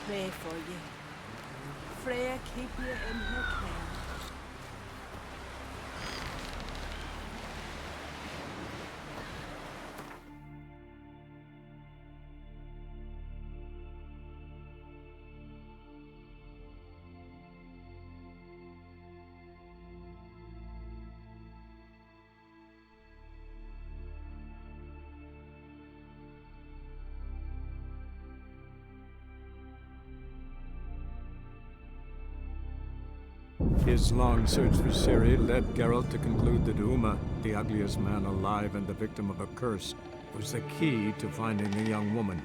pray for you. Freya keep you in her care. His long search for Ciri led Geralt to conclude that Uma, the ugliest man alive and the victim of a curse, was the key to finding the young woman.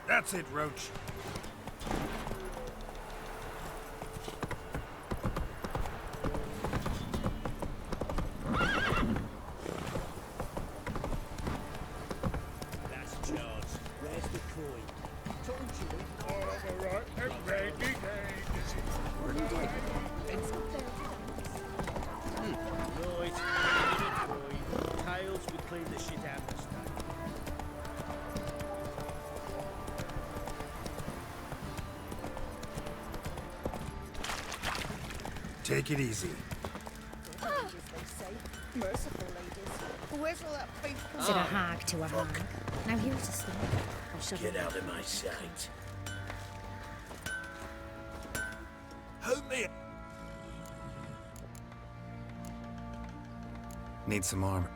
That's it, Roach. That's Charles. Where's the coin? Told you. All right, ready, Right, coin. Tails, we clean the shit out of the state. Take it easy. As they say, merciful ladies. Where's all that faithful? Said a hag to a hag. Now here's a slip. I'll shove Get it. out of my sight. Help me! Need some armor.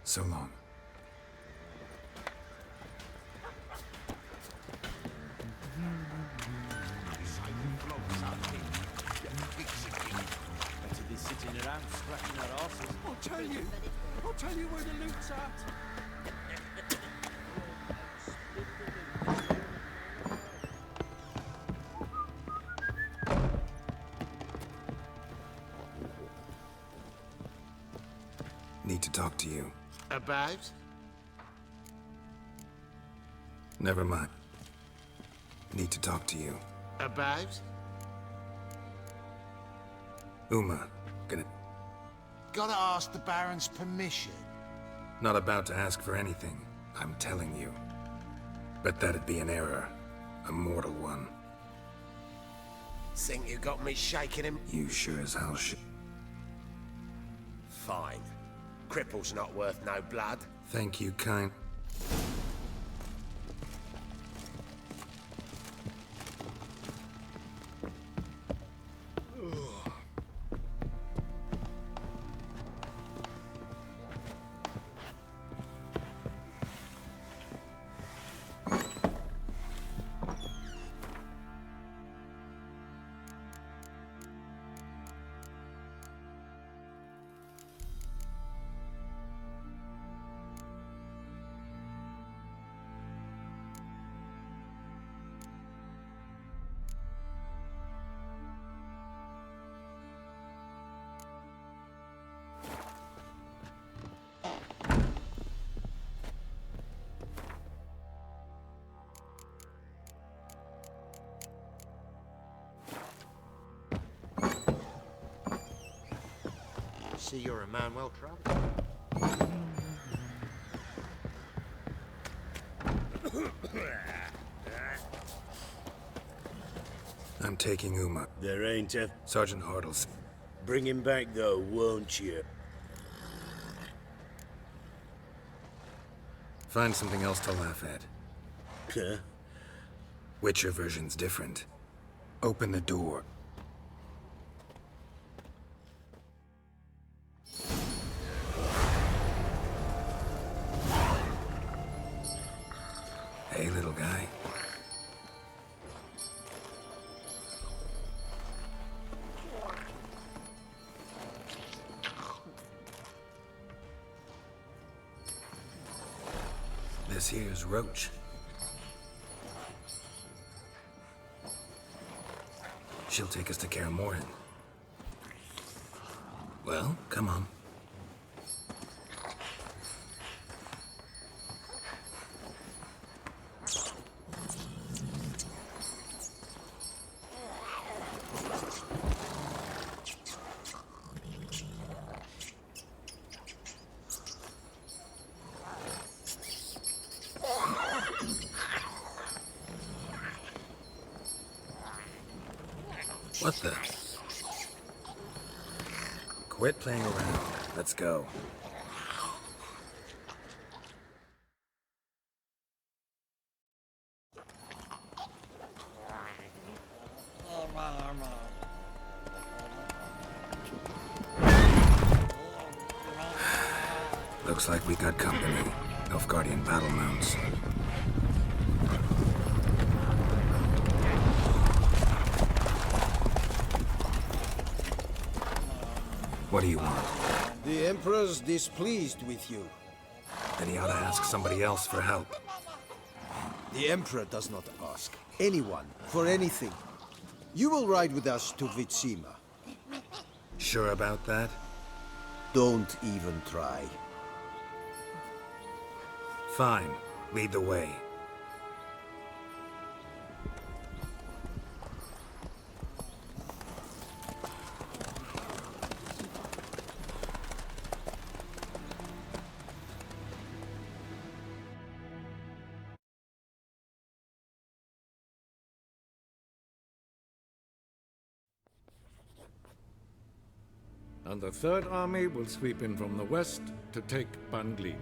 So long. Better be sitting around scratching our asses. I'll tell you where the loot's at. Need to talk to you. About? Never mind. Need to talk to you. About? Uma, gonna... Gotta ask the Baron's permission. Not about to ask for anything, I'm telling you. But that'd be an error. A mortal one. Think you got me shaking him? You sure as hell should. Fine. Cripple's not worth no blood. Thank you, kind. See, you're a man well traveled. I'm taking Uma. There ain't a... Sergeant Hartles. Bring him back, though, won't you? Find something else to laugh at. Huh? Witcher version's different. Open the door. Hey, little guy. This here's Roach. She'll take us to Kaer Morhen. Well, come on. What the? Quit playing around. Let's go. Looks like we got company. Nilfgaardian battle mounts. What do you want? The Emperor's displeased with you. Then he ought to ask somebody else for help. The Emperor does not ask anyone for anything. You will ride with us to Vitsima. Sure about that? Don't even try. Fine. Lead the way. And the Third Army will sweep in from the west to take Banglin.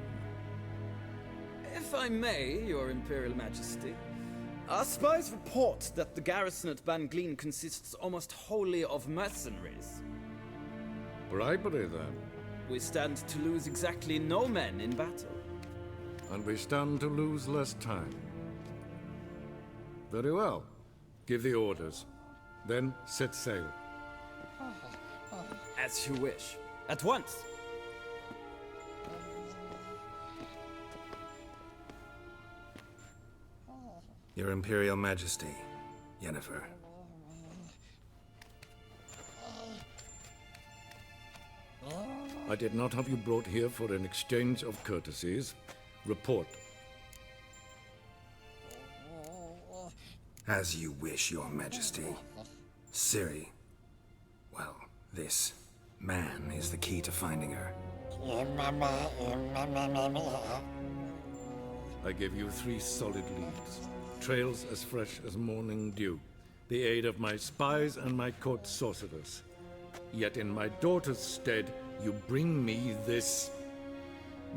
If I may, Your Imperial Majesty, our spies report that the garrison at Banglin consists almost wholly of mercenaries. Bribery, then. We stand to lose exactly no men in battle. And we stand to lose less time. Very well. Give the orders. Then set sail. As you wish. At once! Your Imperial Majesty, Yennefer. I did not have you brought here for an exchange of courtesies. Report. As you wish, Your Majesty. Ciri. Well, this man is the key to finding her. I give you 3 solid leads. Trails as fresh as morning dew. The aid of my spies and my court sorcerers. Yet in my daughter's stead, You bring me this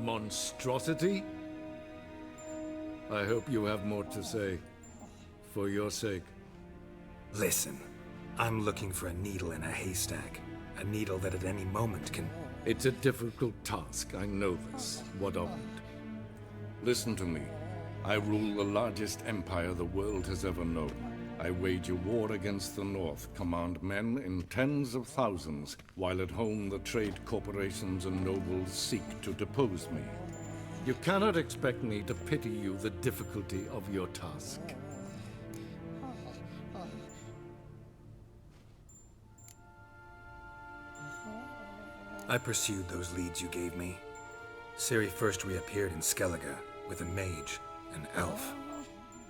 monstrosity? I hope you have more to say. For your sake. Listen, I'm looking for a needle in a haystack. A needle that at any moment can... It's a difficult task, I know this. What of it? Listen to me. I rule the largest empire the world has ever known. I wage a war against the North, command men in tens of thousands, while at home the trade corporations and nobles seek to depose me. You cannot expect me to pity you the difficulty of your task. I pursued those leads you gave me. Ciri first reappeared in Skellige with a mage, an elf.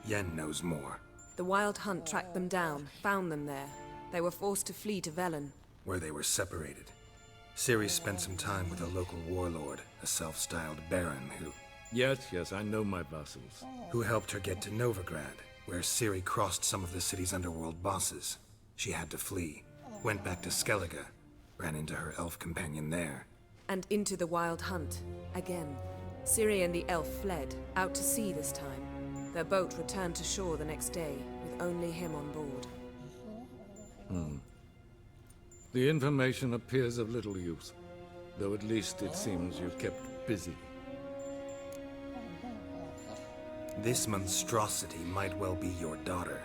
Yen knows more. The Wild Hunt tracked them down, found them there. They were forced to flee to Velen. Where they were separated. Ciri spent some time with a local warlord, a self-styled baron Yes, I know my vassals. who helped her get to Novigrad, where Ciri crossed some of the city's underworld bosses. She had to flee, went back to Skellige, ran into her elf companion there. And into the Wild Hunt, again. Ciri and the elf fled, out to sea this time. Their boat returned to shore the next day, with only him on board. The information appears of little use, though at least it seems you kept busy. This monstrosity might well be your daughter.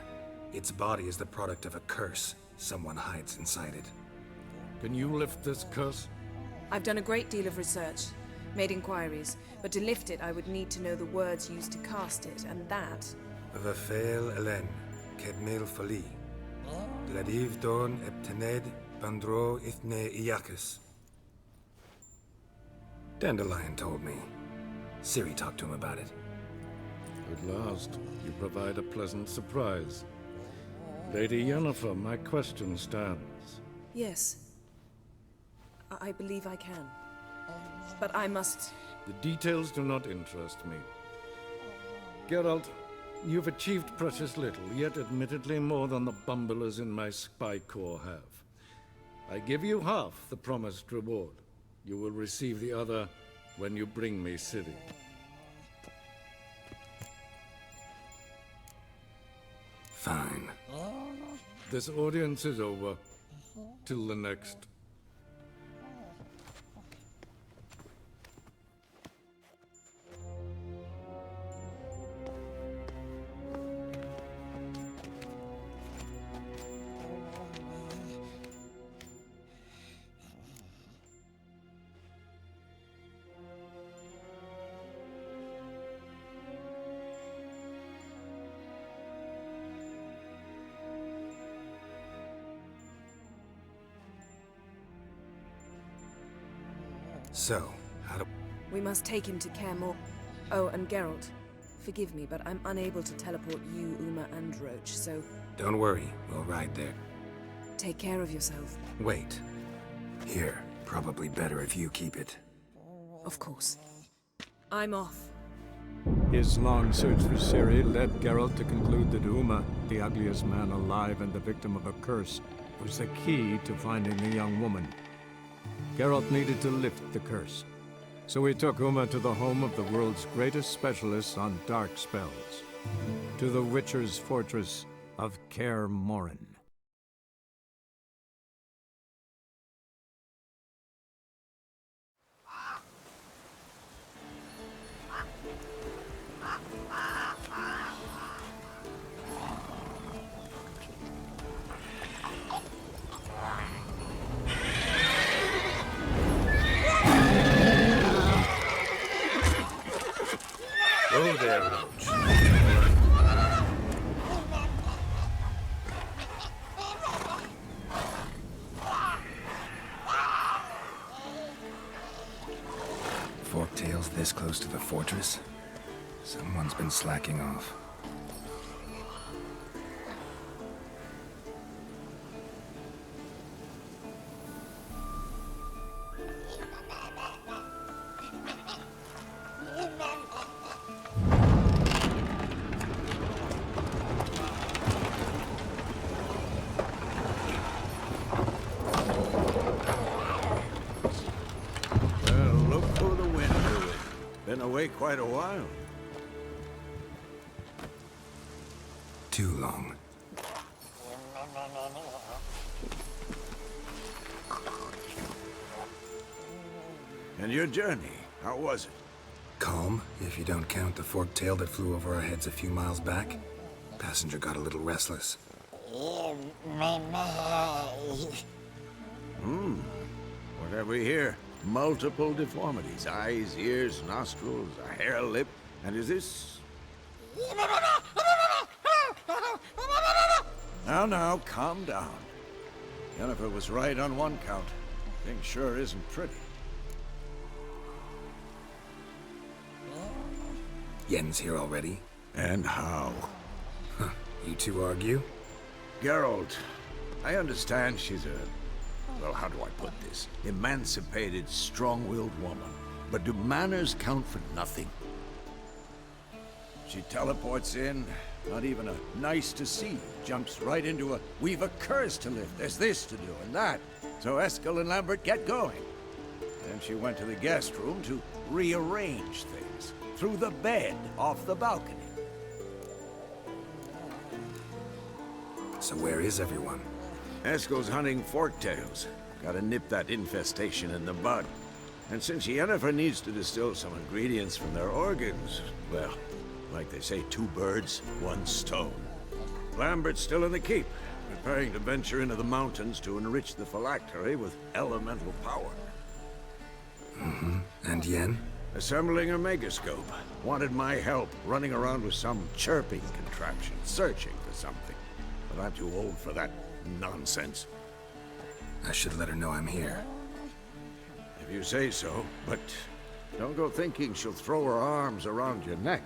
Its body is the product of a curse someone hides inside it. Can you lift this curse? I've done a great deal of research, made inquiries, but to lift it I would need to know the words used to cast it, and that... Vafael Elen, Kedmil Fali, Gladiv Dorn Eptened, Bandro Ithne Iakis. Dandelion told me. Ciri talked to him about it. At last, you provide a pleasant surprise. Lady Yennefer, my question stands. Yes. I believe I can. But I must... The details do not interest me. Geralt, you've achieved precious little, yet admittedly more than the bumblers in my spy corps have. I give you half the promised reward. You will receive the other when you bring me Ciri. Fine. This audience is over. Till the next. So, how do... We must take him to Kaer Morhen. Oh, and Geralt. Forgive me, but I'm unable to teleport you, Uma, and Roach, so... Don't worry, we'll ride there. Take care of yourself. Wait. Here, probably better if you keep it. Of course. I'm off. His long search for Ciri led Geralt to conclude that Uma, the ugliest man alive and the victim of a curse, was the key to finding the young woman. Geralt needed to lift the curse, so he took Uma to the home of the world's greatest specialists on dark spells, to the Witcher's fortress of Kaer Morhen. Go there, Roach. Forktails this close to the fortress? Someone's been slacking off. away quite a while. Too long. And your journey, how was it? Calm, if you don't count the forked tail that flew over our heads a few miles back. Passenger got a little restless. What have we here? Multiple deformities. Eyes, ears, nostrils, a hair lip. And is this... Now, calm down. Jennifer was right on one count. Thing sure isn't pretty. Yen's here already. And how? Huh. You two argue? Geralt, I understand she's a... well, how do I put this? Emancipated, strong-willed woman. But do manners count for nothing? She teleports in, not even a nice to see you, jumps right into a we've a curse to lift, there's this to do and that. So Eskel and Lambert get going. Then she went to the guest room to rearrange things. Through the bed, off the balcony. So where is everyone? Eskel's hunting forktails. Gotta nip that infestation in the bud. And since Yennefer needs to distill some ingredients from their organs, well, like they say, 2 birds, 1 stone. Lambert's still in the keep, preparing to venture into the mountains to enrich the phylactery with elemental power. And Yen? Assembling a megascope. Wanted my help running around with some chirping contraption, searching for something. But I'm too old for that nonsense. I should let her know I'm here. If you say so, but don't go thinking she'll throw her arms around your neck.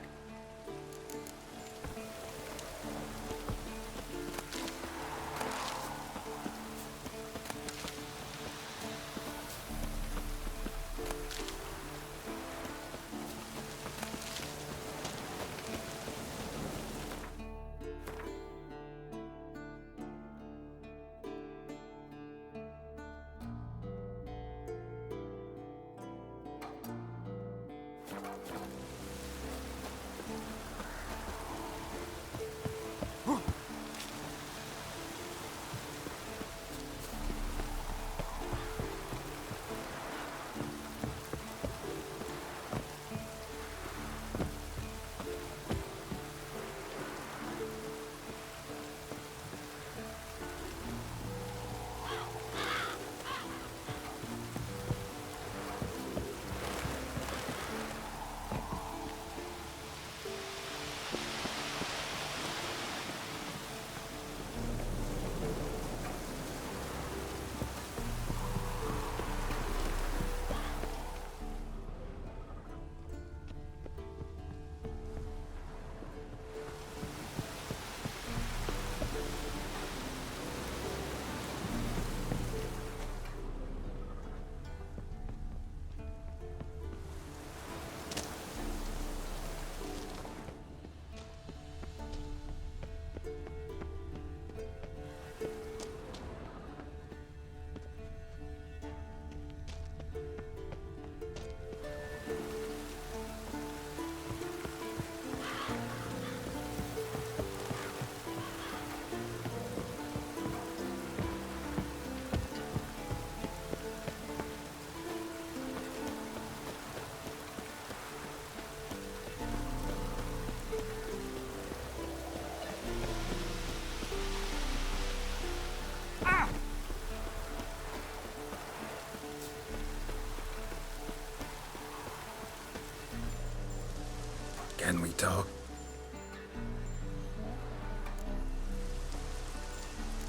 Can we talk?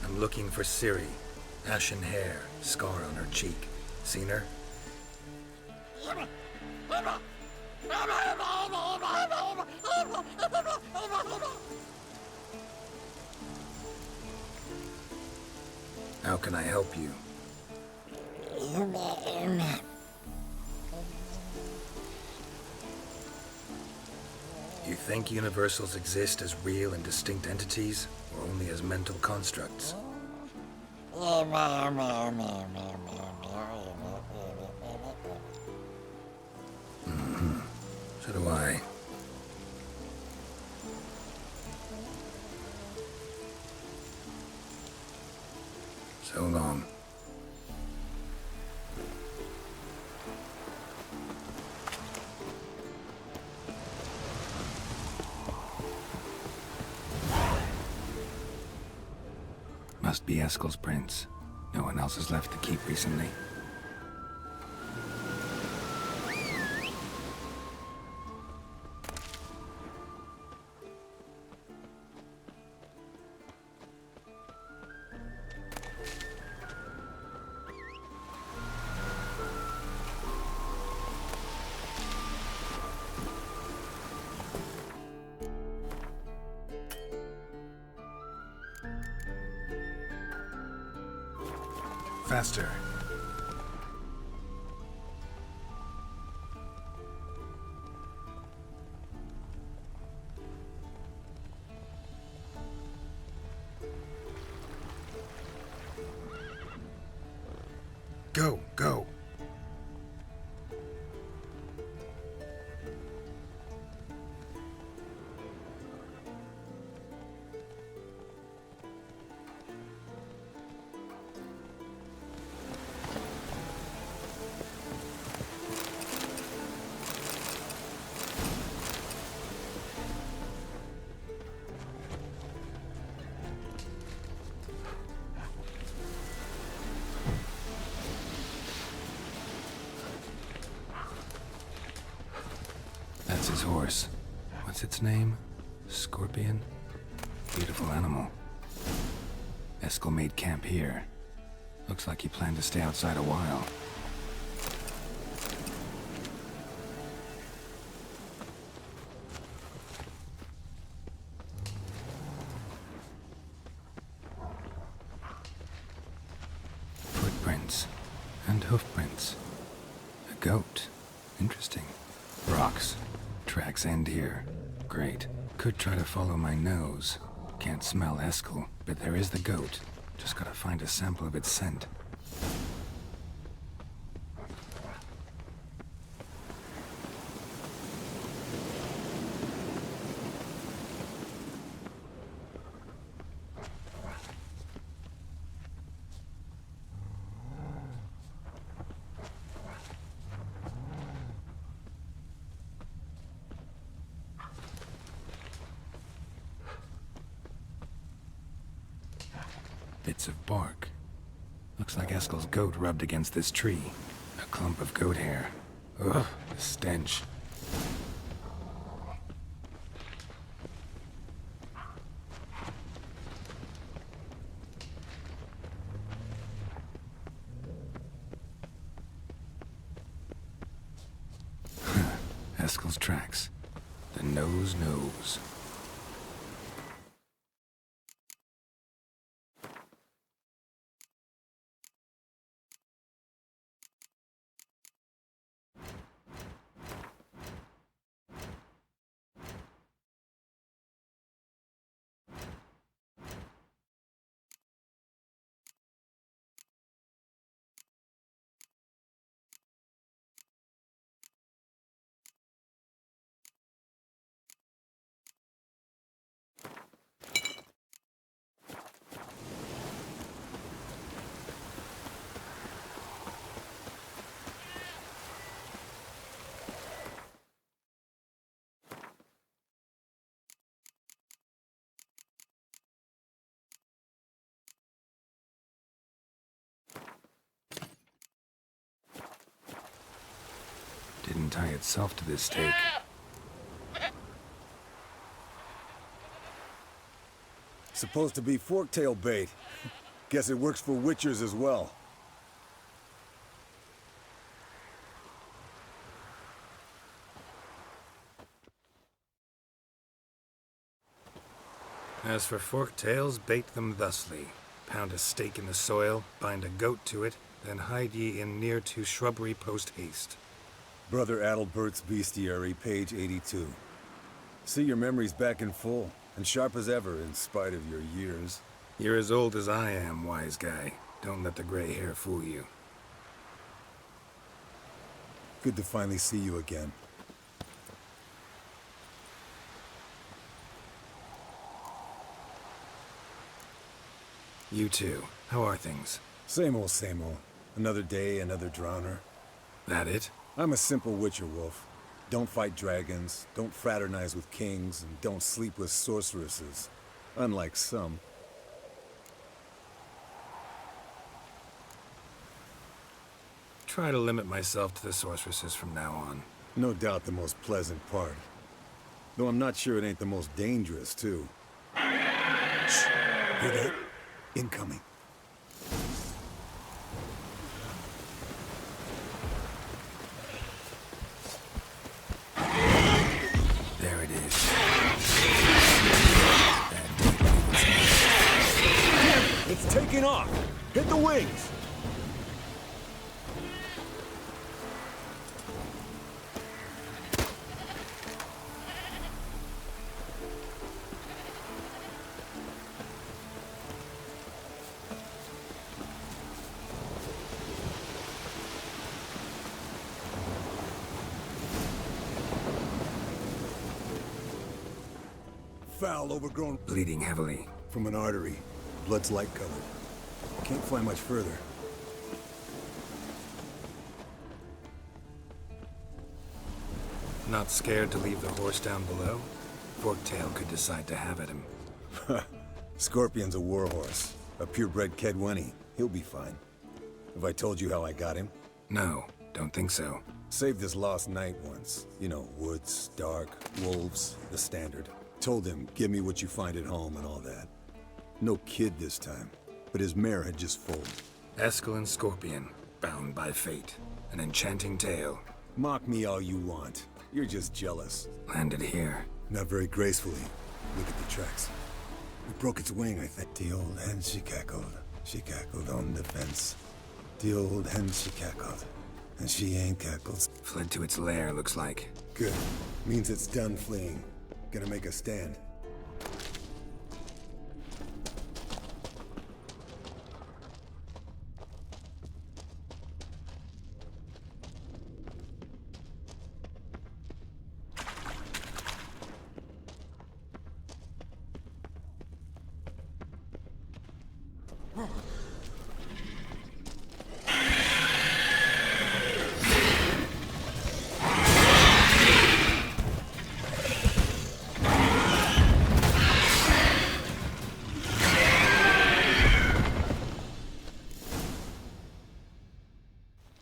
I'm looking for Ciri. Ashen hair, scar on her cheek. Seen her? How can I help you? You think universals exist as real and distinct entities, or only as mental constructs? So So do I. So long. Must be Eskel's prints. No one else has left the keep recently. Faster. Go, go. That's his horse. What's its name? Scorpion? Beautiful animal. Eskel made camp here. Looks like he planned to stay outside a while. Footprints. And hoofprints. A goat. Interesting. Rocks. Tracks end here. Great. Could try to follow my nose. Can't smell Eskel, but there is the goat. Just gotta find a sample of its scent. Bits of bark. Looks like Eskel's goat rubbed against this tree. A clump of goat hair. Ugh, the stench. Eskel's tracks. The nose knows. Didn't tie itself to this stake. Supposed to be forktail bait. Guess it works for witchers as well. As for forktails, bait them thusly. Pound a stake in the soil, bind a goat to it, then hide ye in near to shrubbery post haste. Brother Adalbert's Bestiary, page 82. See your memories back in full, and sharp as ever in spite of your years. You're as old as I am, wise guy. Don't let the gray hair fool you. Good to finally see you again. You too. How are things? Same old, same old. Another day, another drowner. That it? I'm a simple witcher wolf. Don't fight dragons, don't fraternize with kings, and don't sleep with sorceresses. Unlike some. Try to limit myself to the sorceresses from now on. No doubt the most pleasant part. Though I'm not sure it ain't the most dangerous, too. Shh! Hear that? Incoming. There it is. It's taking off! Hit the wings! Foul, overgrown. Bleeding heavily. From an artery. Blood's light colored. Can't fly much further. Not scared to leave the horse down below? Forktail could decide to have at him. Scorpion's a warhorse. A purebred Kedwenny. He'll be fine. Have I told you how I got him? No, don't think so. Saved his lost knight once. You know, woods, dark, wolves, the standard. Told him, give me what you find at home and all that. No kid this time, but his mare had just foaled. Eskel and Scorpion, bound by fate. An enchanting tale. Mock me all you want. You're just jealous. Landed here. Not very gracefully. Look at the tracks. We broke its wing, I think. The old hen, she cackled. She cackled on the fence. The old hen, she cackled. And she ain't cackled. Fled to its lair, looks like. Good. Means it's done fleeing. Gonna make a stand.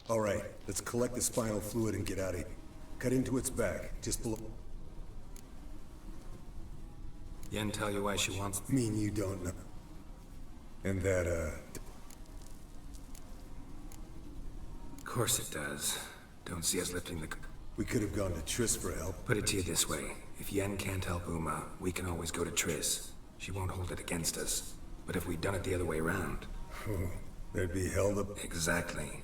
All right, let's collect the spinal fluid and get out of here. Cut into its back, just below. Yen tell you why she wants... Mean you don't know. And that, Of course it does. Don't see us lifting the... We could have gone to Triss for help. Put it to you this way. If Yen can't help Uma, we can always go to Triss. She won't hold it against us. But if we'd done it the other way around... There'd be hell to... Exactly.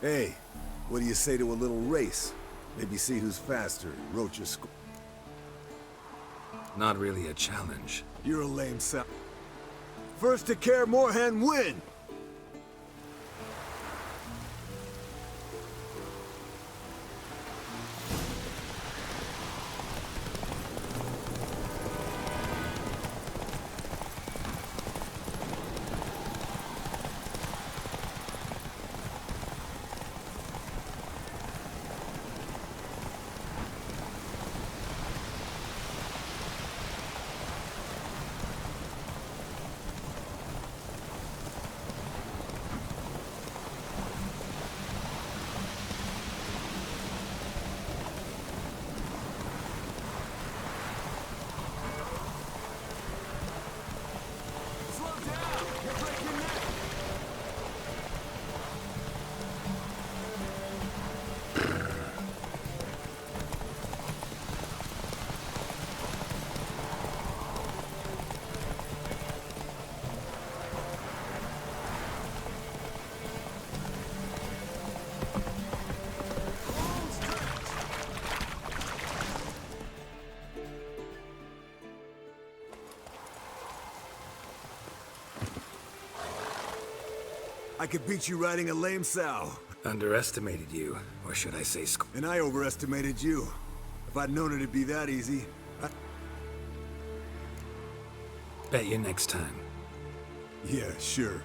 Hey, what do you say to a little race? Maybe see who's faster, roach your score. Not really a challenge. You're a lame sound. First to Care Moorhen win! I could beat you riding a lame sow. Underestimated you, or should I say And I overestimated you. If I'd known it'd be that easy, Bet you next time. Yeah, sure.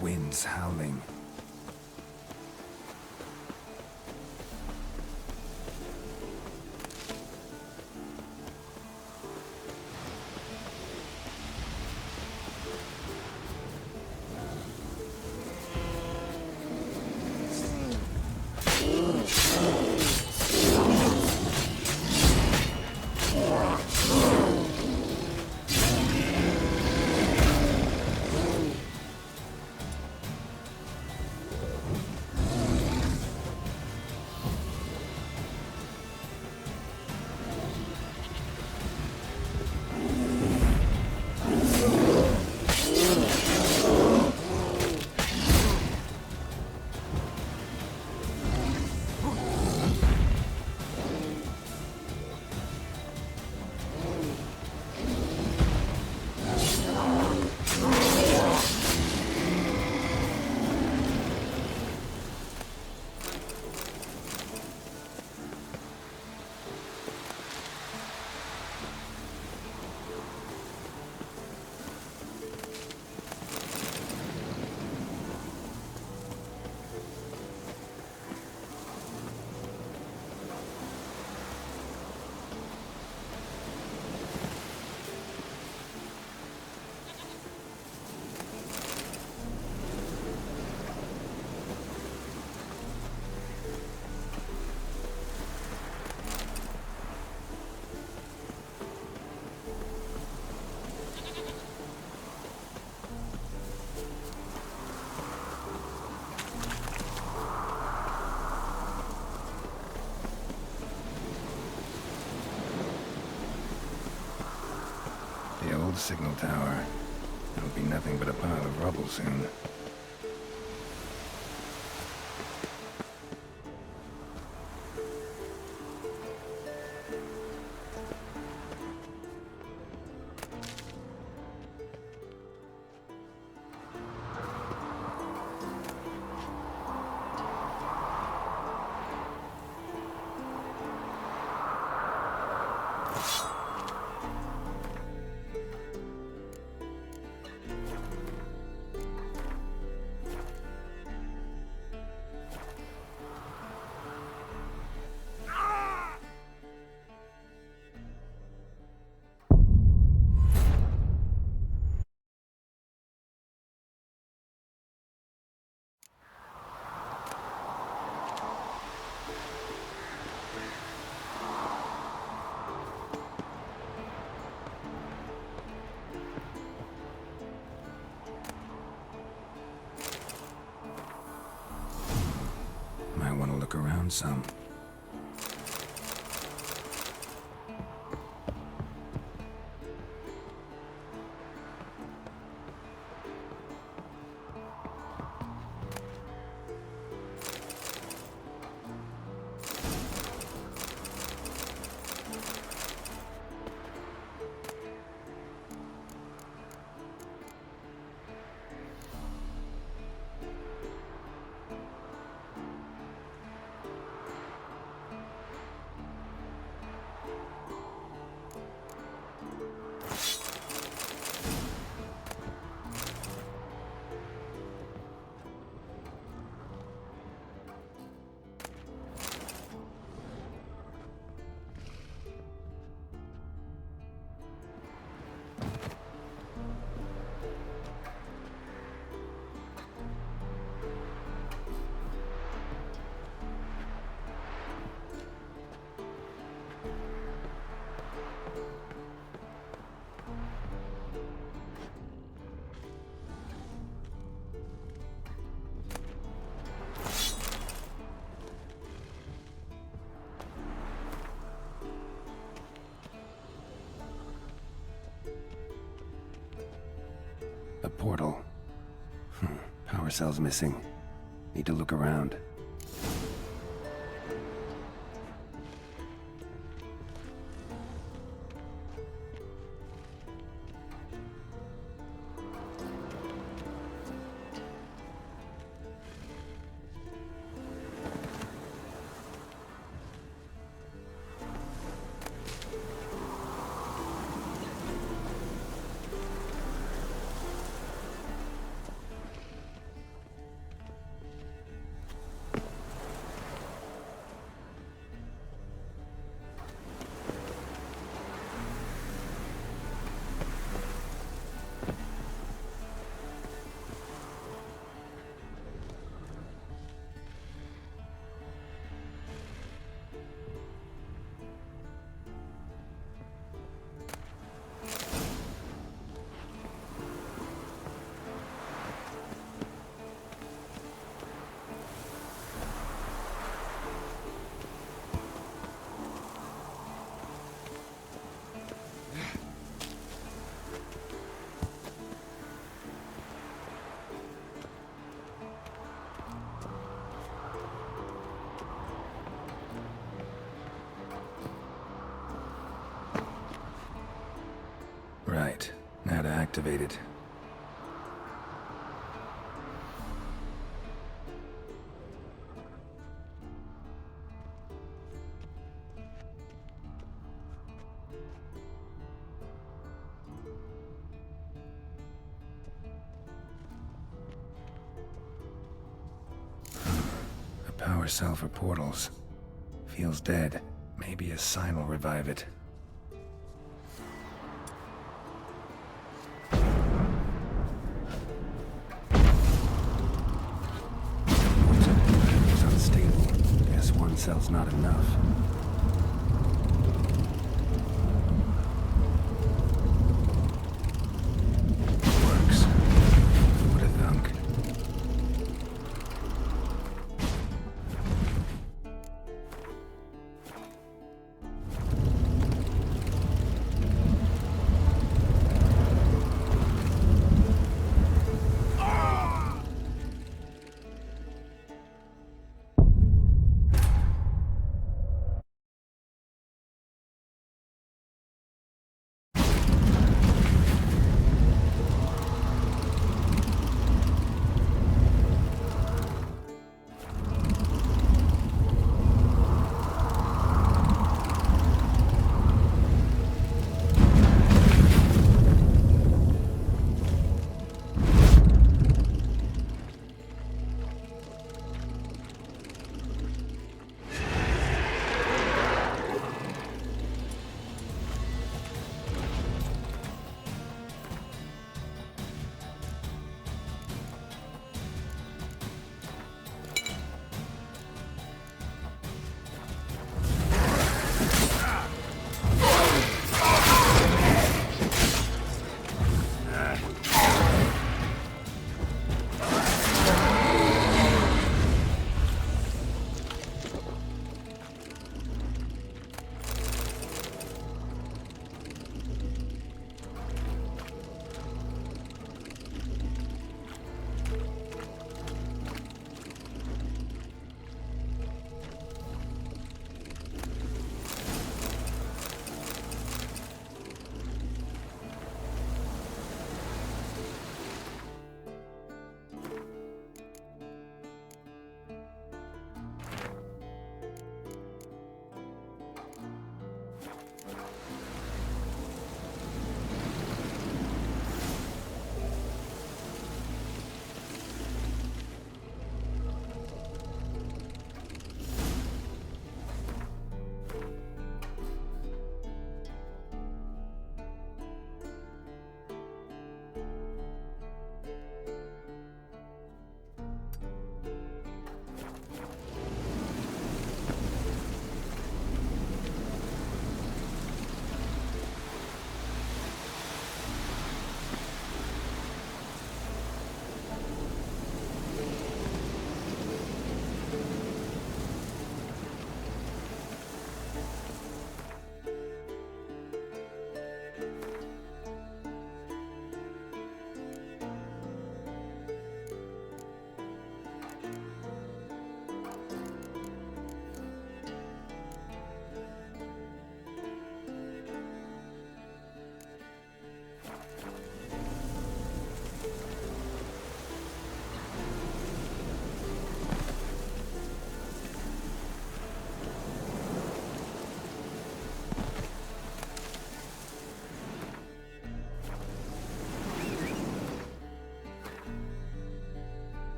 Winds howling. signal tower. It'll be nothing but a pile of rubble soon. Might want to look around some. A portal. Power cell's missing. Need to look around. Right. Now to activate it. A power cell for portals. Feels dead. Maybe a sign will revive it. Cell's not enough. Works. Who would have thunk?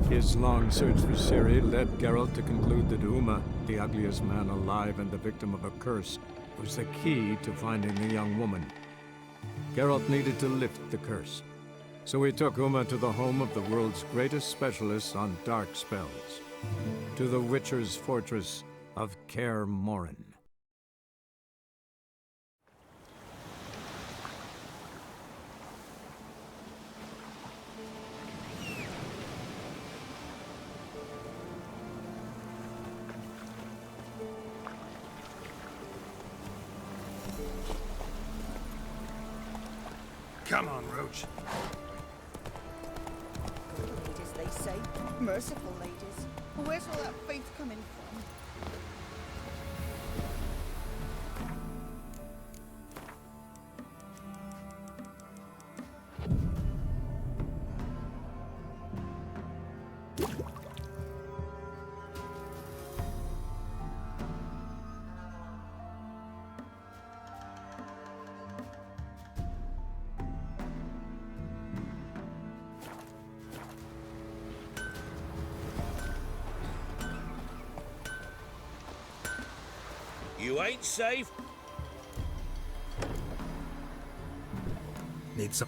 His long search for Ciri led Geralt to conclude that Uma, the ugliest man alive and the victim of a curse, was the key to finding the young woman. Geralt needed to lift the curse, so he took Uma to the home of the world's greatest specialists on dark spells, to the Witcher's fortress of Kaer Morhen. Come on, Roach. Ladies, they say. Merciful ladies. Where's all that faith coming from? You ain't safe. Need some.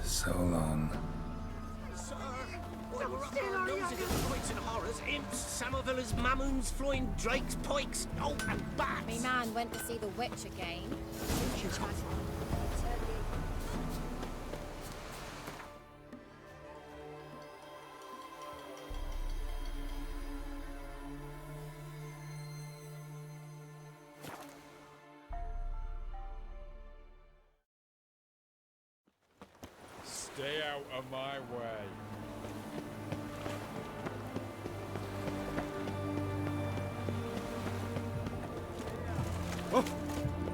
So long. Sir, there were up our noses at the quits and horrors, imps, Samovillas, mamoons, flying drakes, pikes, oh, and bats. Me man went to see the witch again. Stay out of my way. Oh,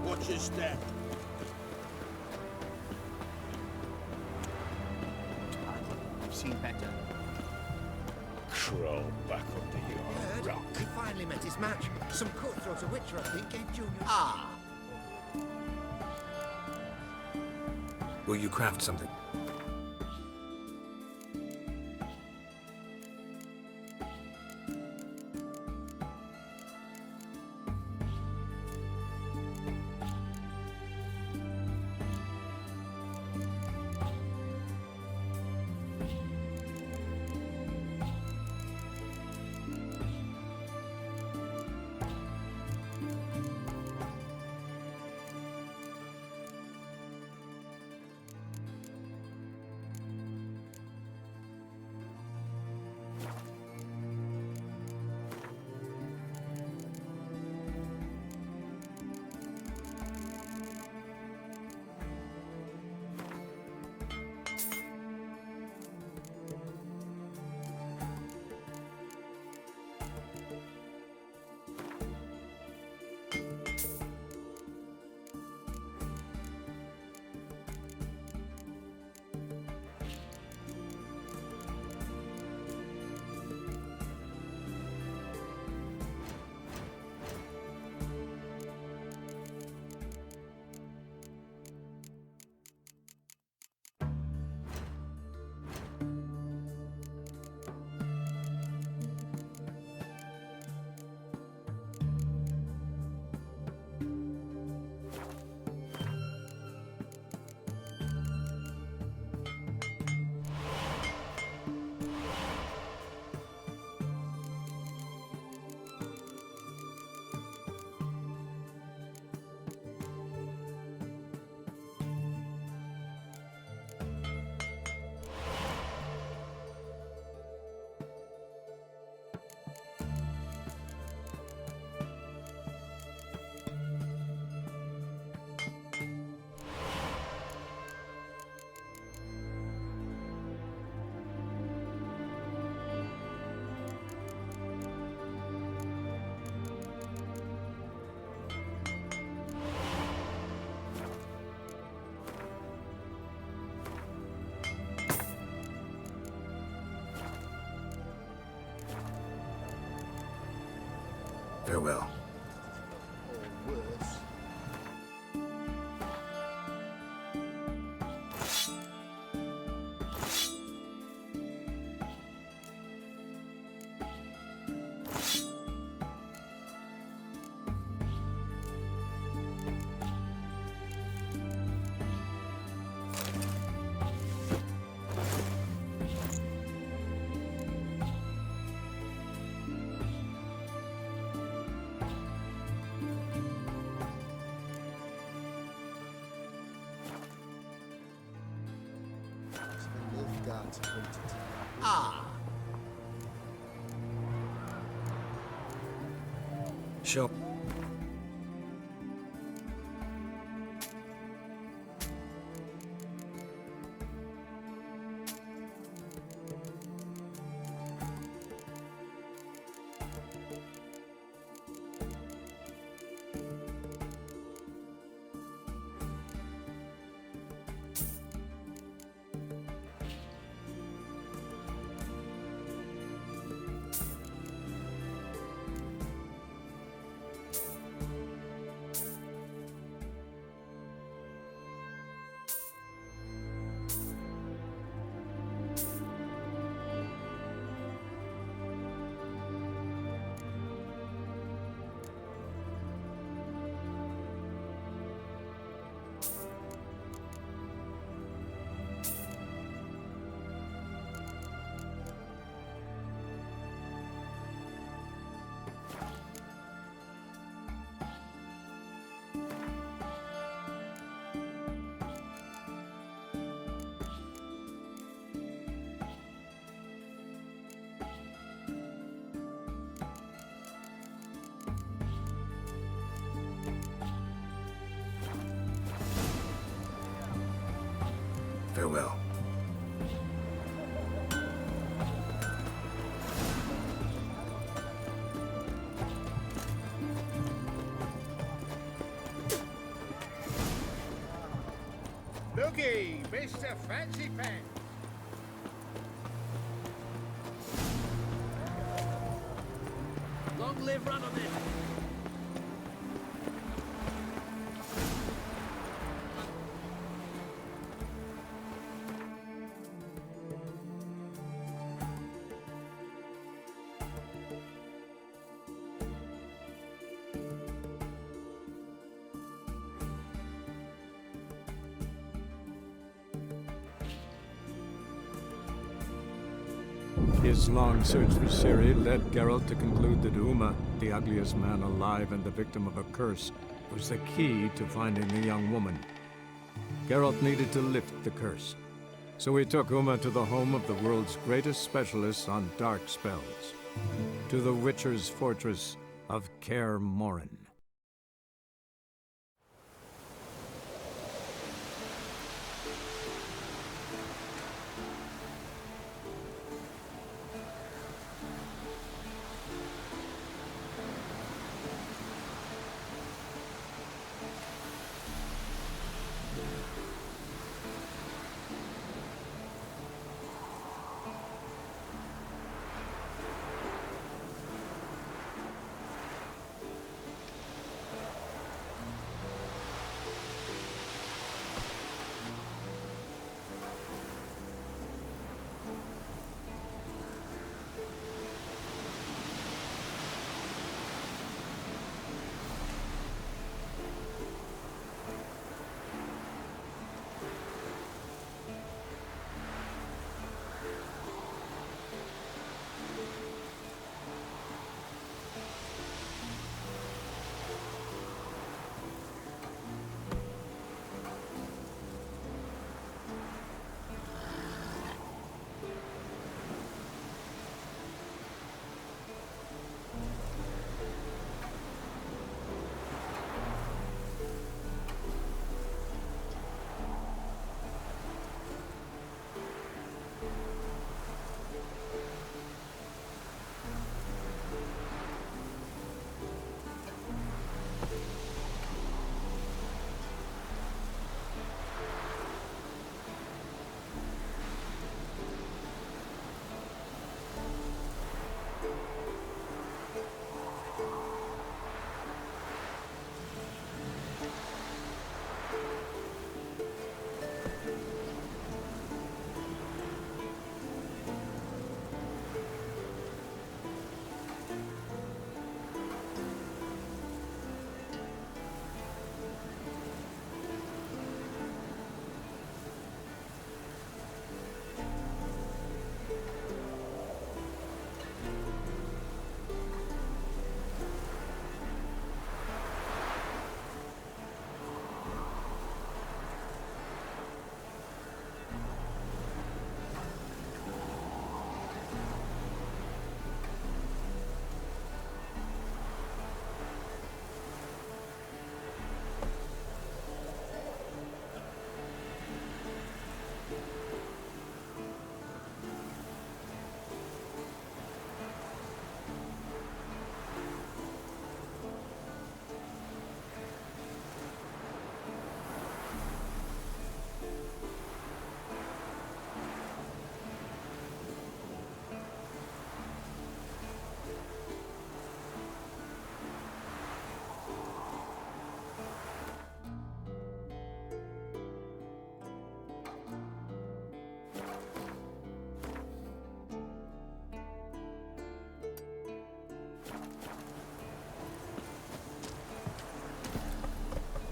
watch your step. I've seen better. Crawl back under your rock. He finally met his match. Some cutthroat a witcher, I think, gave Junior. Ah! Will you craft something? Farewell. Or worse. Ah! Show. Farewell. Looky, Mr. Fancy Pants. Long live Rudderman. His long search for Ciri led Geralt to conclude that Uma, the ugliest man alive and the victim of a curse, was the key to finding the young woman. Geralt needed to lift the curse, so he took Uma to the home of the world's greatest specialist on dark spells, to the Witcher's fortress of Kaer Morhen.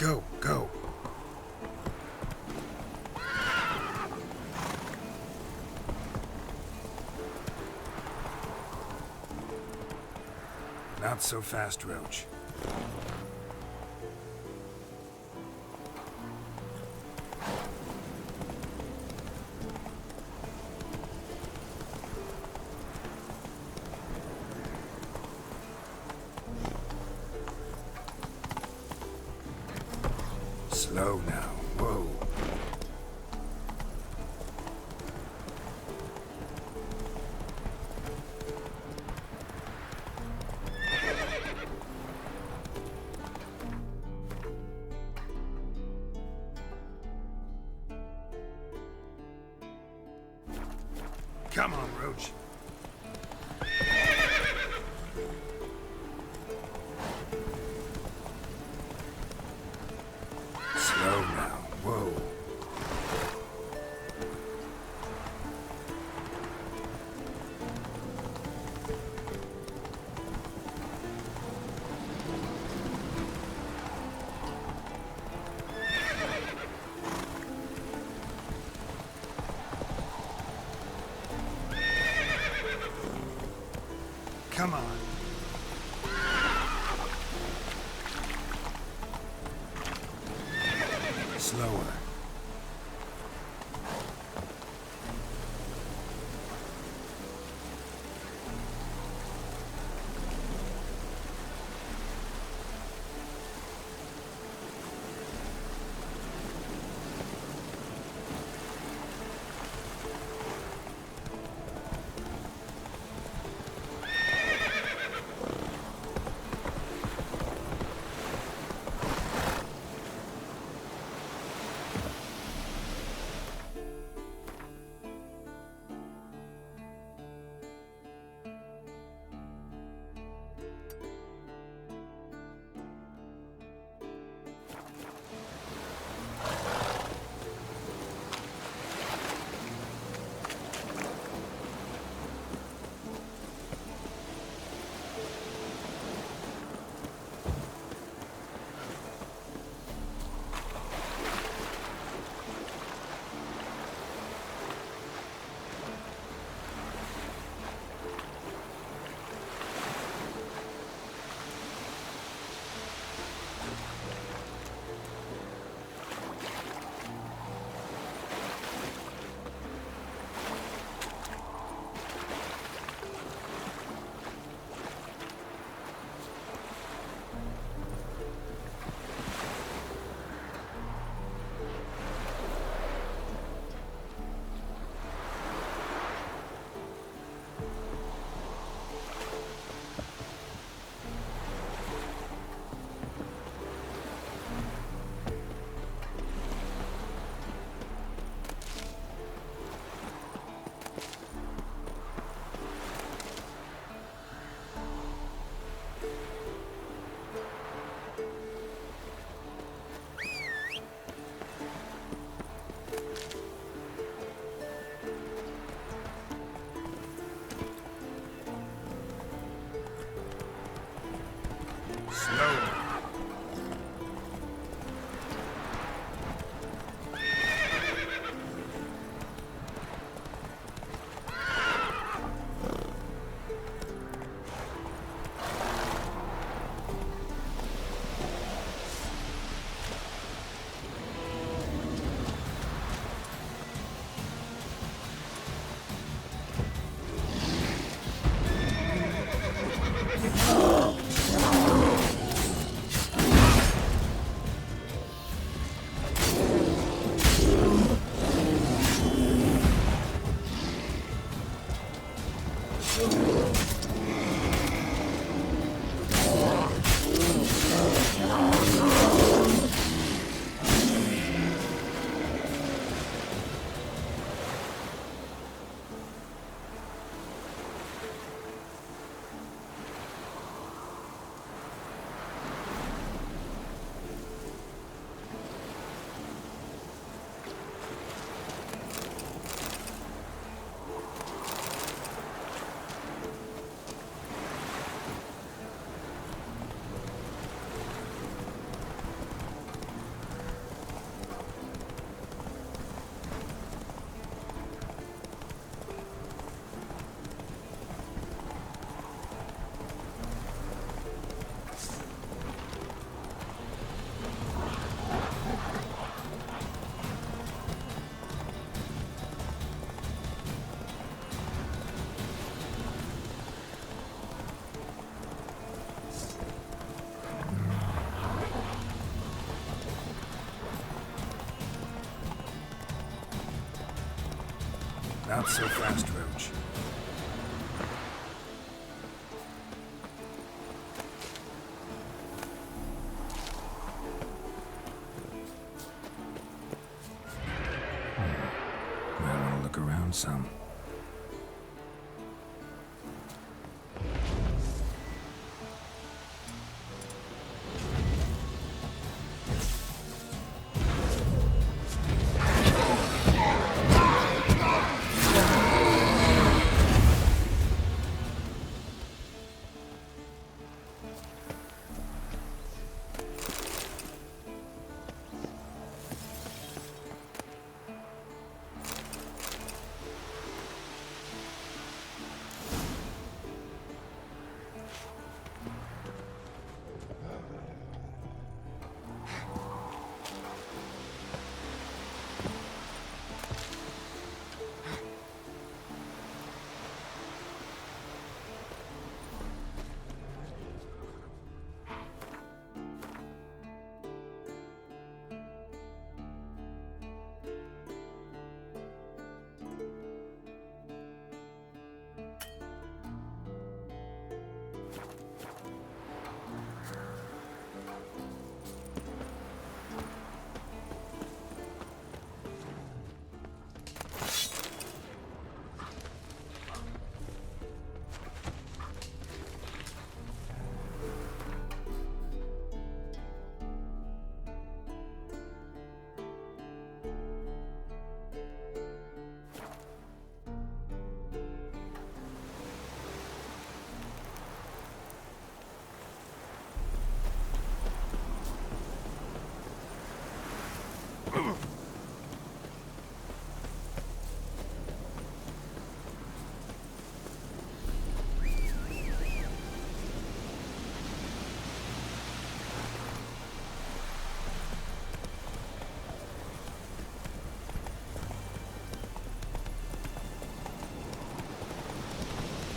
Go, go. Not so fast, Roach. Slow now. Whoa. Come on, Roach. Slow now. Whoa. Come on. Slower. Not so fast, Roach. Might want to look around some.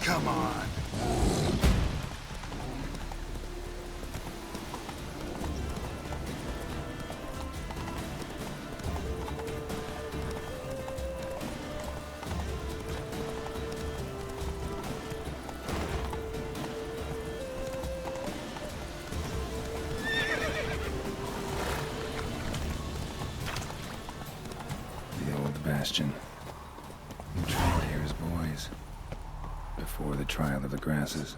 Come on. The old bastion. We trained here as boys. Before the trial of the grasses.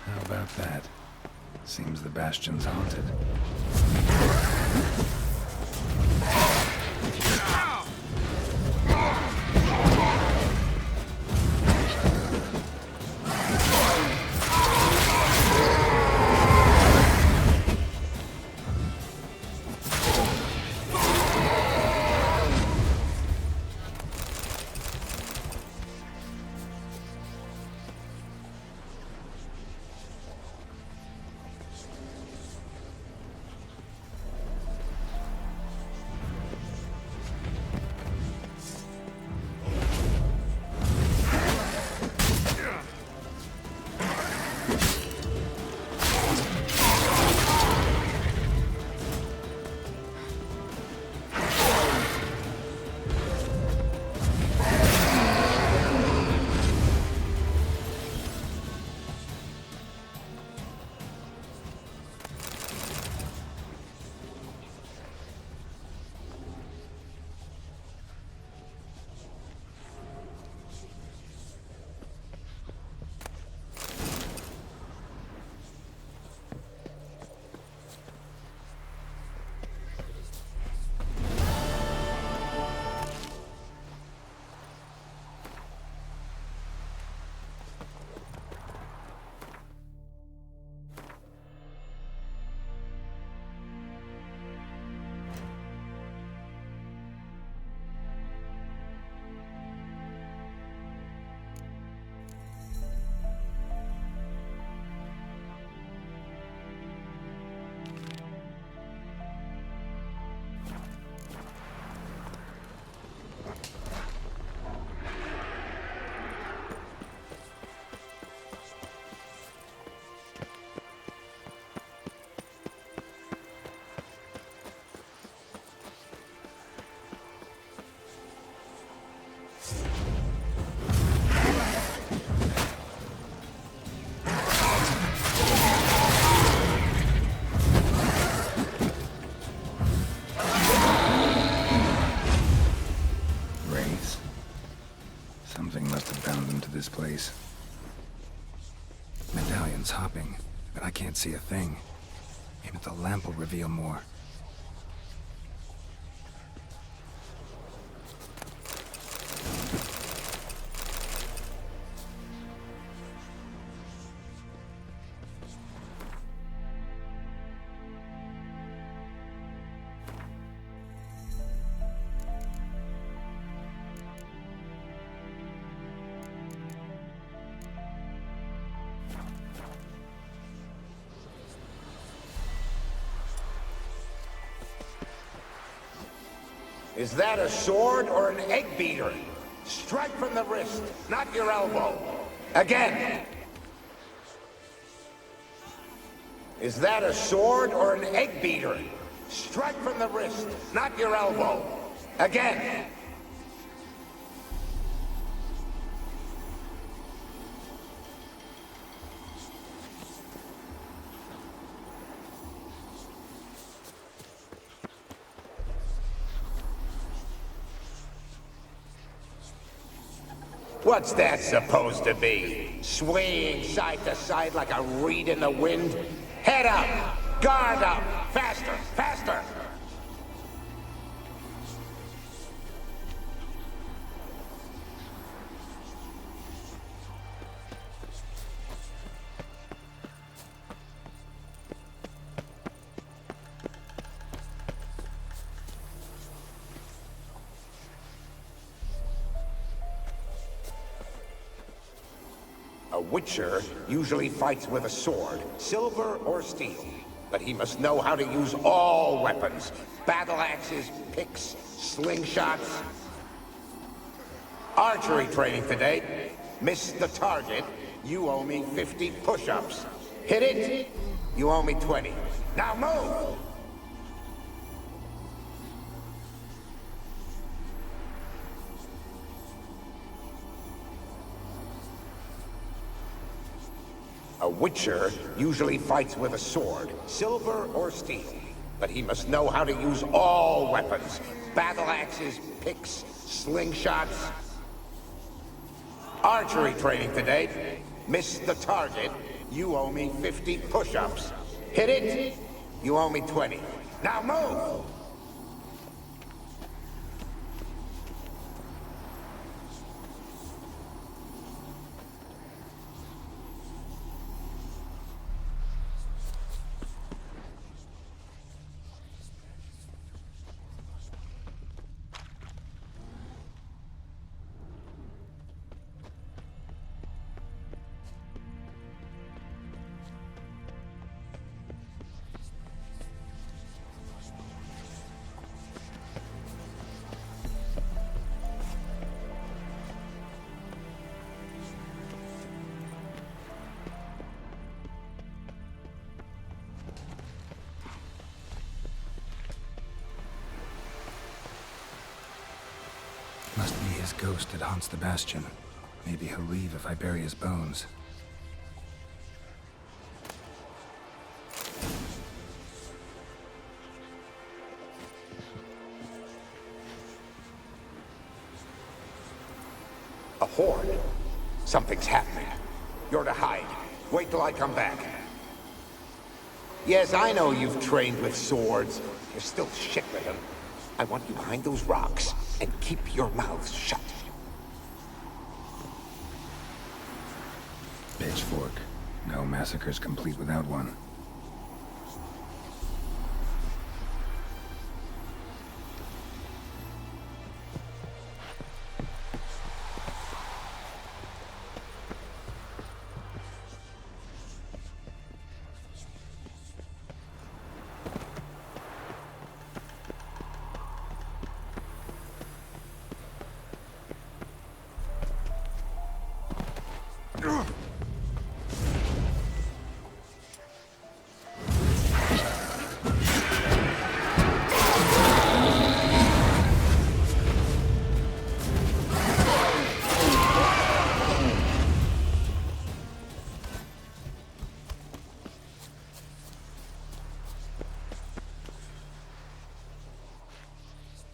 How about that? Seems the bastion's haunted. Something must have bound them to this place. Medallion's hopping, but I can't see a thing. Maybe the lamp will reveal more. Is that a sword or an egg beater? Strike from the wrist, not your elbow. Again. Is that a sword or an egg beater? Strike from the wrist, not your elbow. Again. What's that supposed to be? Swaying side to side like a reed in the wind? Head up! Guard up! Faster! Faster! A Witcher usually fights with a sword, silver or steel. But he must know how to use all weapons. Battle axes, picks, slingshots. Archery training today. Miss the target, you owe me 50 push-ups. Hit it, you owe me 20. Now move! A Witcher usually fights with a sword, silver or steel. But he must know how to use all weapons. Battle axes, picks, slingshots. Archery training today. Miss the target, you owe me 50 push-ups. Hit it, you owe me 20. Now move! Must be his ghost that haunts the bastion. Maybe he'll leave if I bury his bones. A horde. Something's happening. You're to hide. Wait till I come back. Yes, I know you've trained with swords. You're still shit with them. I want you behind those rocks, and keep your mouths shut. Pitchfork. No massacre's complete without one.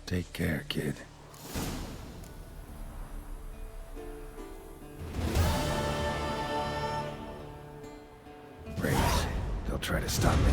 Take care, kid. try to stop me.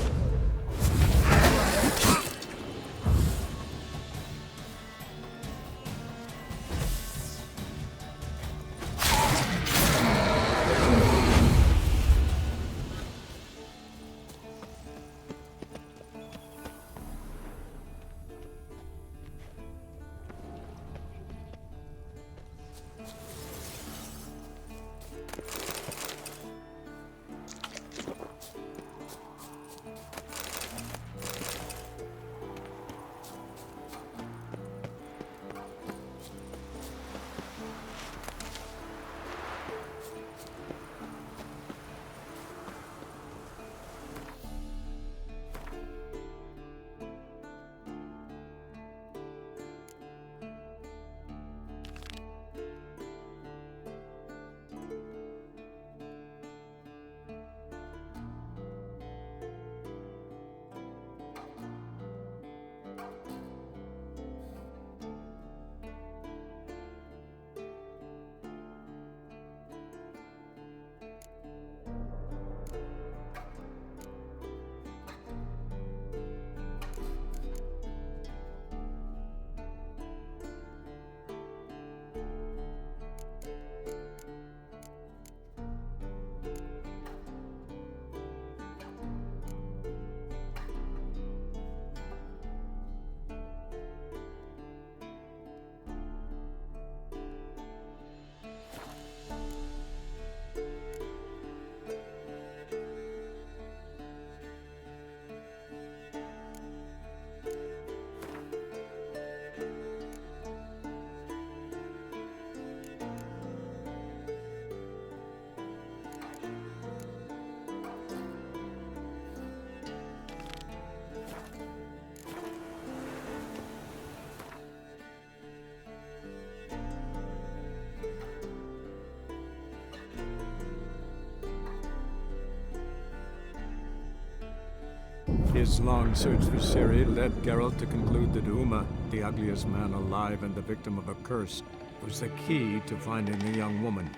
His long search for Ciri led Geralt to conclude that Uma, the ugliest man alive and the victim of a curse, was the key to finding the young woman.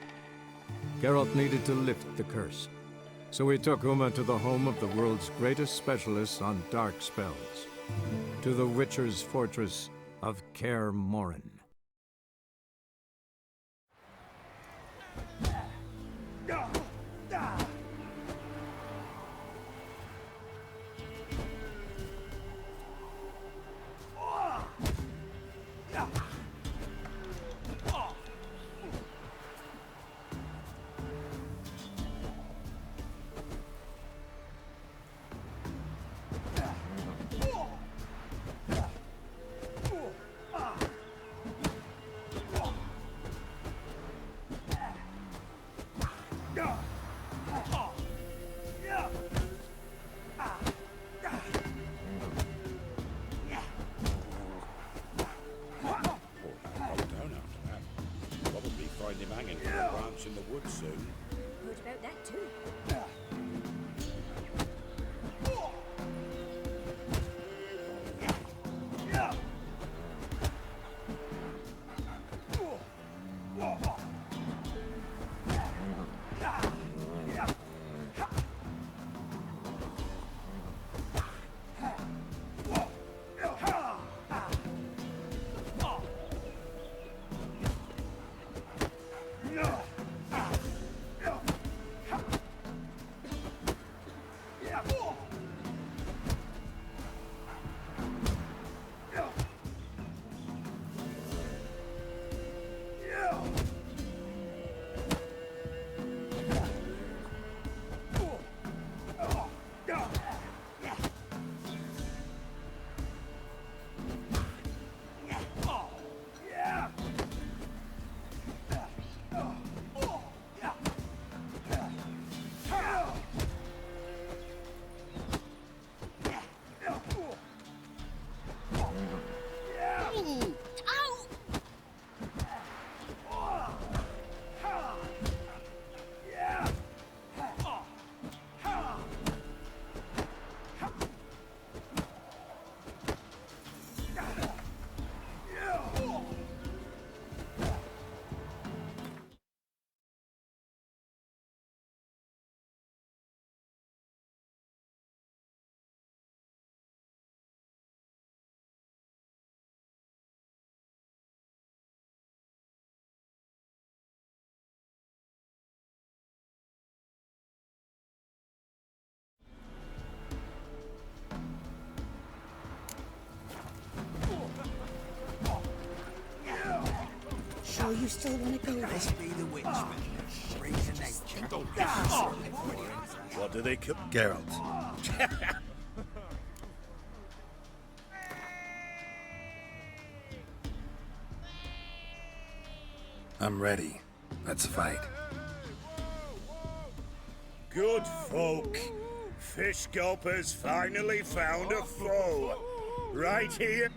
Geralt needed to lift the curse, so he took Uma to the home of the world's greatest specialists on dark spells, to the Witcher's fortress of Kaer Morhen. In the woods soon. Heard about that too. You still want to go there? Must be the witchman. Freaks of nature. What do they cook? Geralt. I'm ready. Let's fight. Good folk. Fish Gulper's finally found a foe. Right here.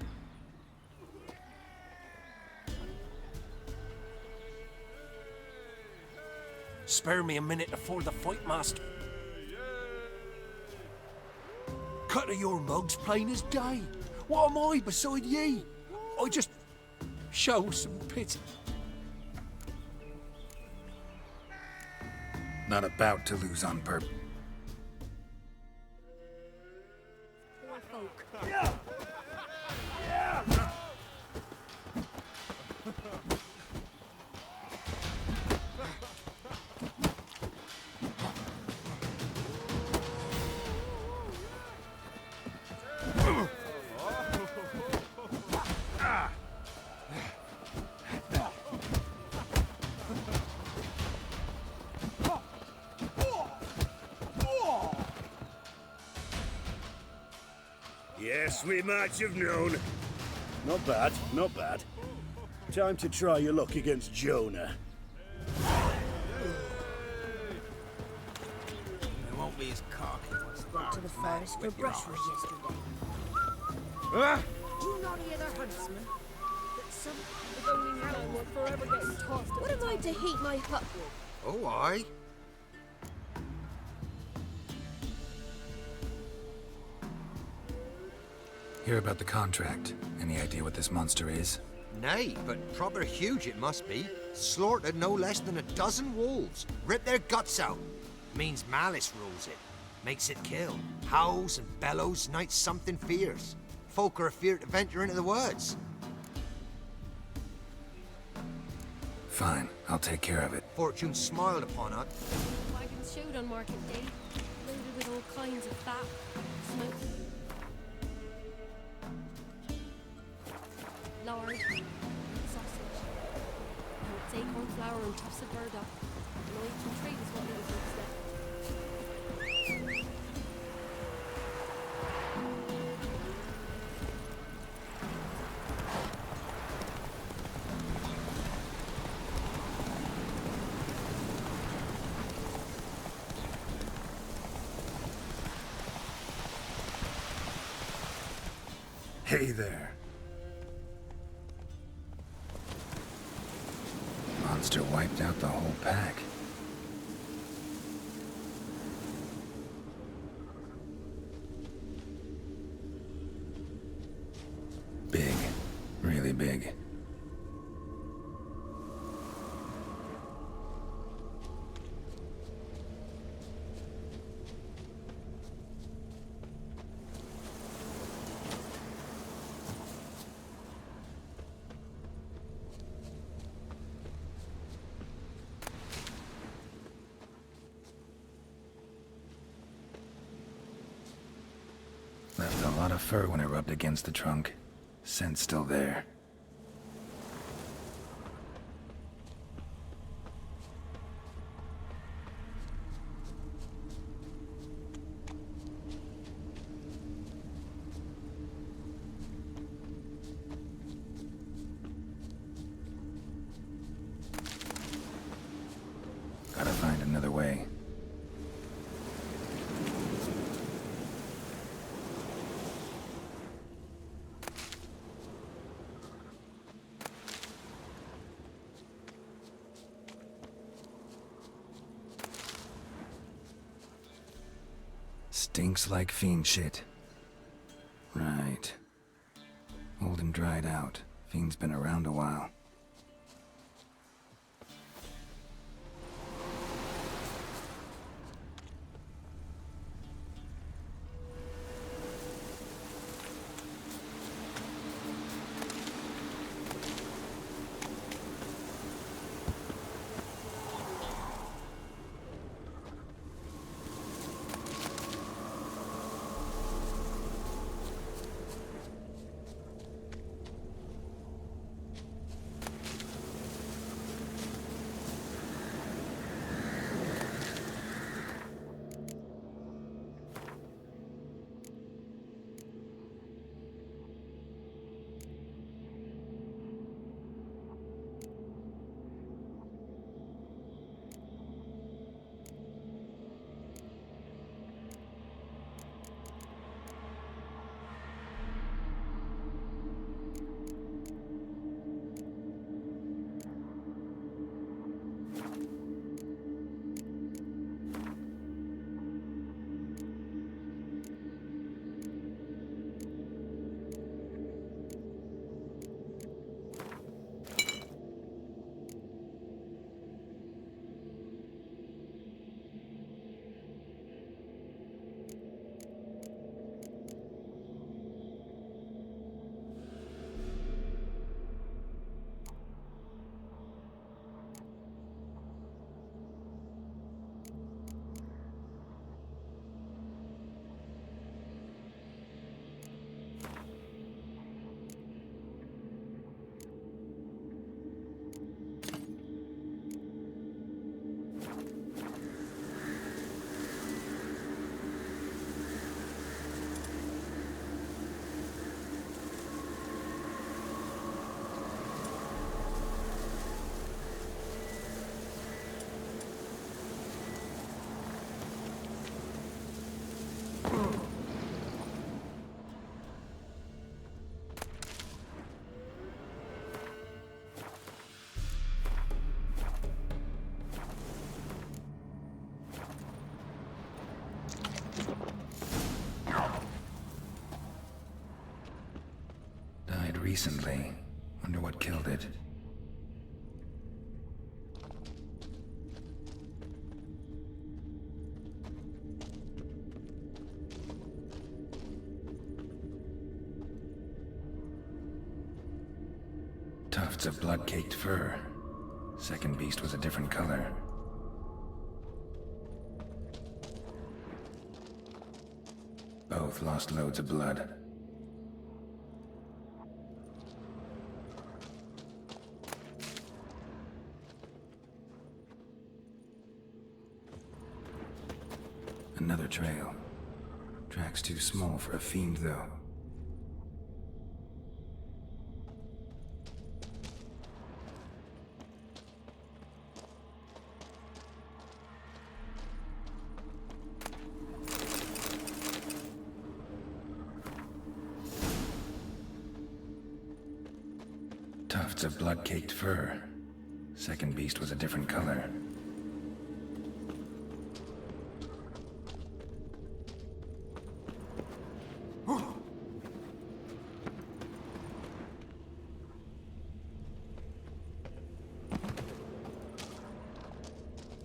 Spare me a minute before the fight, master. Cut of your mugs plain as day. What am I beside ye? I just show some pity. Not about to lose on purpose. Yes, we might have known. Not bad, not bad. Time to try your luck against Jonah. It won't be as cocky. Spoke to the forest for brushwood yesterday. You naughty other huntsman. That some if only now will forever getting tossed. What am I to heat my hut with? Oh, aye. Hear about the contract. Any idea what this monster is? Nay, but proper huge it must be. Slaughtered no less than 12 wolves. Ripped their guts out. Means malice rules it. Makes it kill. Howls and bellows, nights something fierce. Folk are afeard to venture into the woods. Fine, I'll take care of it. Fortune smiled upon us. Wagons showed on market day, loaded with all kinds of fat, smoke, lard, sausage, and it's acorn flour and tufts of burdock. And all you can trade is what little folks left. Hey there. Monster wiped out the whole pack. Big. Really big. Left a lot of fur when it rubbed against the trunk. Scent's still there. Gotta find another way. Stinks like fiend shit. Right. Old and dried out. Fiend's been around a while. recently. Wonder what killed it. Tufts of blood-caked fur. Second beast was a different color. Both lost loads of blood. Another trail. Track's too small for a fiend, though. Tufts of blood-caked fur. Second beast was a different color.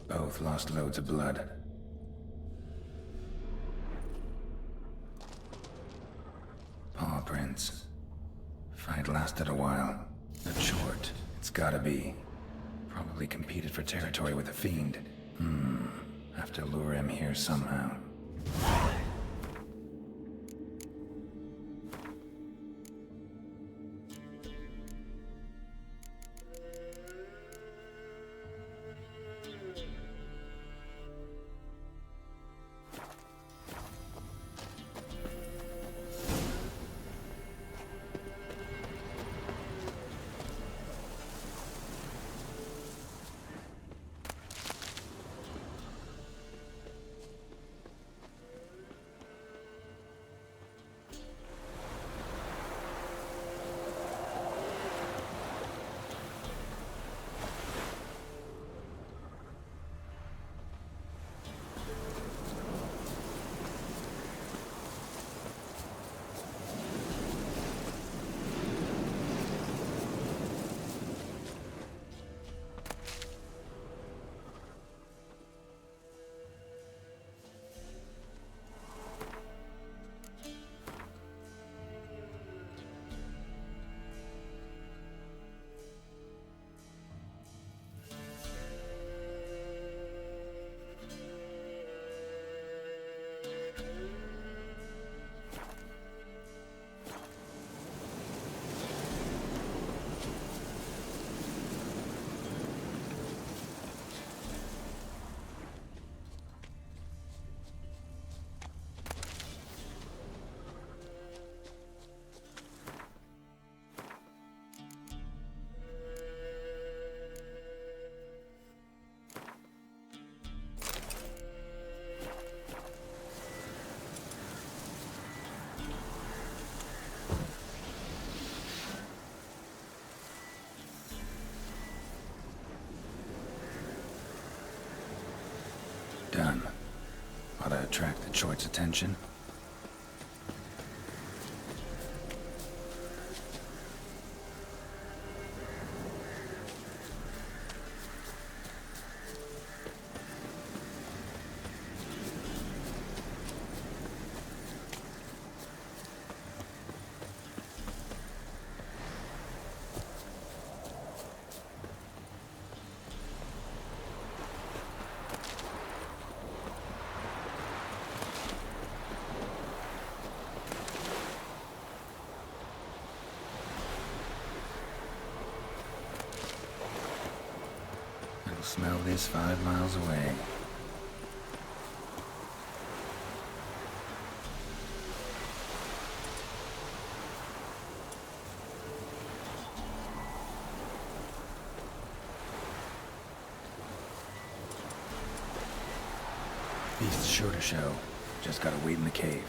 Both lost loads of blood. Paw prints. Fight lasted a while. But short, it's gotta be. Probably competed for territory with a fiend. Have to lure him here somehow. Done. Ought to attract the Choit's attention. Smell this 5 miles away. Beast's sure to show. Just gotta wait in the cave.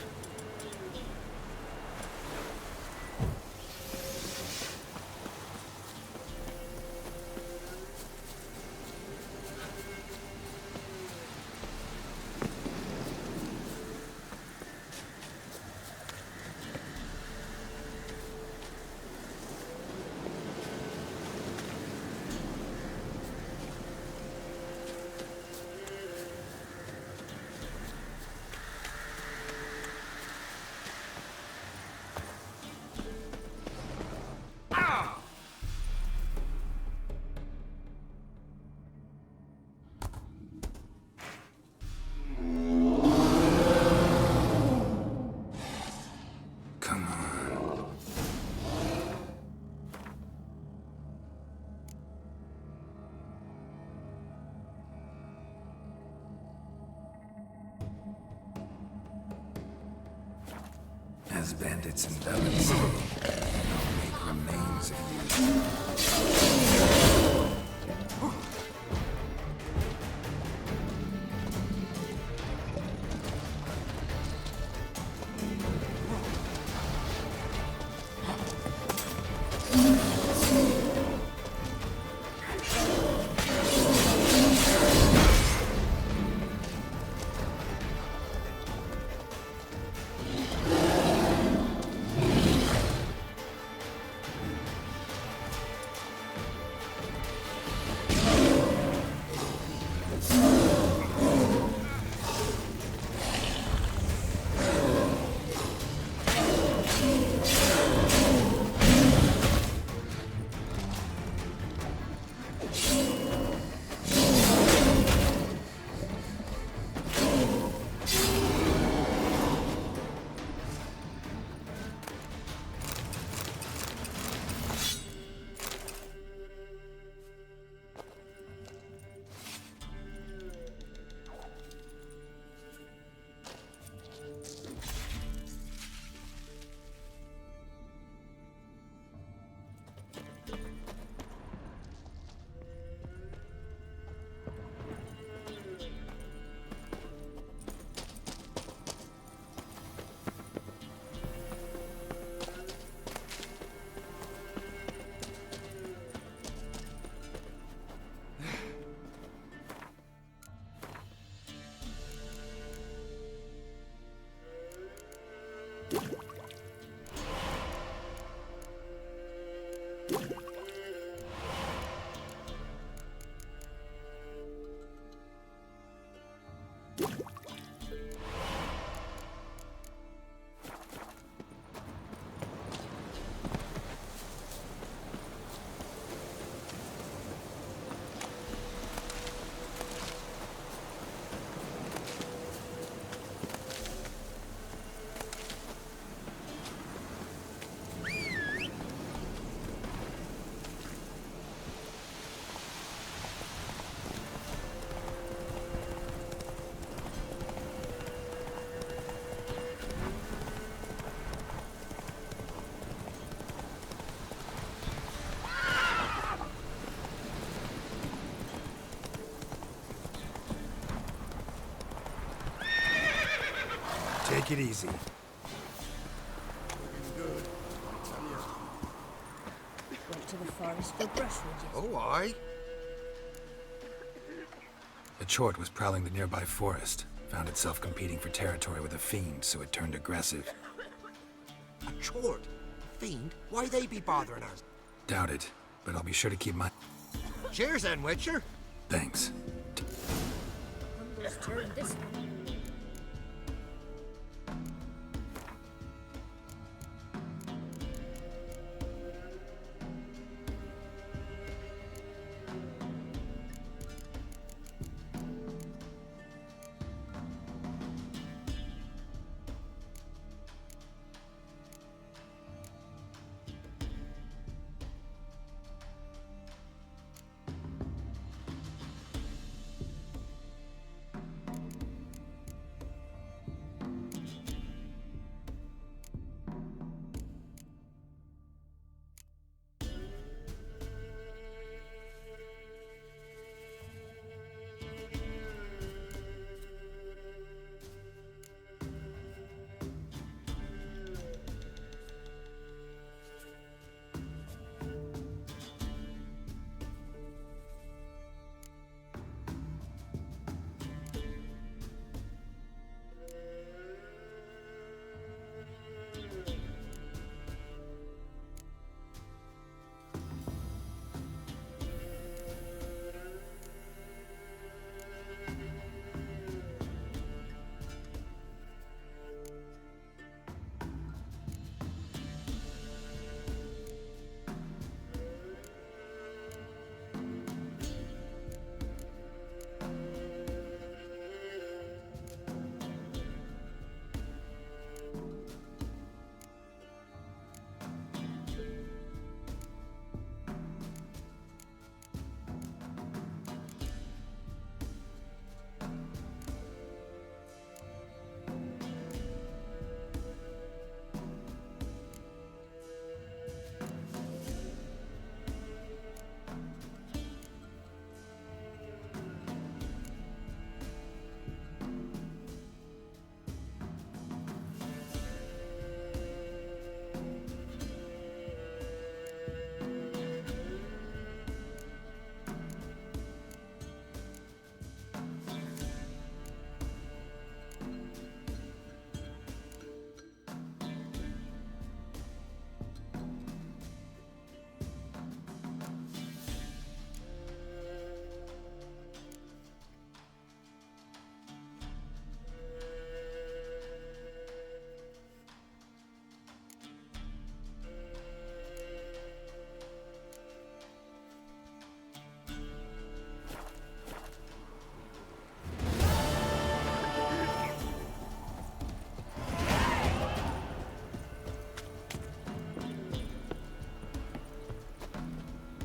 As bandits and villains say, I'll make remains of you. Take it easy. Went to the forest for brushwood yesterday. Oh, aye. A chort was prowling the nearby forest. Found itself competing for territory with a fiend, so it turned aggressive. A chort? Fiend? Why they be bothering us? Doubt it, but I'll be sure to keep my... Cheers then, Witcher. Thanks. Humble's turn this one.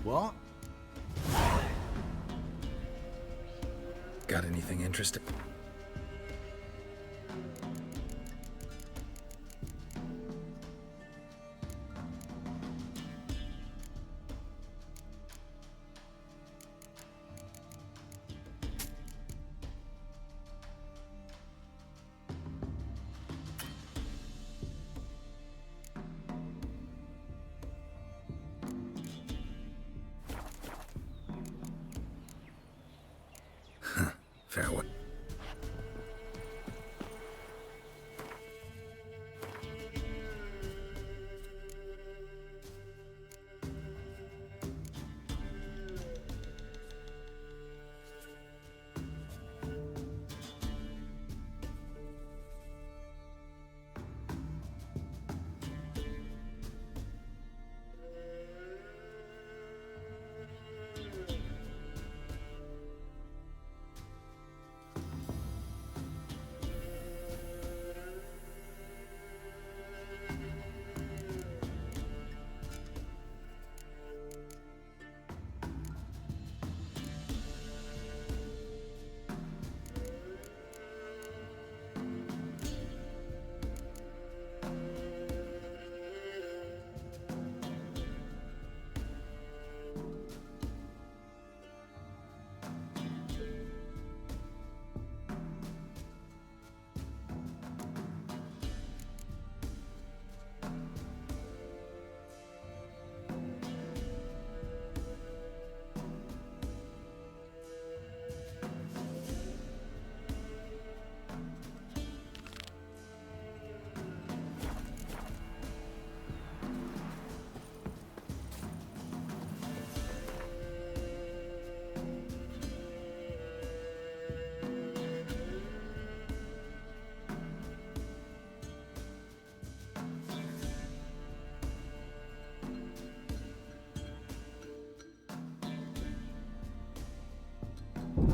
What? Got anything interesting? Farewell.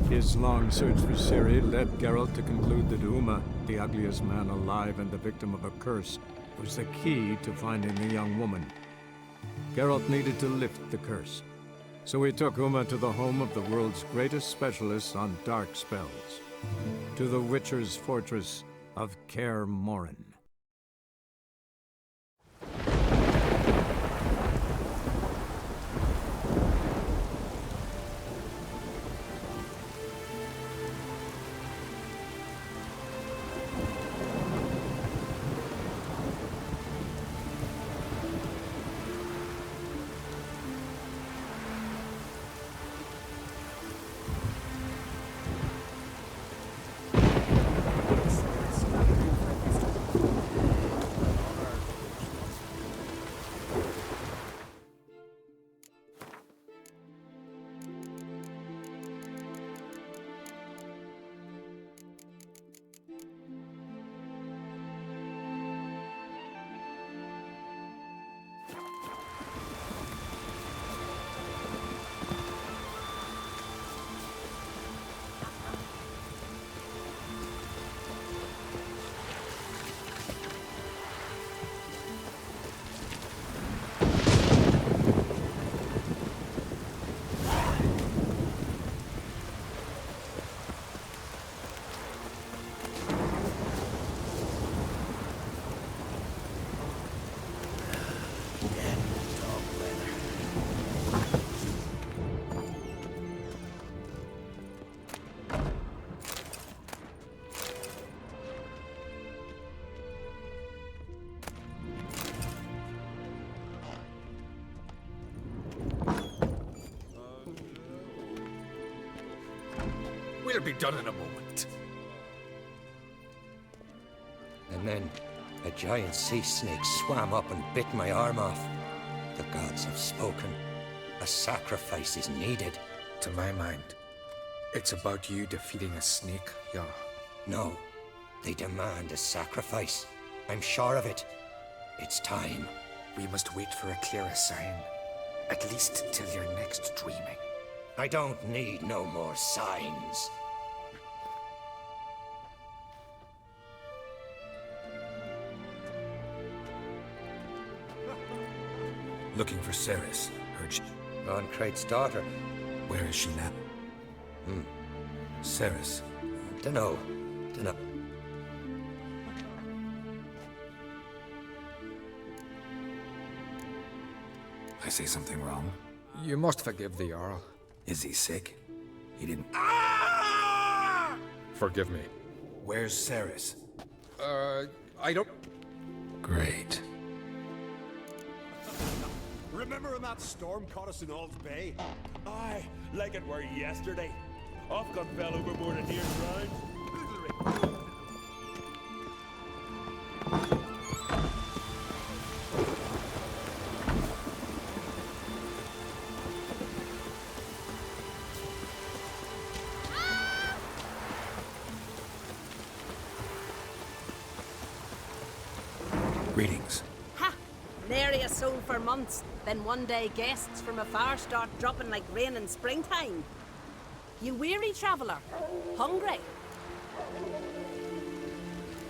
His long search for Ciri led Geralt to conclude that Uma, the ugliest man alive and the victim of a curse, was the key to finding the young woman. Geralt needed to lift the curse, so he took Uma to the home of the world's greatest specialist on dark spells, to the Witcher's fortress of Kaer Morhen. We'll be done in a moment. And then a giant sea snake swam up and bit my arm off. The gods have spoken. A sacrifice is needed. To my mind, it's about you defeating a snake, yeah. No, they demand a sacrifice. I'm sure of it. It's time. We must wait for a clearer sign. At least till your next dreaming. I don't need no more signs. Looking for Ceres, urged. Lon Crate's daughter. Where is she now? Ceres. Dunno. I say something wrong? You must forgive the Jarl. Is he sick? He didn't... Forgive me. Where's Ceres? I don't... Great. Remember when that storm caught us in Ald's Bay? Aye, like it were yesterday. I've got fell overboard and near drowned. Greetings. Ha! Nary a soul for months. Then one day guests from afar start dropping like rain in springtime. You weary traveller? Hungry?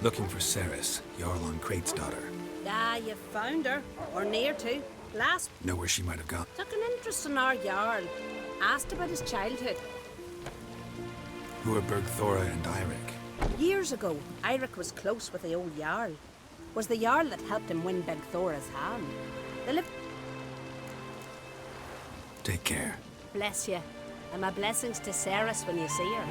Looking for Ceres, Jarl on Crate's daughter. Ah, you found her. Or near to. Last Know where she might have gone? took an interest in our Jarl. Asked about his childhood. Who are Bergthora and Eirik? Years ago, Eirik was close with the old Jarl. Was the Jarl that helped him win Bergthora's hand. They lived... Take care. Bless you. And my blessings to Ceres when you see her.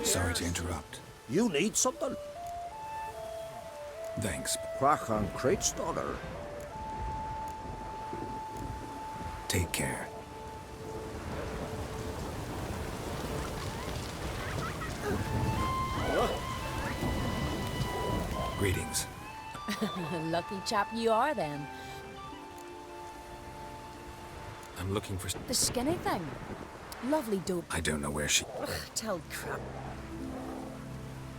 Sorry to interrupt. You need something? Thanks. Crack on Crate's daughter. Take care. Greetings. Lucky chap you are, then. I'm looking for... The skinny thing. Lovely dope. I don't know where she... Ugh, tell crap.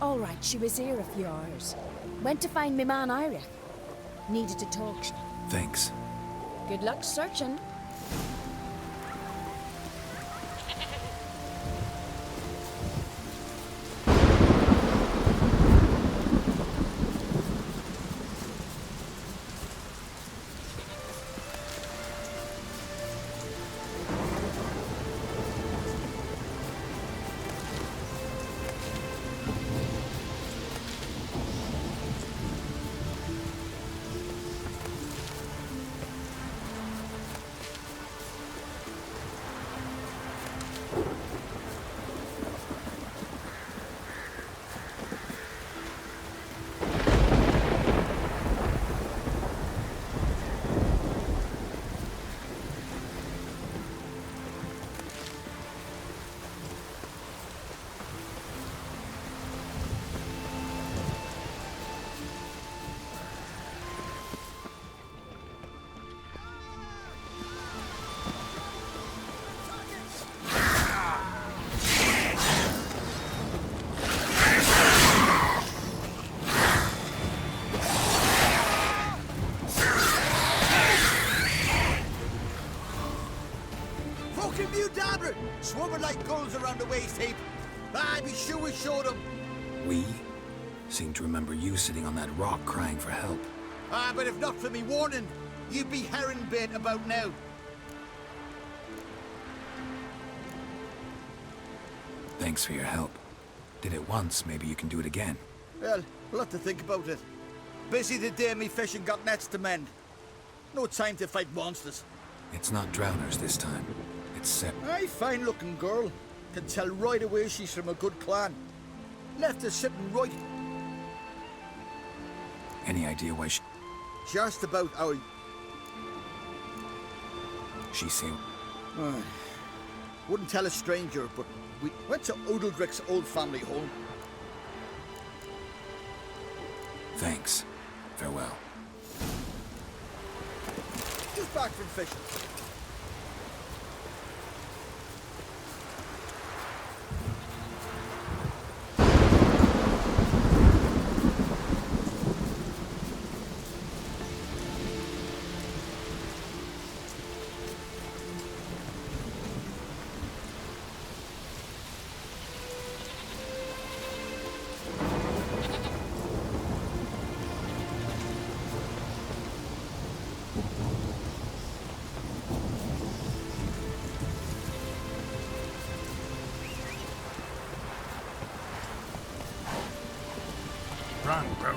All right, she was here a few hours. Went to find me man Eirik. Needed to talk. Thanks. Good luck searching. Swarming like gulls around the waist heap. I'd be sure we showed them. We? Seem to remember you sitting on that rock crying for help. But if not for me warning, you'd be herring bait about now. Thanks for your help. Did it once, maybe you can do it again. Well, we'll have to think about it. Busy the day me fishing got nets to mend. No time to fight monsters. It's not drowners this time. It's Sep. Aye, fine-looking girl. Can tell right away she's from a good clan. Left her sitting right. Any idea why she... Just about how... She seemed... Wouldn't tell a stranger, but we went to Odeldrick's old family home. Thanks. Farewell. Just back from fishing.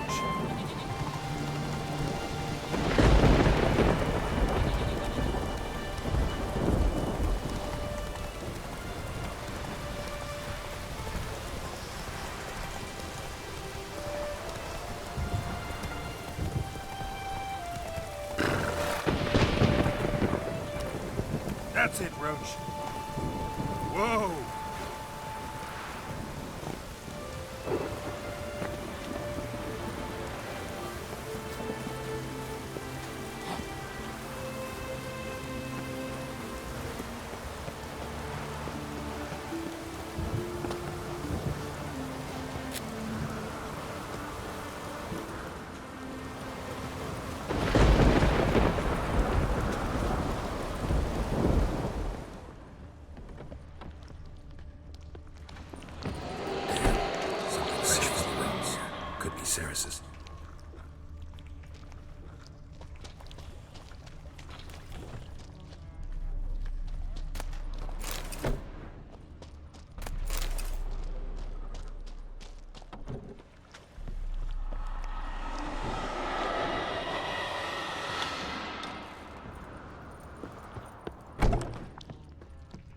Roach. That's it, Roach. Whoa! Ceres's.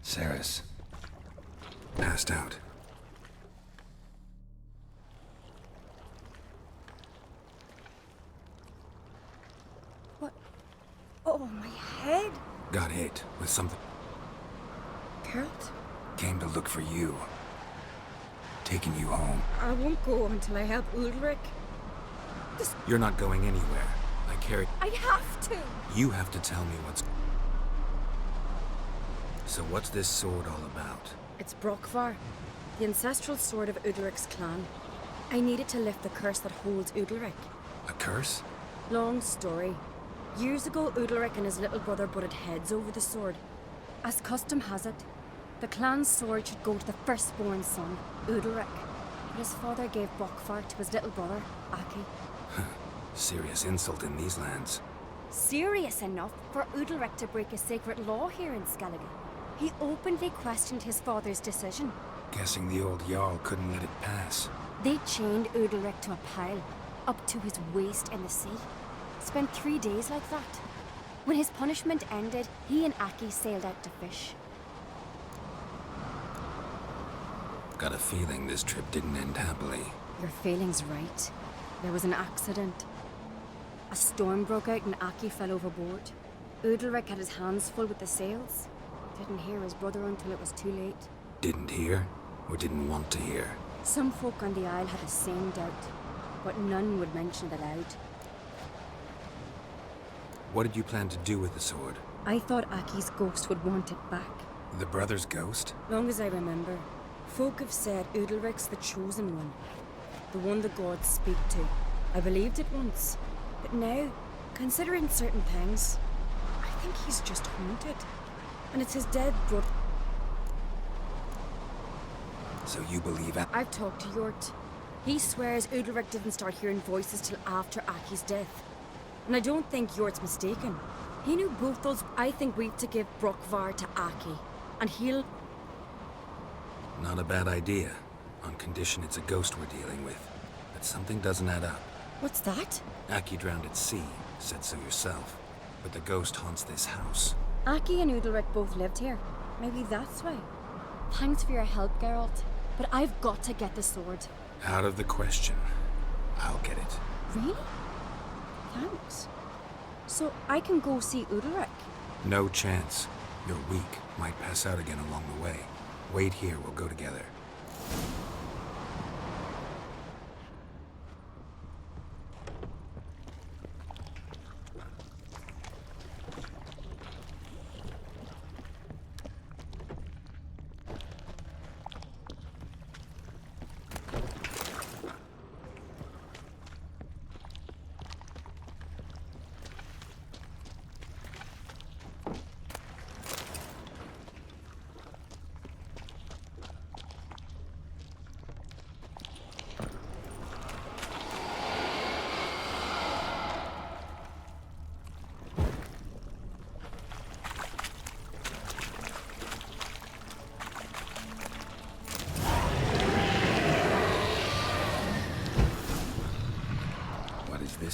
Ceres. Passed out. Oh, my head! Got hit with something. Geralt? Came to look for you. Taking you home. I won't go until I help Ulrich. You're not going anywhere. I carry. I have to! You have to tell me what's. So what's this sword all about? It's Brokvar, the ancestral sword of Udalric's clan. I need it to lift the curse that holds Udalric. A curse? Long story. Years ago, Udalric and his little brother butted heads over the sword. As custom has it, the clan's sword should go to the firstborn son, Udalric. But his father gave Brokvar to his little brother, Aki. Serious insult in these lands. Serious enough for Udalric to break a sacred law here in Skellige. He openly questioned his father's decision. Guessing the old Jarl couldn't let it pass. They chained Udalric to a pile, up to his waist in the sea. Spent 3 days like that. When his punishment ended, he and Aki sailed out to fish. Got a feeling this trip didn't end happily. Your feeling's right. There was an accident. A storm broke out and Aki fell overboard. Udalric had his hands full with the sails. Didn't hear his brother until it was too late. Didn't hear, or didn't want to hear? Some folk on the Isle had the same doubt, but none would mention it aloud. What did you plan to do with the sword? I thought Aki's ghost would want it back. The brother's ghost? Long as I remember, folk have said Udalric's the chosen one. The one the gods speak to. I believed it once, but now, considering certain things, I think he's just haunted. And it's his dead brother. So you believe I've talked to Yort. He swears Udalric didn't start hearing voices till after Aki's death. And I don't think Yort's mistaken. He knew both those. I think we've to give Brokvar to Aki. And he'll... Not a bad idea. On condition it's a ghost we're dealing with. But something doesn't add up. What's that? Aki drowned at sea. Said so yourself. But the ghost haunts this house. Aki and Udalric both lived here. Maybe that's why. Thanks for your help, Geralt. But I've got to get the sword. Out of the question. I'll get it. Really? Thanks. So I can go see Udalric? No chance. You're weak. Might pass out again along the way. Wait here, we'll go together.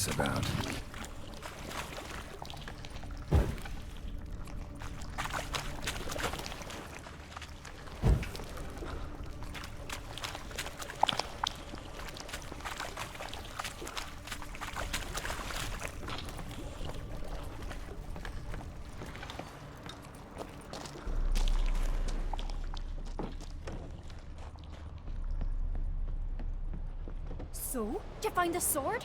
this about? So, did you find the sword?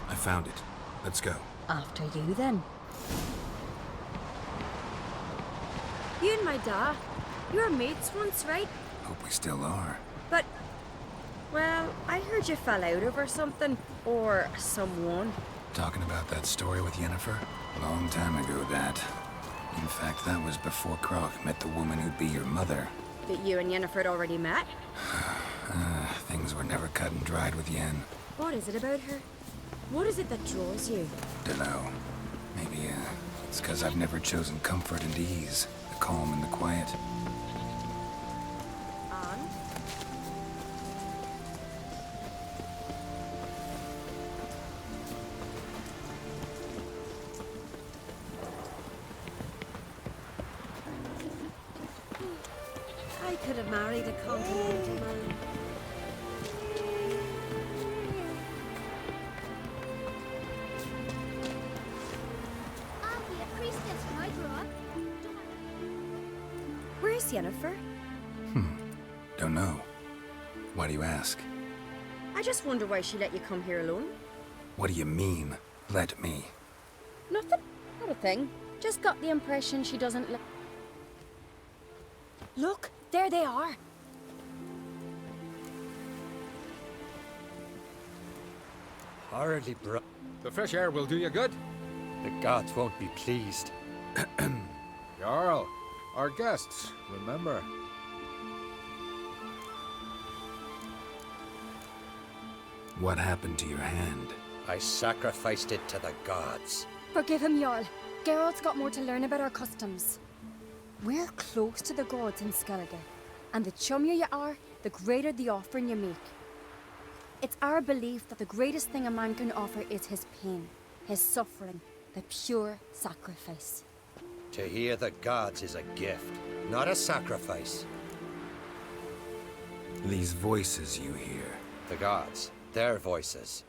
I found it. Let's go. After you, then. You and my dad, you were mates once, right? Hope we still are. But, well, I heard you fell out over something. Or someone. Talking about that story with Yennefer? Long time ago, that. In fact, that was before Krog met the woman who'd be your mother. That you and Yennefer had already met? Things were never cut and dried with Yen. What is it about her? What is it that draws you? Dunno. Maybe, it's because I've never chosen comfort and ease. The calm and the quiet. And? I could have married a continental man. I'll be a priestess when I grow up. Where's Yennefer? Don't know. Why do you ask? I just wonder why she let you come here alone. What do you mean, let me? Nothing. Not a thing. Just got the impression she doesn't let... Look, there they are. Hardly, bro. The fresh air will do you good. The gods won't be pleased. Jarl, our guests, remember. What happened to your hand? I sacrificed it to the gods. Forgive him, Jarl. Geralt's got more to learn about our customs. We're close to the gods in Skellige, and the chummier you are, the greater the offering you make. It's our belief that the greatest thing a man can offer is his pain, his suffering, the pure sacrifice. To hear the gods is a gift, not a sacrifice. These voices you hear. The gods, their voices.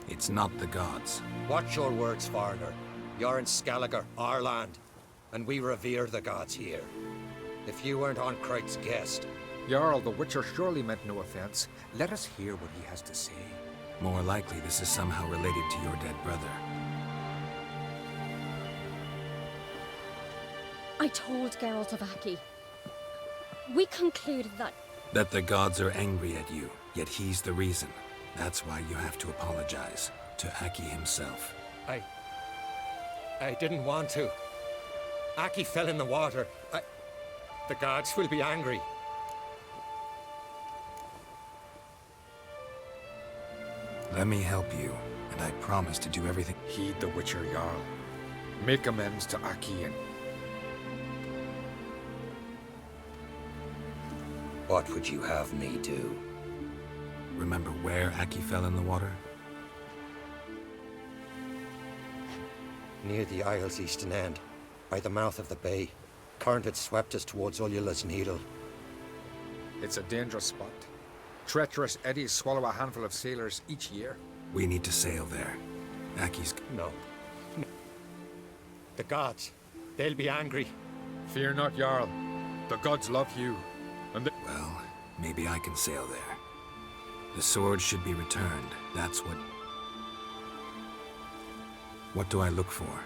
It's not the gods. Watch your words, foreigner. You're in Skellige, our land, and we revere the gods here. If you weren't on Krig's guest... Jarl, the Witcher surely meant no offense. Let us hear what he has to say. More likely this is somehow related to your dead brother. I told Geralt of Aki. We concluded that... That the gods are angry at you, yet he's the reason. That's why you have to apologize to Aki himself. I didn't want to. Aki fell in the water. The gods will be angry. Let me help you, and I promise to do everything. Heed the Witcher, Jarl. Make amends to Aki and... What would you have me do? Remember where Aki fell in the water? Near the Isle's eastern end, by the mouth of the bay. Current had swept us towards Ullula's Needle. It's a dangerous spot. Treacherous eddies swallow a handful of sailors each year. We need to sail there. Aki's... No. The gods. They'll be angry. Fear not, Jarl. The gods love you. And they... Well, maybe I can sail there. The sword should be returned. That's what... What do I look for?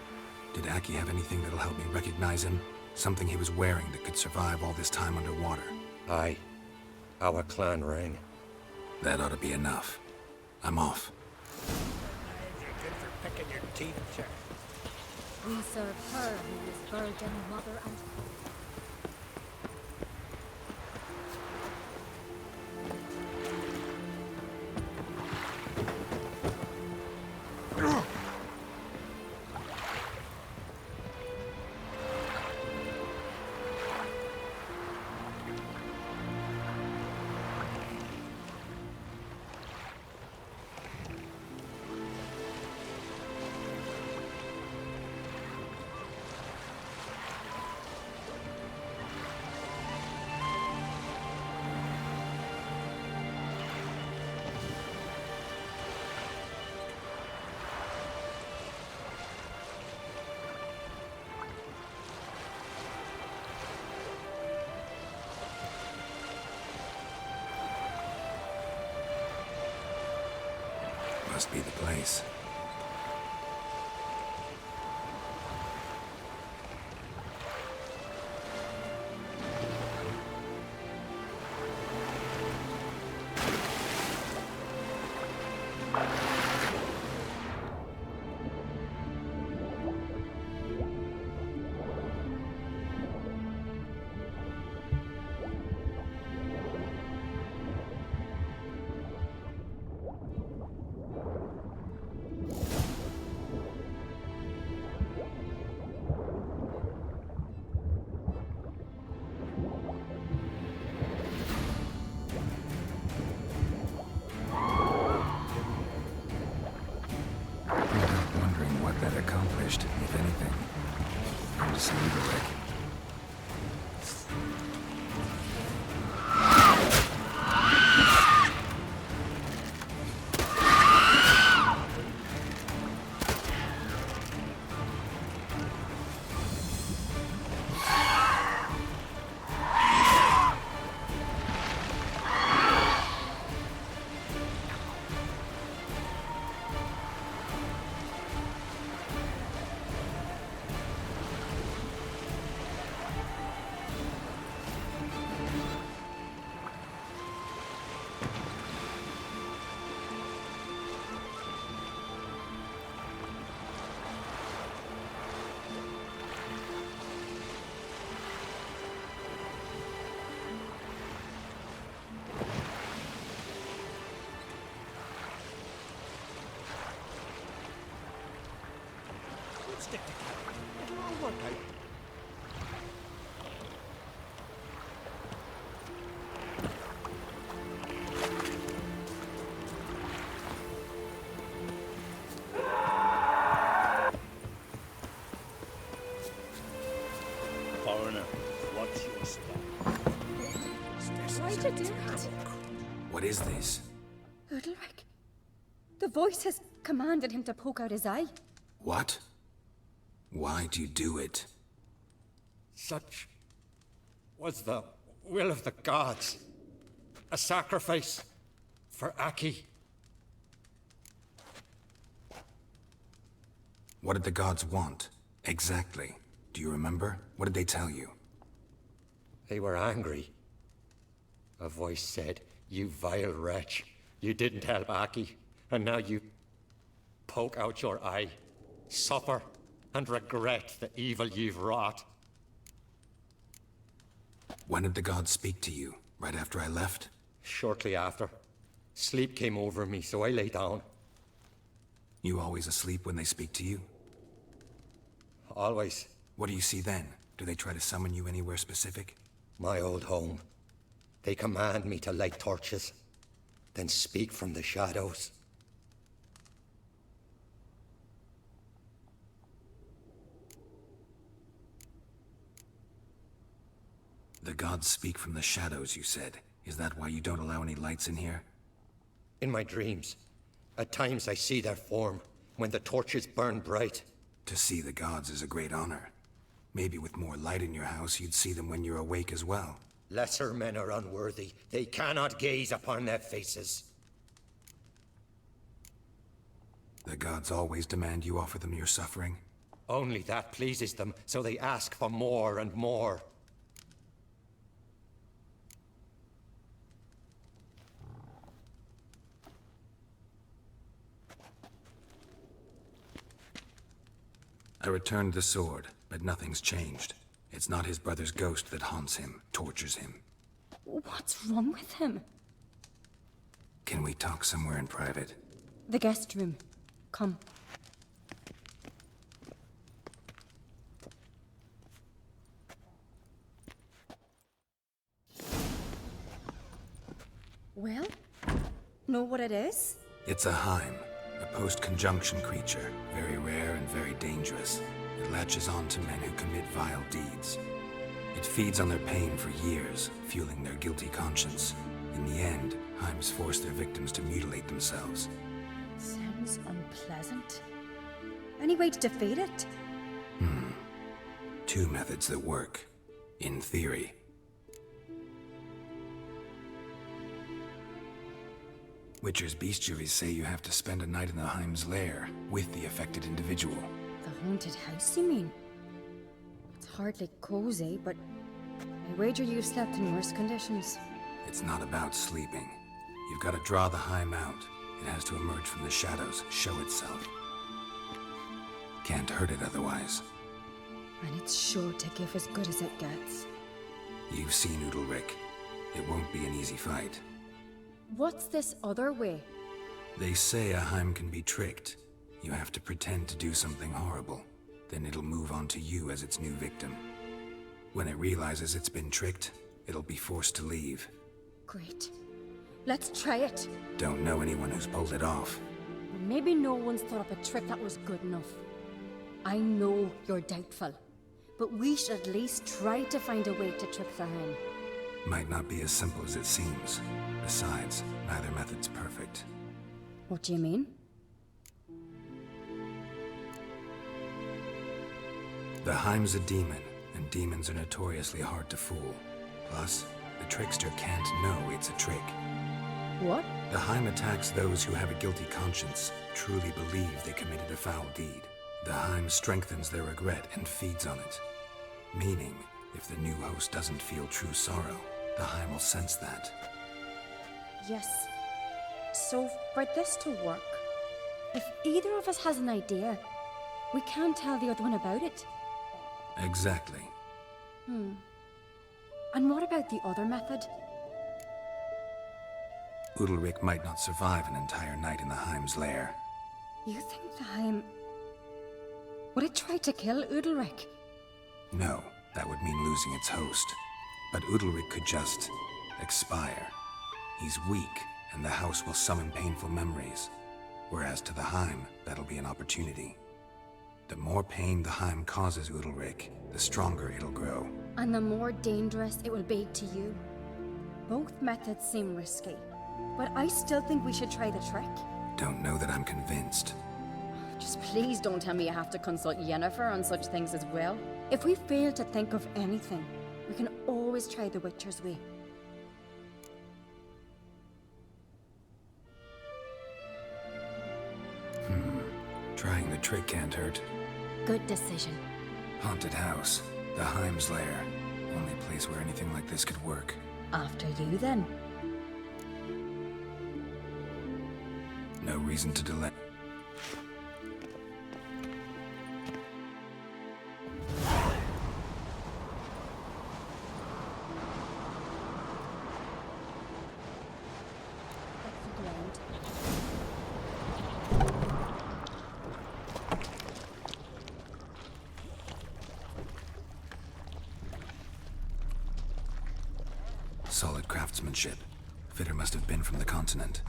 Did Aki have anything that'll help me recognize him? Something he was wearing that could survive all this time underwater? Aye. Our clan ring. That ought to be enough. I'm off. You're good for picking your teeth, sir. We serve her who is virgin, mother, and... Must be the place. If anything, I'm just leave it like. Stick together. It'll all work out. Foreigner, what's your step? Why'd you do it? What is this? Udalric. The voice has commanded him to poke out his eye. What? Why do you do it? Such was the will of the gods. A sacrifice for Aki. What did the gods want? Exactly. Do you remember? What did they tell you? They were angry. A voice said, "You vile wretch. You didn't help Aki, and now you poke out your eye. Suffer and regret the evil you've wrought." When did the gods speak to you? Right after I left? Shortly after. Sleep came over me, so I lay down. You always asleep when they speak to you? Always. What do you see then? Do they try to summon you anywhere specific? My old home. They command me to light torches, then speak from the shadows. The gods speak from the shadows, you said. Is that why you don't allow any lights in here? In my dreams. At times I see their form, when the torches burn bright. To see the gods is a great honor. Maybe with more light in your house, you'd see them when you're awake as well. Lesser men are unworthy. They cannot gaze upon their faces. The gods always demand you offer them your suffering? Only that pleases them, so they ask for more and more. I returned the sword, but nothing's changed. It's not his brother's ghost that haunts him, tortures him. What's wrong with him? Can we talk somewhere in private? The guest room. Come. Well, know what it is? It's a Heim, a post-conjunction creature, very rare and very dangerous. It latches on to men who commit vile deeds. It feeds on their pain for years, fueling their guilty conscience. In the end, Heims force their victims to mutilate themselves. Sounds unpleasant. Any way to defeat it? Two methods that work. In theory. Witcher's bestiaries say you have to spend a night in the Heim's lair with the affected individual. The haunted house, you mean? It's hardly cozy, but I wager you've slept in worse conditions. It's not about sleeping. You've got to draw the Heim out. It has to emerge from the shadows, show itself. Can't hurt it otherwise. And it's sure to give as good as it gets. You've seen Udalric. It won't be an easy fight. What's this other way? They say a Heim can be tricked. You have to pretend to do something horrible. Then it'll move on to you as its new victim. When it realizes it's been tricked, it'll be forced to leave. Great. Let's try it. Don't know anyone who's pulled it off. Maybe no one's thought up a trick that was good enough. I know you're doubtful, but we should at least try to find a way to trick the Heim. Might not be as simple as it seems. Besides, neither method's perfect. What do you mean? The Heim's a demon, and demons are notoriously hard to fool. Plus, the trickster can't know it's a trick. What? The Heim attacks those who have a guilty conscience, truly believe they committed a foul deed. The Heim strengthens their regret and feeds on it. Meaning, if the new host doesn't feel true sorrow, the Heim will sense that. Yes. So, for this to work, if either of us has an idea, we can tell the other one about it. Exactly. And what about the other method? Udalric might not survive an entire night in the Heim's lair. You think the Heim... would it try to kill Udalric? No, that would mean losing its host. But Udalric could just... expire. He's weak, and the house will summon painful memories. Whereas to the Heim, that'll be an opportunity. The more pain the Heim causes Udalric, the stronger it'll grow. And the more dangerous it will be to you. Both methods seem risky, but I still think we should try the trick. Don't know that I'm convinced. Just please don't tell me you have to consult Yennefer on such things as well. If we fail to think of anything, we can always try the Witcher's way. Trying the trick can't hurt. Good decision. Haunted house. The Heim's lair. Only place where anything like this could work. After you, then. No reason to delay. Solid craftsmanship. Fitter must have been from the continent.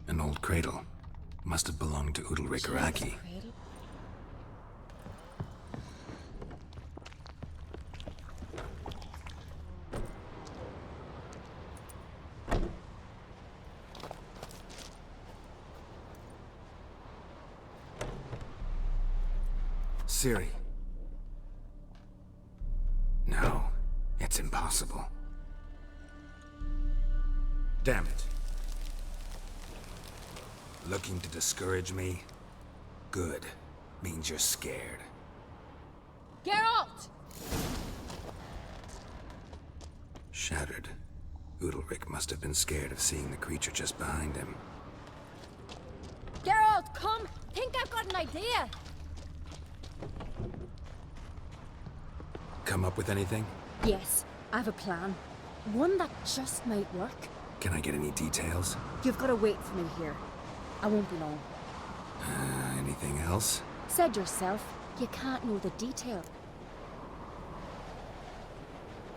An old cradle. Must have belonged to Udalric or Aki. Ciri. No, it's impossible. Damn it. Looking to discourage me? Good. Means you're scared. Geralt! Shattered. Udalric must have been scared of seeing the creature just behind him. Geralt, come! Think I've got an idea! Come up with anything? Yes, I have a plan. One that just might work. Can I get any details? You've got to wait for me here. I won't be long. Anything else? Said yourself, you can't know the detail.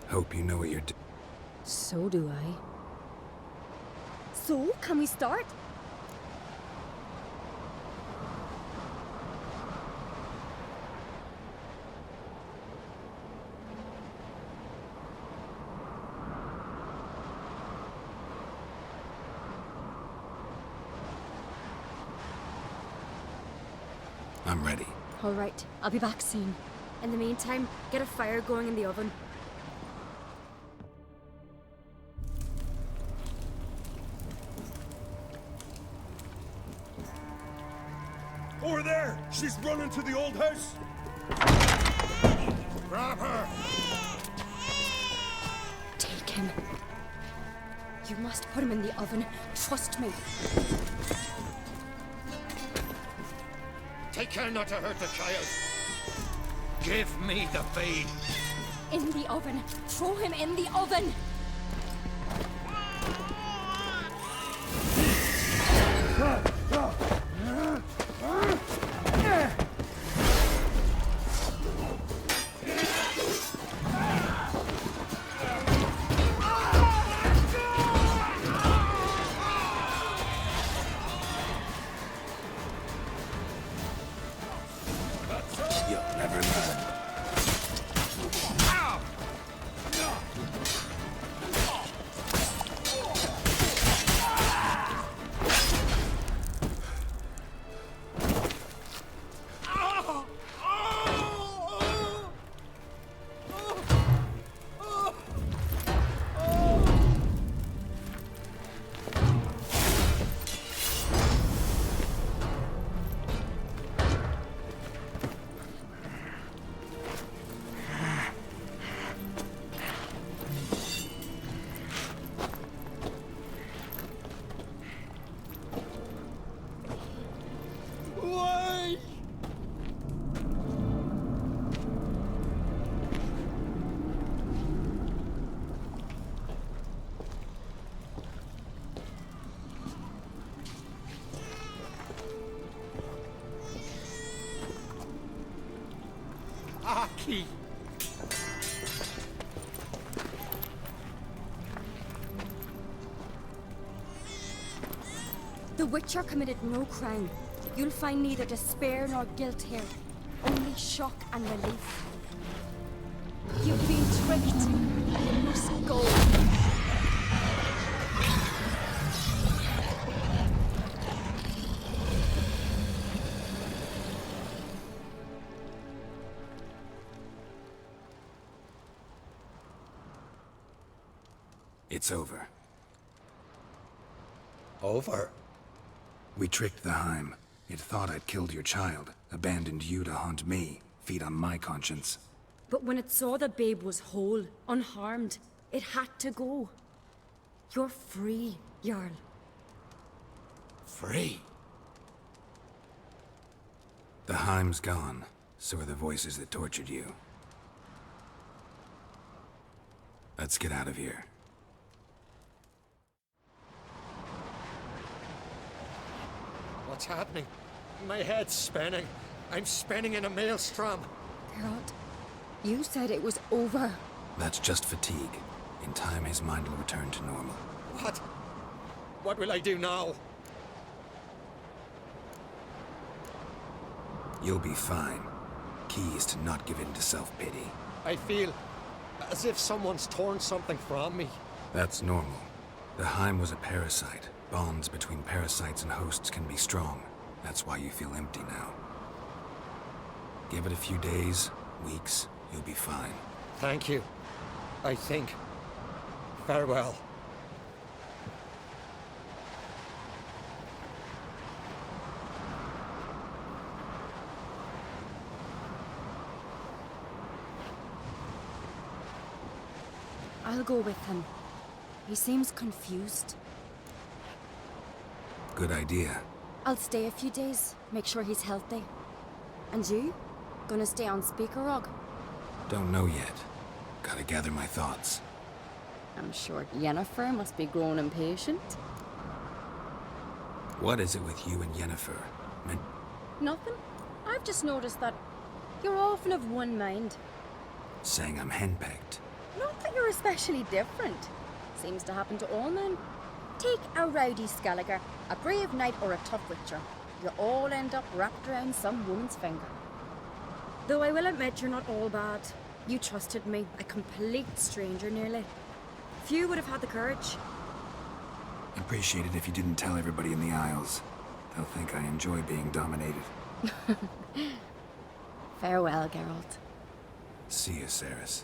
Hope you know what you're doing. So do I. So, can we start? I'm ready. All right, I'll be back soon. In the meantime, get a fire going in the oven. Over there! She's running to the old house! Grab her! Take him. You must put him in the oven. Trust me. Take care not to hurt the child. Give me the feed. In the oven. Throw him in the oven. You'll never learn. Aki! The Witcher committed no crime. You'll find neither despair nor guilt here. Only shock and relief. You've been tricked. You must go. It's over. Over? We tricked the Heim. It thought I'd killed your child, abandoned you to haunt me, feed on my conscience. But when it saw the babe was whole, unharmed, it had to go. You're free, Jarl. Free? The Heim's gone, so are the voices that tortured you. Let's get out of here. What's happening? My head's spinning. I'm spinning in a maelstrom. Geralt, you said it was over. That's just fatigue. In time, his mind will return to normal. What? What will I do now? You'll be fine. Key is to not give in to self-pity. I feel as if someone's torn something from me. That's normal. The Heim was a parasite. Bonds between parasites and hosts can be strong. That's why you feel empty now. Give it a few days, weeks, you'll be fine. Thank you. I think. Farewell. I'll go with him. He seems confused. Good idea. I'll stay a few days, make sure he's healthy. And you? Gonna stay on Speaker Rog? Don't know yet. Gotta gather my thoughts. I'm sure Yennefer must be growing impatient. What is it with you and Yennefer? Nothing. I've just noticed that you're often of one mind. Saying I'm henpecked. Not that you're especially different. Seems to happen to all men. Take a rowdy Skelliger, a brave knight or a tough witcher. You all end up wrapped around some woman's finger. Though I will admit you're not all bad. You trusted me, a complete stranger nearly. Few would have had the courage. Appreciate it if you didn't tell everybody in the Isles. They'll think I enjoy being dominated. Farewell, Geralt. See you, Ceres.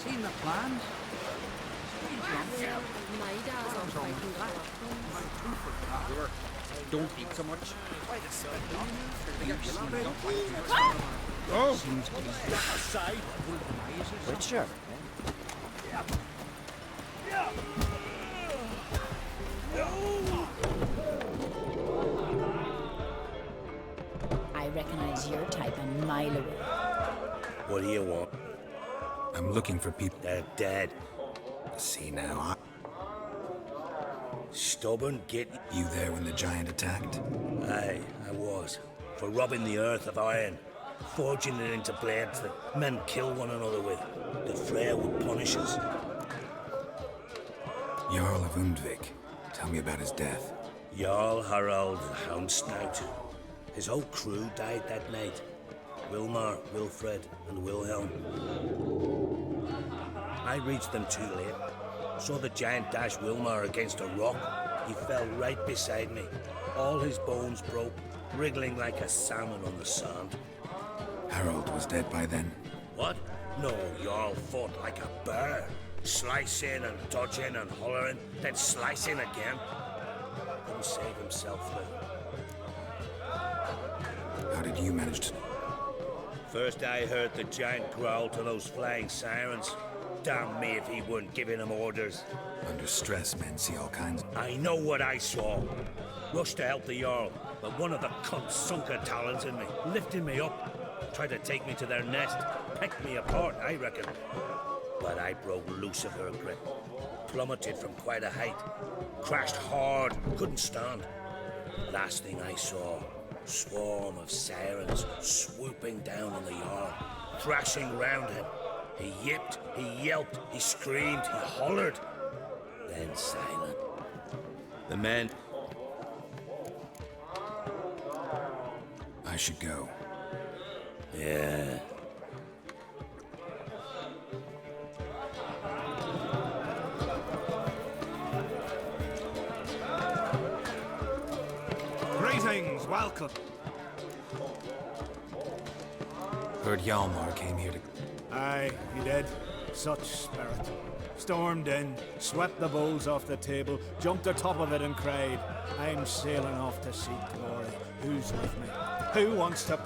Seen the plans? My dad's on fighting Don't eat so much. Oh! Seems to be aside. Witcher. I recognize your type a mile away. What do you want? I'm looking for people. They're dead. See now. Stubborn git. You there when the giant attacked? Aye, I was. For robbing the earth of iron, forging it into blades that men kill one another with. The Freya would punish us. Jarl of Undvik. Tell me about his death. Jarl Harald the Houndsnout. His whole crew died that night. Wilmar, Wilfred, and Wilhelm. I reached them too late. Saw the giant dash Wilmar against a rock. He fell right beside me. All his bones broke, wriggling like a salmon on the sand. Harold was dead by then. What? No, Jarl fought like a bear. Slicing and dodging and hollering, then slicing again. Couldn't save himself though. How did you manage to... First I heard the giant growl to those flying sirens. Damn me if he weren't giving them orders. Under stress, men see all kinds. I know what I saw. Rushed to help the Jarl, but one of the cunts sunk her talons in me, lifting me up. Tried to take me to their nest, pecked me apart, I reckon. But I broke loose of her grip. Plummeted from quite a height. Crashed hard, couldn't stand. Last thing I saw, swarm of sirens swooping down on the Jarl, thrashing round him. He yipped, he yelped, he screamed, he hollered. Then silent. The men... I should go. Yeah. Greetings, welcome. Heard Hjalmar came here to... Aye, he did. Such spirit. Stormed in, swept the bowls off the table, jumped atop of it and cried, I'm sailing off to seek glory. Who's with me? Who wants to...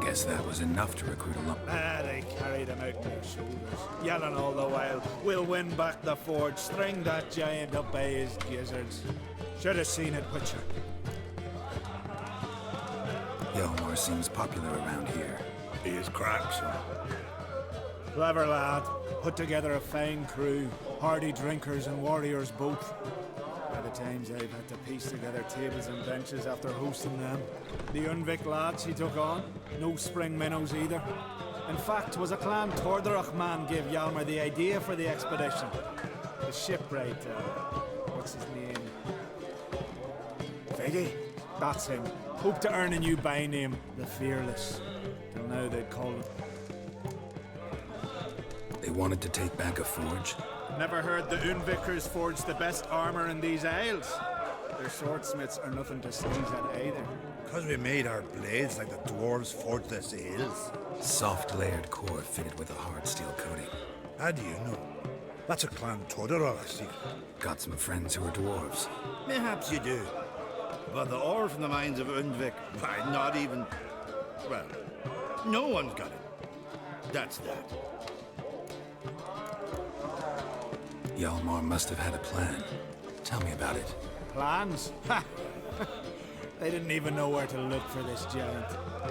Guess that was enough to recruit a lump. They carried him out on their shoulders, yelling all the while, we'll win back the forge, string that giant up by his gizzards. Should have seen it, Witcher. Hjalmar seems popular around here. He is crack, son. Clever lad. Put together a fine crew. Hardy drinkers and warriors both. By the times I've had to piece together tables and benches after hosting them. The Unvik lads he took on. No spring minnows either. In fact, was a clan Tordarach man gave Hjalmar the idea for the expedition. The shipwright, what's his name? Viggy? That's him. Hope to earn a new by-name, the Fearless. Till now they'd call him. They wanted to take back a forge? Never heard the Unvikers forged the best armor in these isles. Their swordsmiths are nothing to sneeze at either. Because we made our blades like the dwarves forged their sails. Soft layered core fitted with a hard steel coating. How do you know? That's a clan Tordarach secret. Got some friends who are dwarves. Mayhaps you do. But the ore from the mines of Undvik, why, not even... Well, no one's got it. That's that. Hjalmar must have had a plan. Tell me about it. Plans? Ha! They didn't even know where to look for this giant.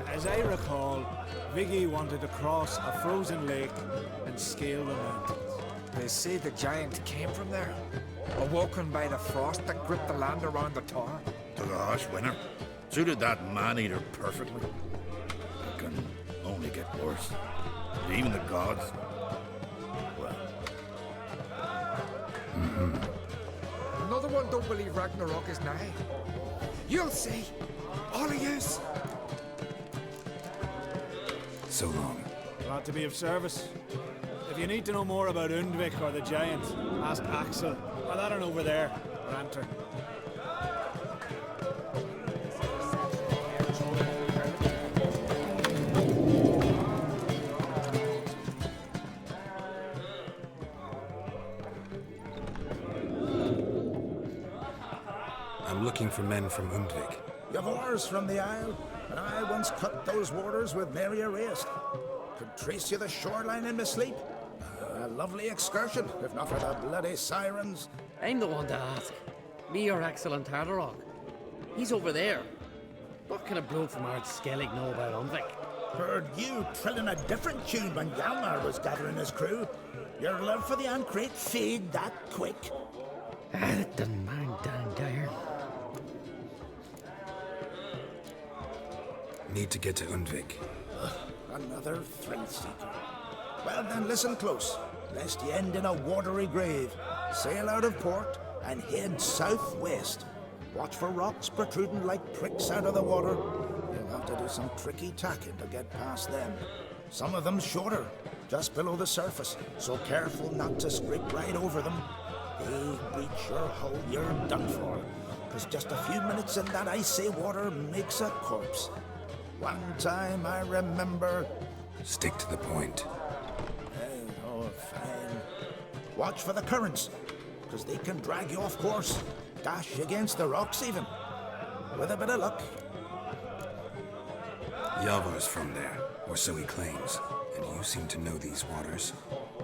As I recall, Viggy wanted to cross a frozen lake and scale the mountains. They say the giant came from there, awoken by the frost that gripped the land around the tower. Took a harsh winter. Suited that man-eater perfectly. It can only get worse. Even the gods. Well. Another one don't believe Ragnarok is nigh. You'll see. All of yous. So long. Glad to be of service. If you need to know more about Undvik or the giant, ask Axel, or that one over there, or Anter. I'm looking for men from Undvik. Yavors from the Isle, and I once cut those waters with Mary Arrest. Could trace you the shoreline in my sleep. A lovely excursion, if not for the bloody sirens. I'm the one to ask. Me or Axel and Tardarog. He's over there. What can a bloke from Ard Skellig know about Undvik? Heard you trilling a different tune when Hjalmar was gathering his crew. Your love for the Ancrate fade that quick. It doesn't mind down there. Need to get to Undvik. Another thrill seeker. Well then, listen close, lest you end in a watery grave. Sail out of port and head southwest. Watch for rocks protruding like pricks out of the water. You'll have to do some tricky tacking to get past them. Some of them shorter, just below the surface, so careful not to scrape right over them. They breach your hull, you're done for. Cause just a few minutes in that icy water makes a corpse. One time I remember... Stick to the point. Oh, fine. Watch for the currents, because they can drag you off course. Dash against the rocks even. With a bit of luck. Yavar's from there, or so he claims. And you seem to know these waters.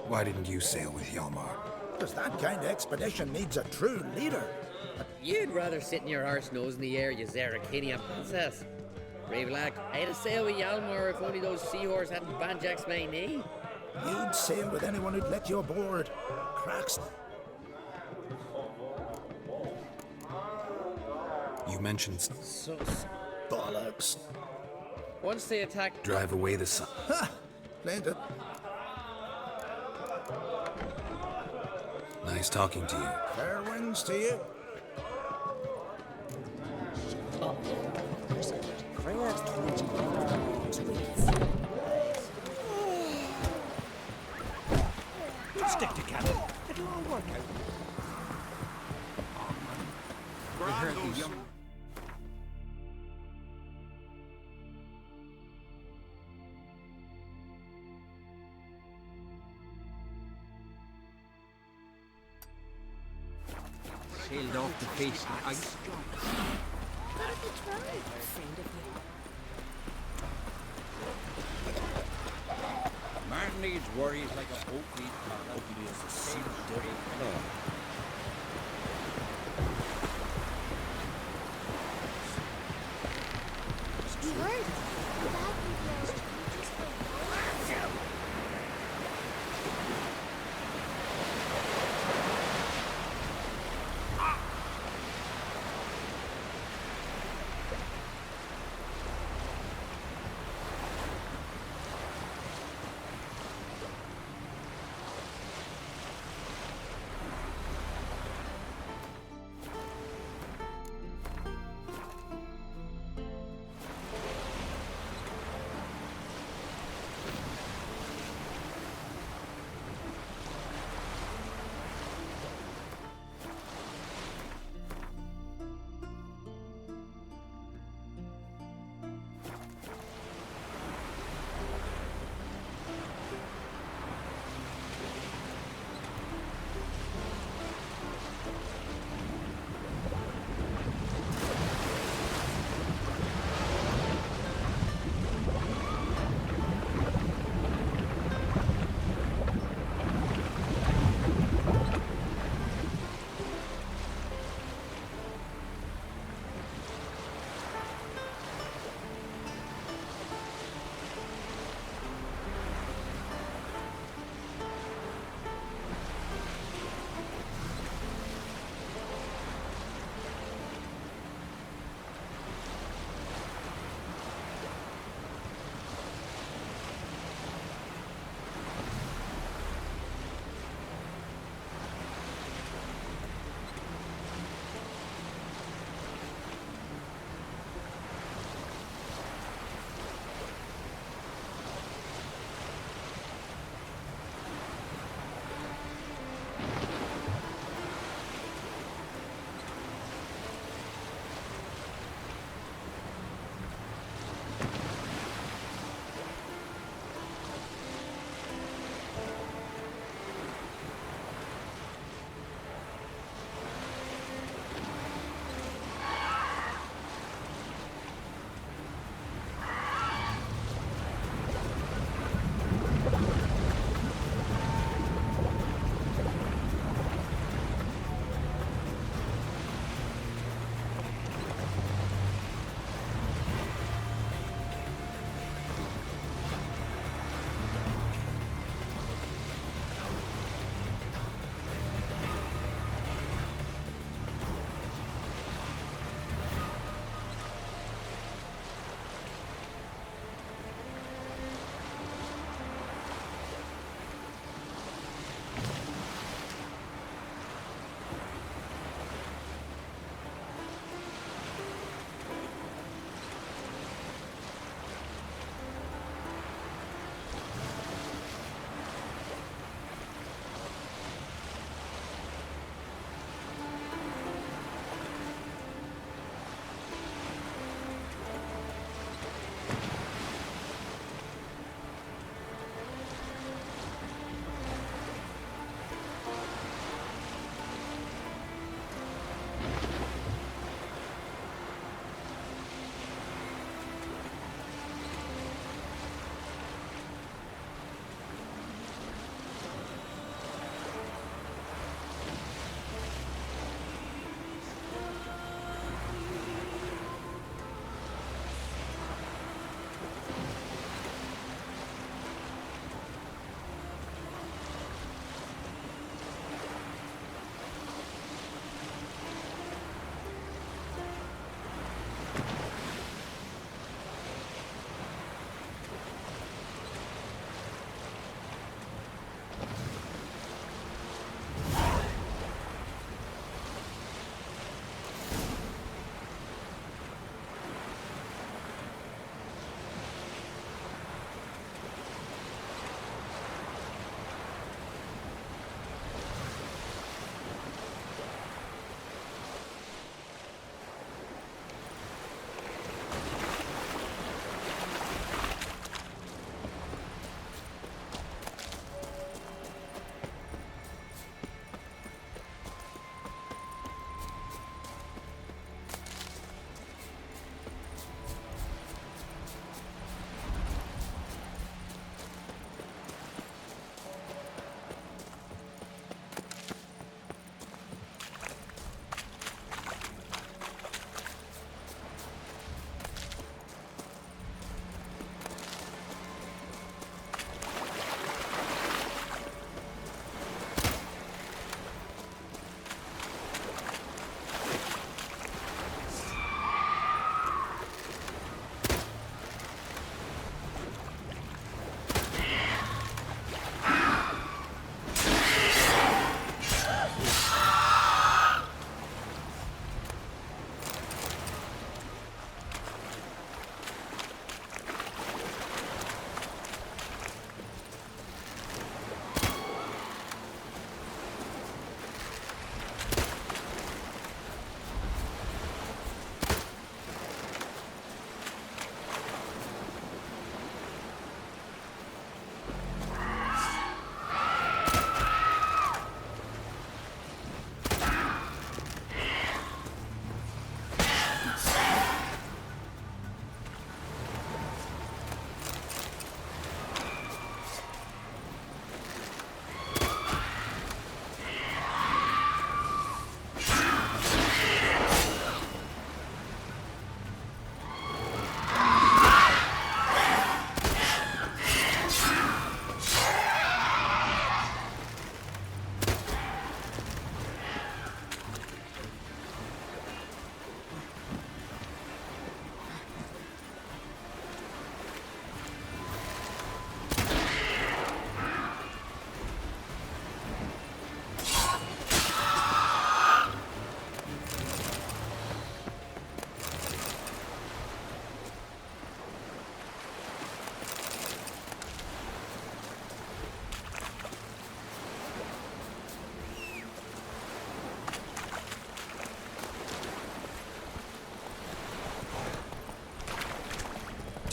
Why didn't you sail with Hjalmar? Because that kind of expedition needs a true leader. You'd rather sit in your arse nose in the air, you Zaracanian princess. Brave lad, I'd have sailed with Hjalmar if only those seahorse hadn't banjaxed my knee. You'd sail with anyone who'd let you aboard. Cracks. You mentioned... So... Bollocks. Once they attack... Drive away the sun. Ha! Played it. Nice talking to you. Fair winds to you. Stick together. It'll all work out. We heard the young... peeled off the fish and ice. Man needs worries like a oak needs man. Ugly as a sea devil. You heard? The bad people just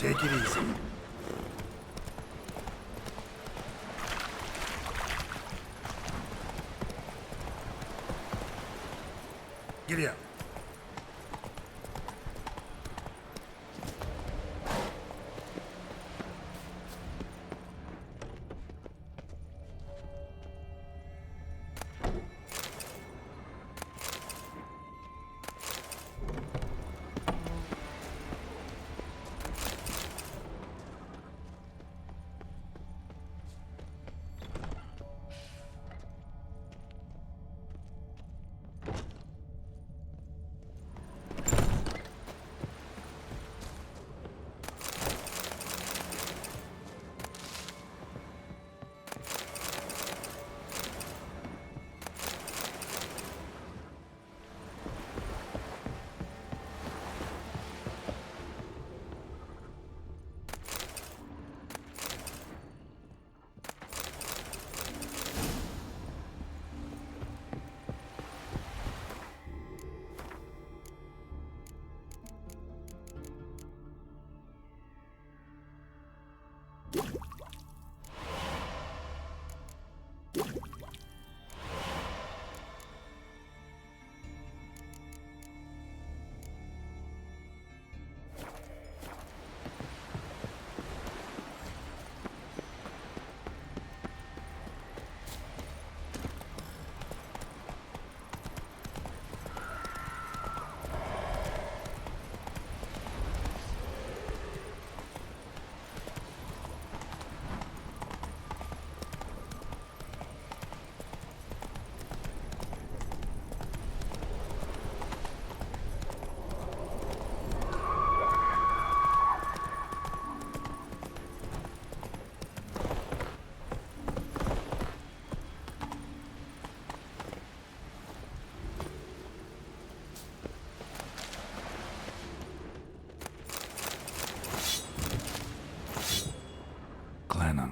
Take it easy. Giddy up.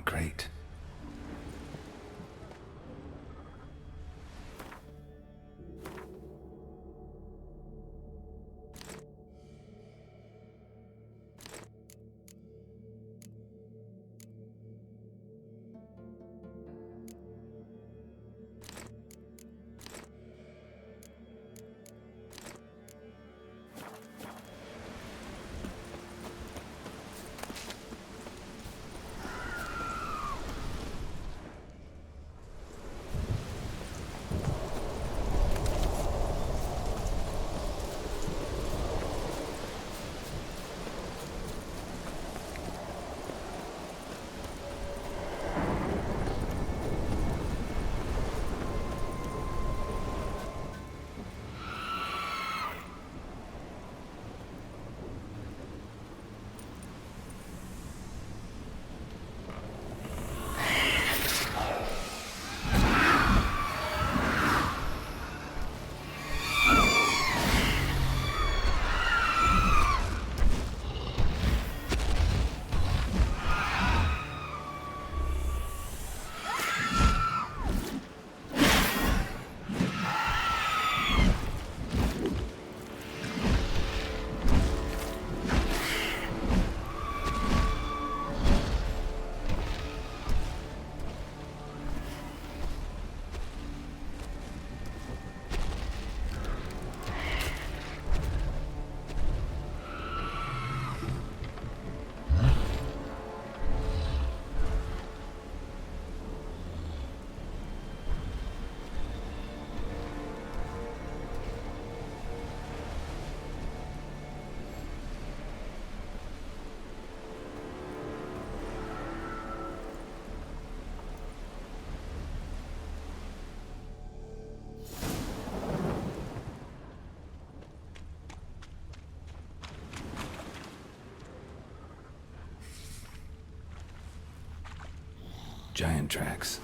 Great. Giant tracks.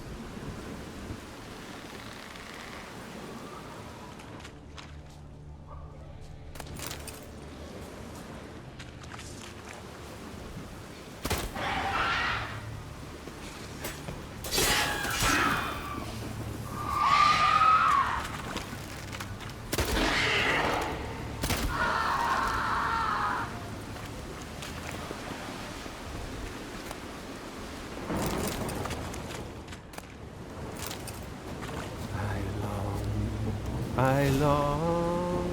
I long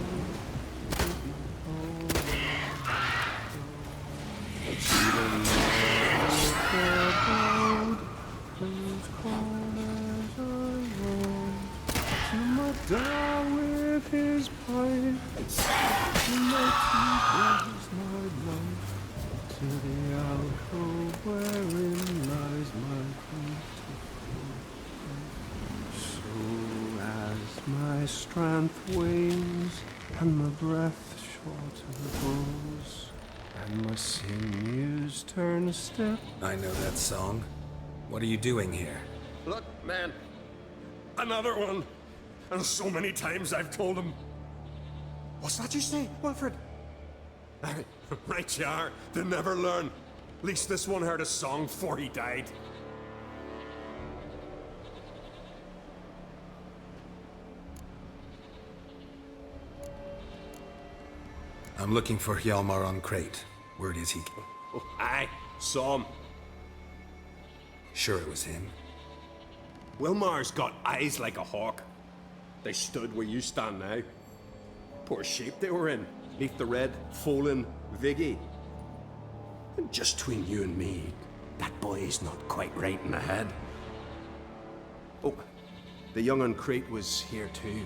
to behold. Even whose corners I roam, to Madame with his pipe, to my teeth my life, to the alcove wherein lies my beautiful. So as my strength wanes and my breath shorter grows, and my sinews turn stiff. I know that song. What are you doing here? Look, man. Another one. And so many times I've told him. What's that you say, Wilfred? Right you are. They never learn. At least this one heard a song before he died. I'm looking for Hjalmar on Crate. Word is he... Oh, aye, saw him. Sure it was him? Wilmar's got eyes like a hawk. They stood where you stand now. Poor shape they were in, neath the red, Folin, Viggy. And just between you and me, that boy's not quite right in the head. Oh, the young on Crate was here too.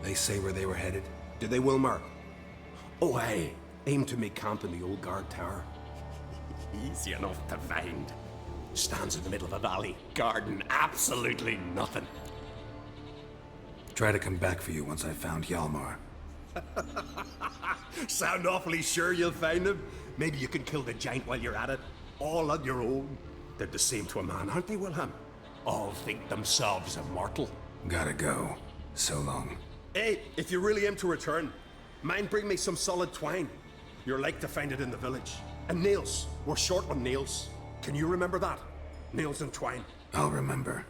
They say where they were headed? Did they, Wilmar? Oh, aye. Aim to make camp in the old guard tower. Easy enough to find. Stands in the middle of a valley, guarding absolutely nothing. Try to come back for you once I've found Hjalmar. Sound awfully sure you'll find him? Maybe you can kill the giant while you're at it. All on your own. They're the same to a man, aren't they, Wilhelm? All think themselves immortal. Gotta go. So long. Hey, if you really aim to return, mind bring me some solid twine. You're like to find it in the village. And nails. We're short on nails. Can you remember that? Nails and twine. I'll remember.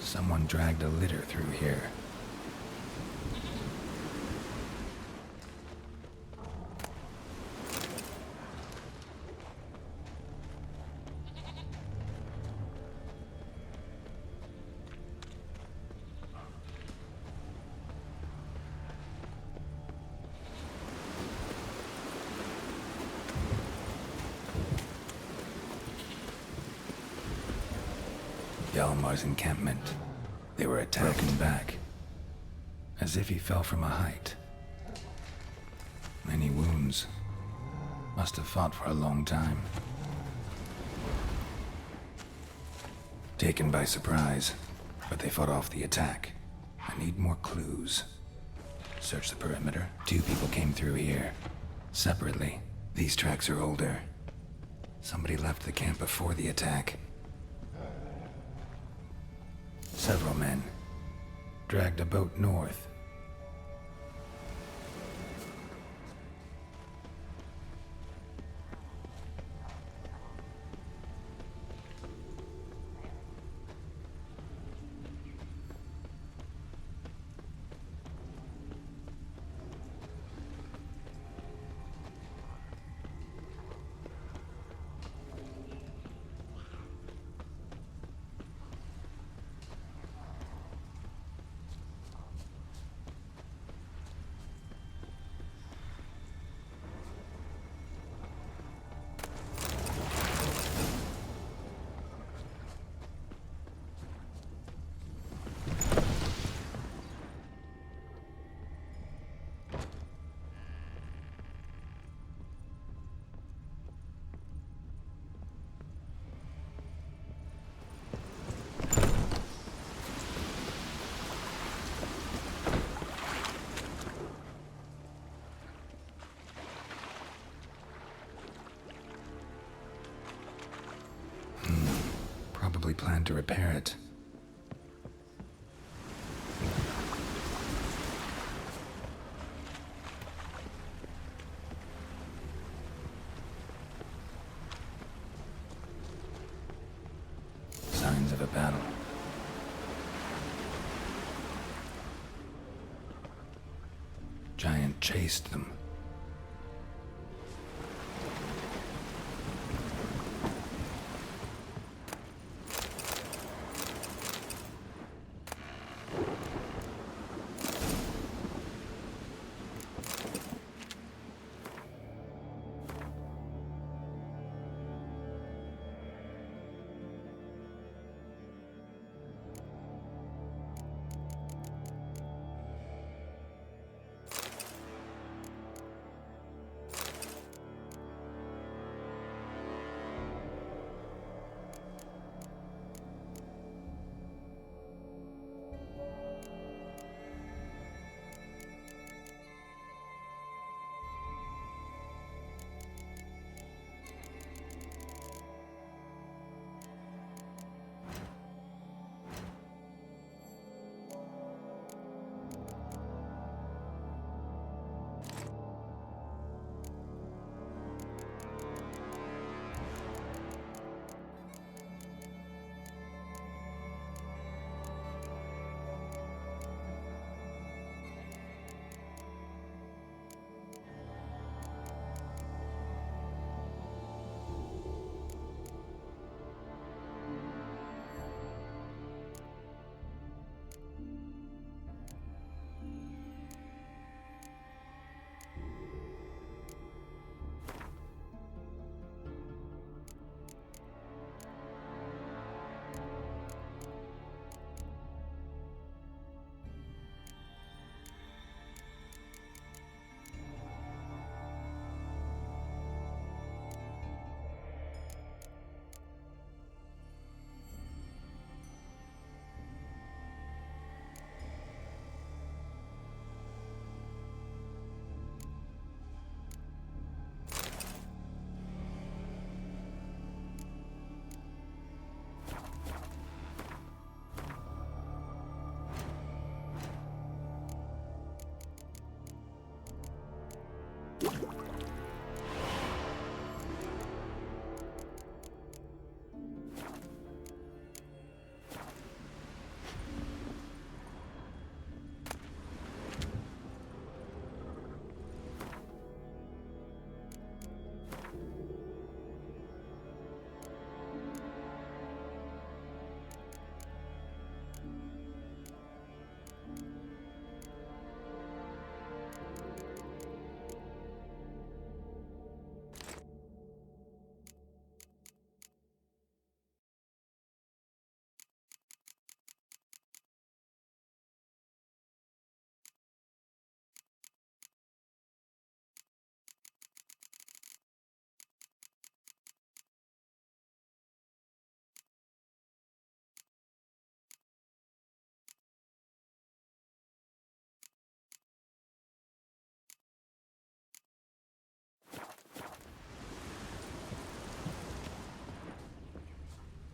Someone dragged a litter through here. Hjalmar's encampment. They were attacking back, as if he fell from a height. Many wounds. Must have fought for a long time. Taken by surprise, but they fought off the attack. I need more clues. Search the perimeter. 2 people came through here, separately. These tracks are older. Somebody left the camp before the attack. Several men dragged a boat north. probably planned to repair it. Signs of a battle. Giant chased them.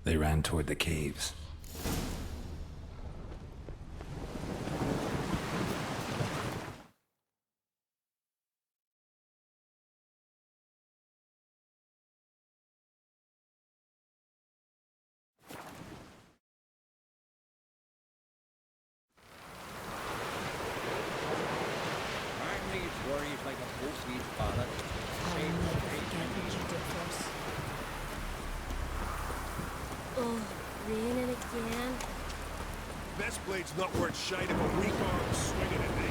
They ran toward the caves. Worries like a post-weed father. I'll never forget what you did for us. Oh, raining again. Best blade's not worth shite of a weak arm swinging at me.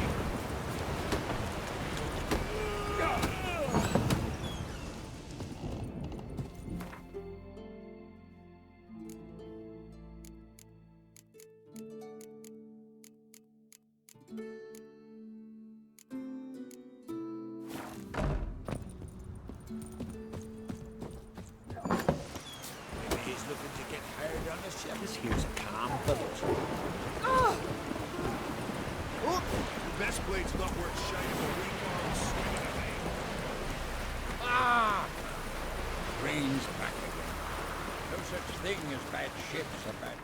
This here's a calm village. Look! The best blade's not worth shite of a weak arm swinging at me. Ah! Rain's back again. No such thing as bad ships or bad weather.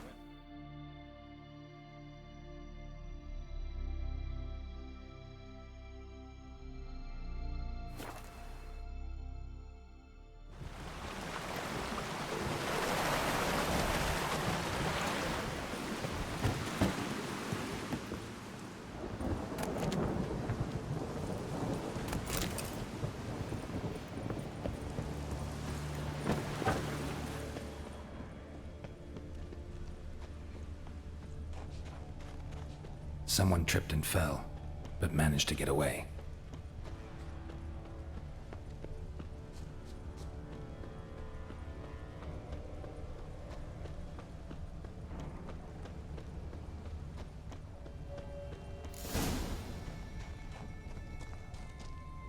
Someone tripped and fell, but managed to get away.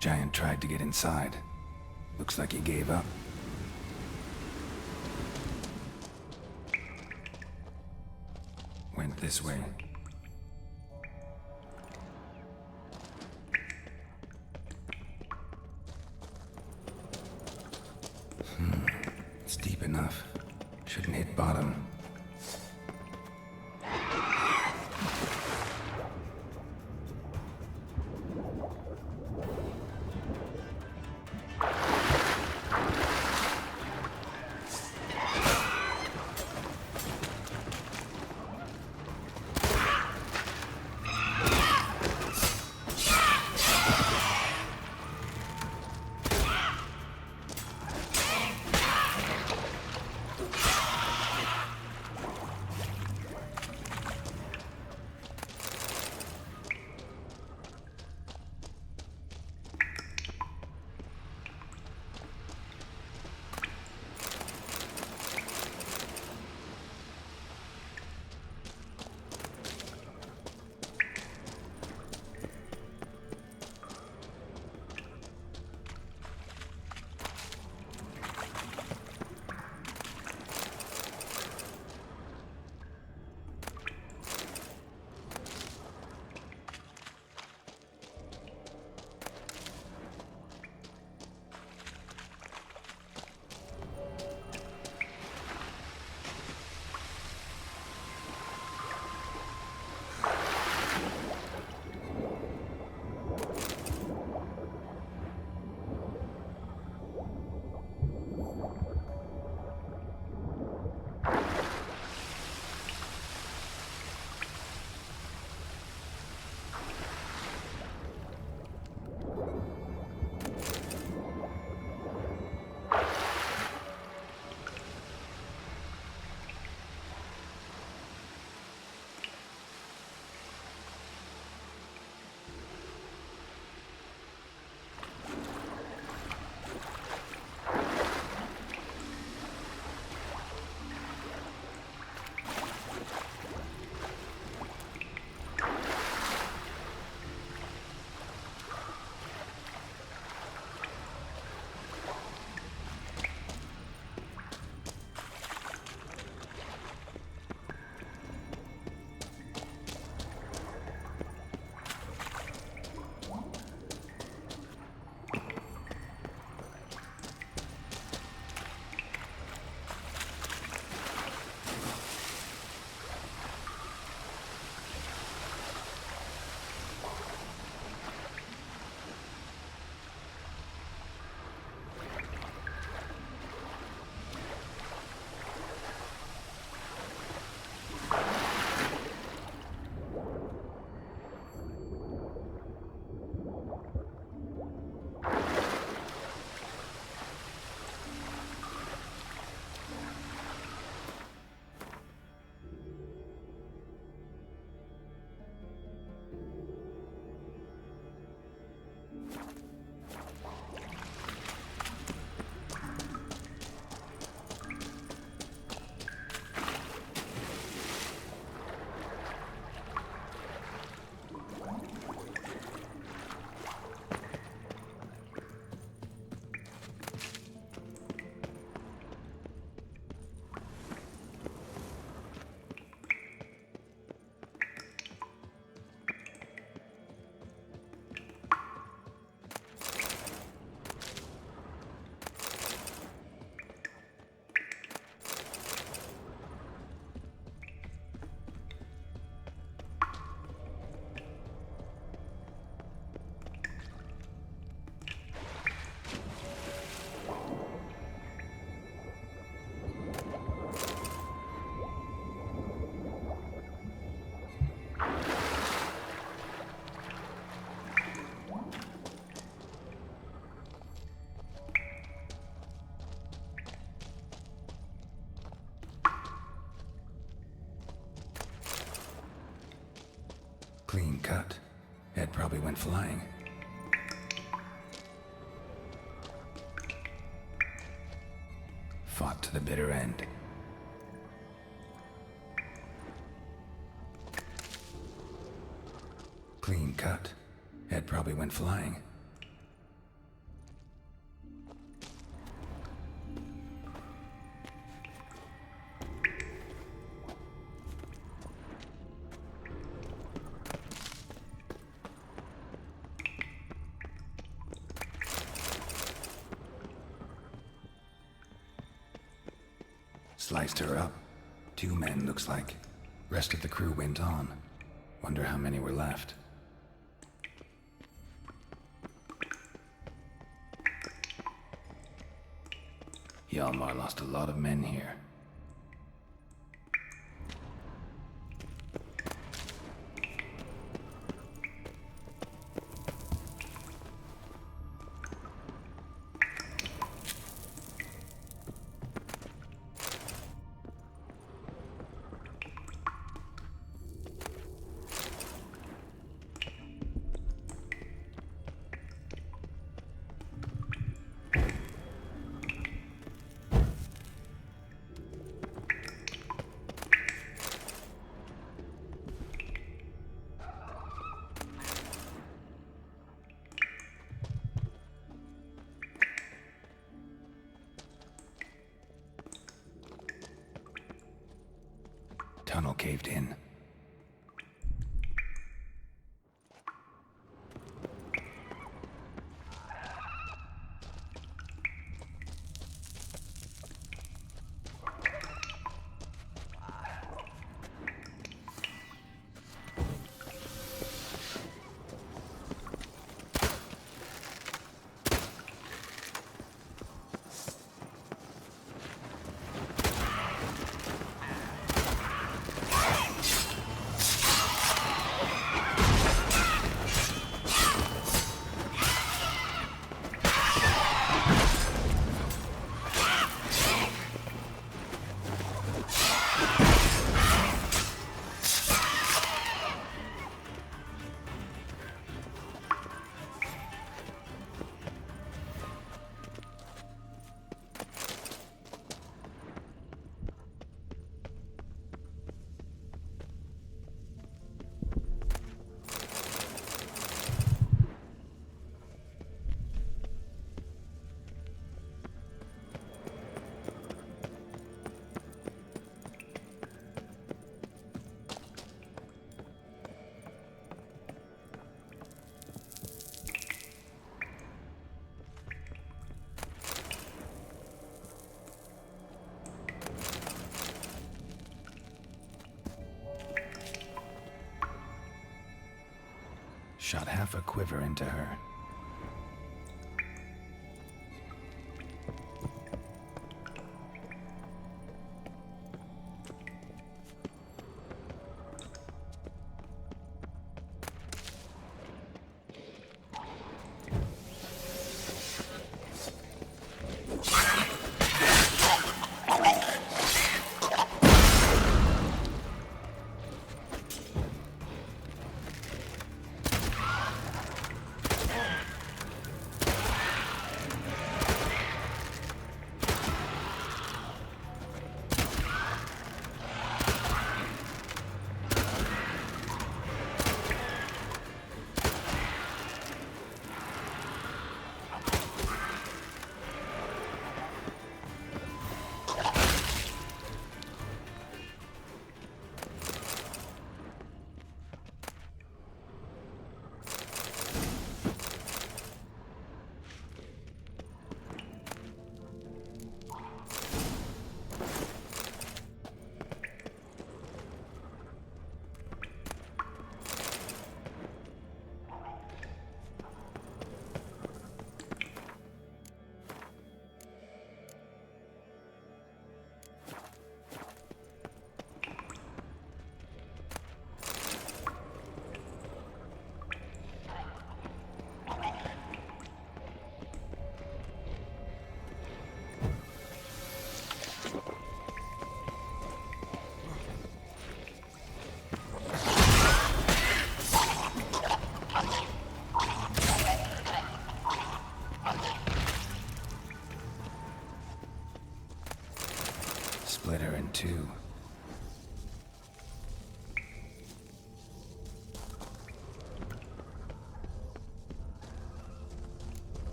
Giant tried to get inside. Looks like he gave up. Went this way. It's deep enough. Shouldn't hit bottom. Clean cut. Head probably went flying. Fought to the bitter end. Clean cut. Head probably went flying. Sliced her up. 2 men, looks like. Rest of the crew went on. Wonder how many were left. Hjalmar lost a lot of men here. Tunnel caved in. Shot half a quiver into her.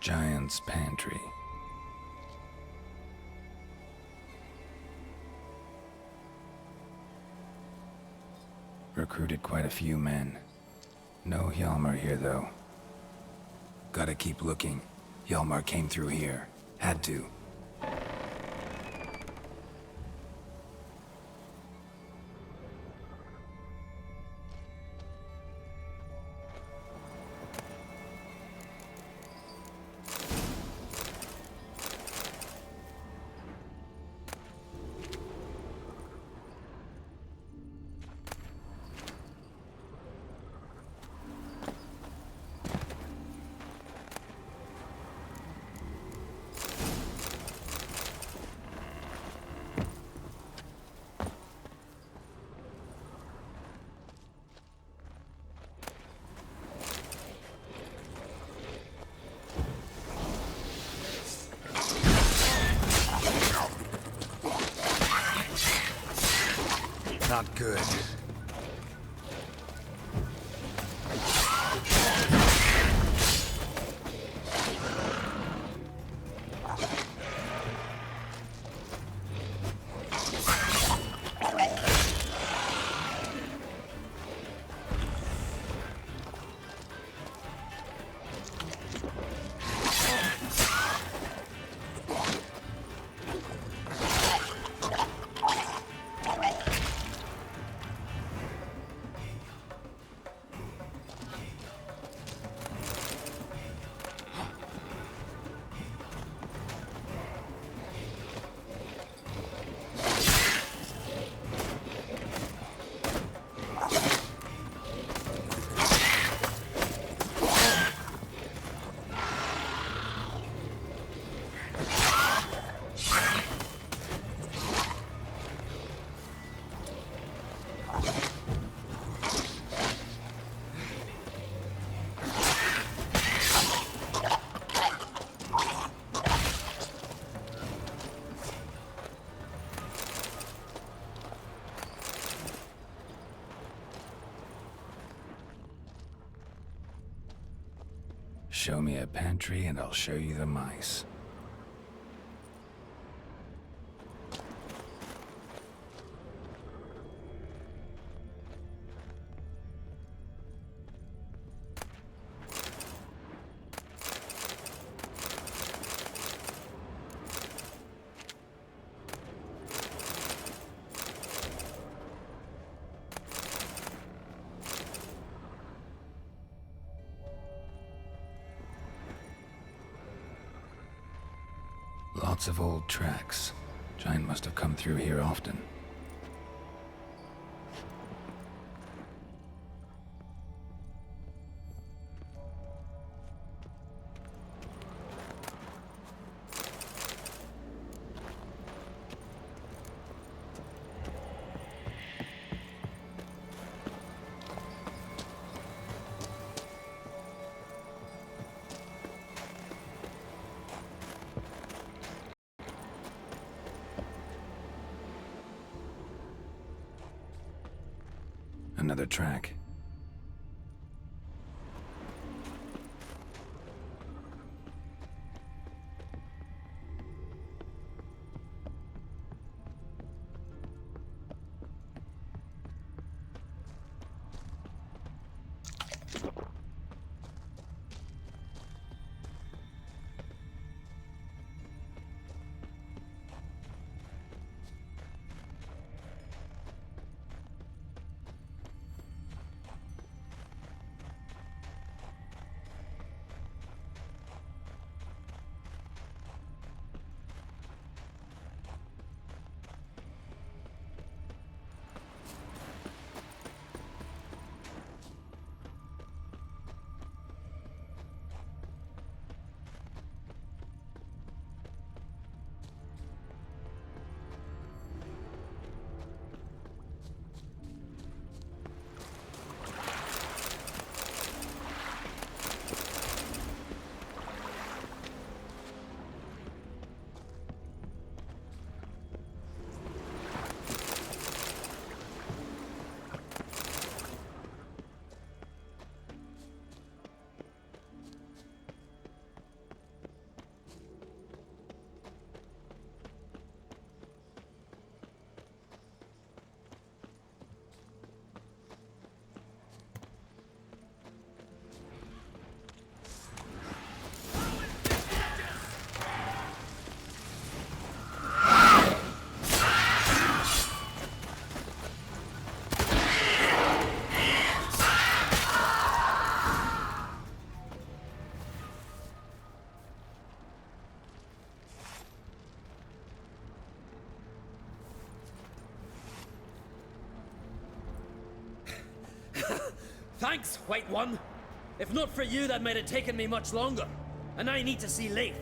Giant's pantry. Recruited quite a few men. No Hjalmar here, though. Gotta keep looking. Hjalmar came through here. Had to. Not good. Show me a pantry and I'll show you the mice. Lots of old tracks. Giant must have come through here often. Another track. Thanks, White One. If not for you, that might have taken me much longer. And I need to see Leif.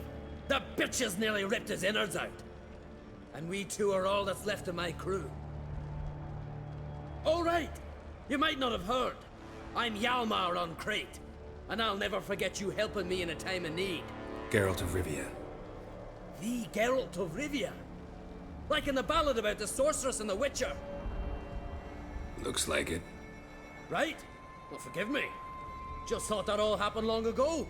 The bitch has nearly ripped his innards out. And we two are all that's left of my crew. All right. You might not have heard. I'm Hjalmar on Crete. And I'll never forget you helping me in a time of need. Geralt of Rivia. The Geralt of Rivia? Like in the ballad about the sorceress and the witcher. Looks like it. Right? Well, forgive me. Just thought that all happened long ago.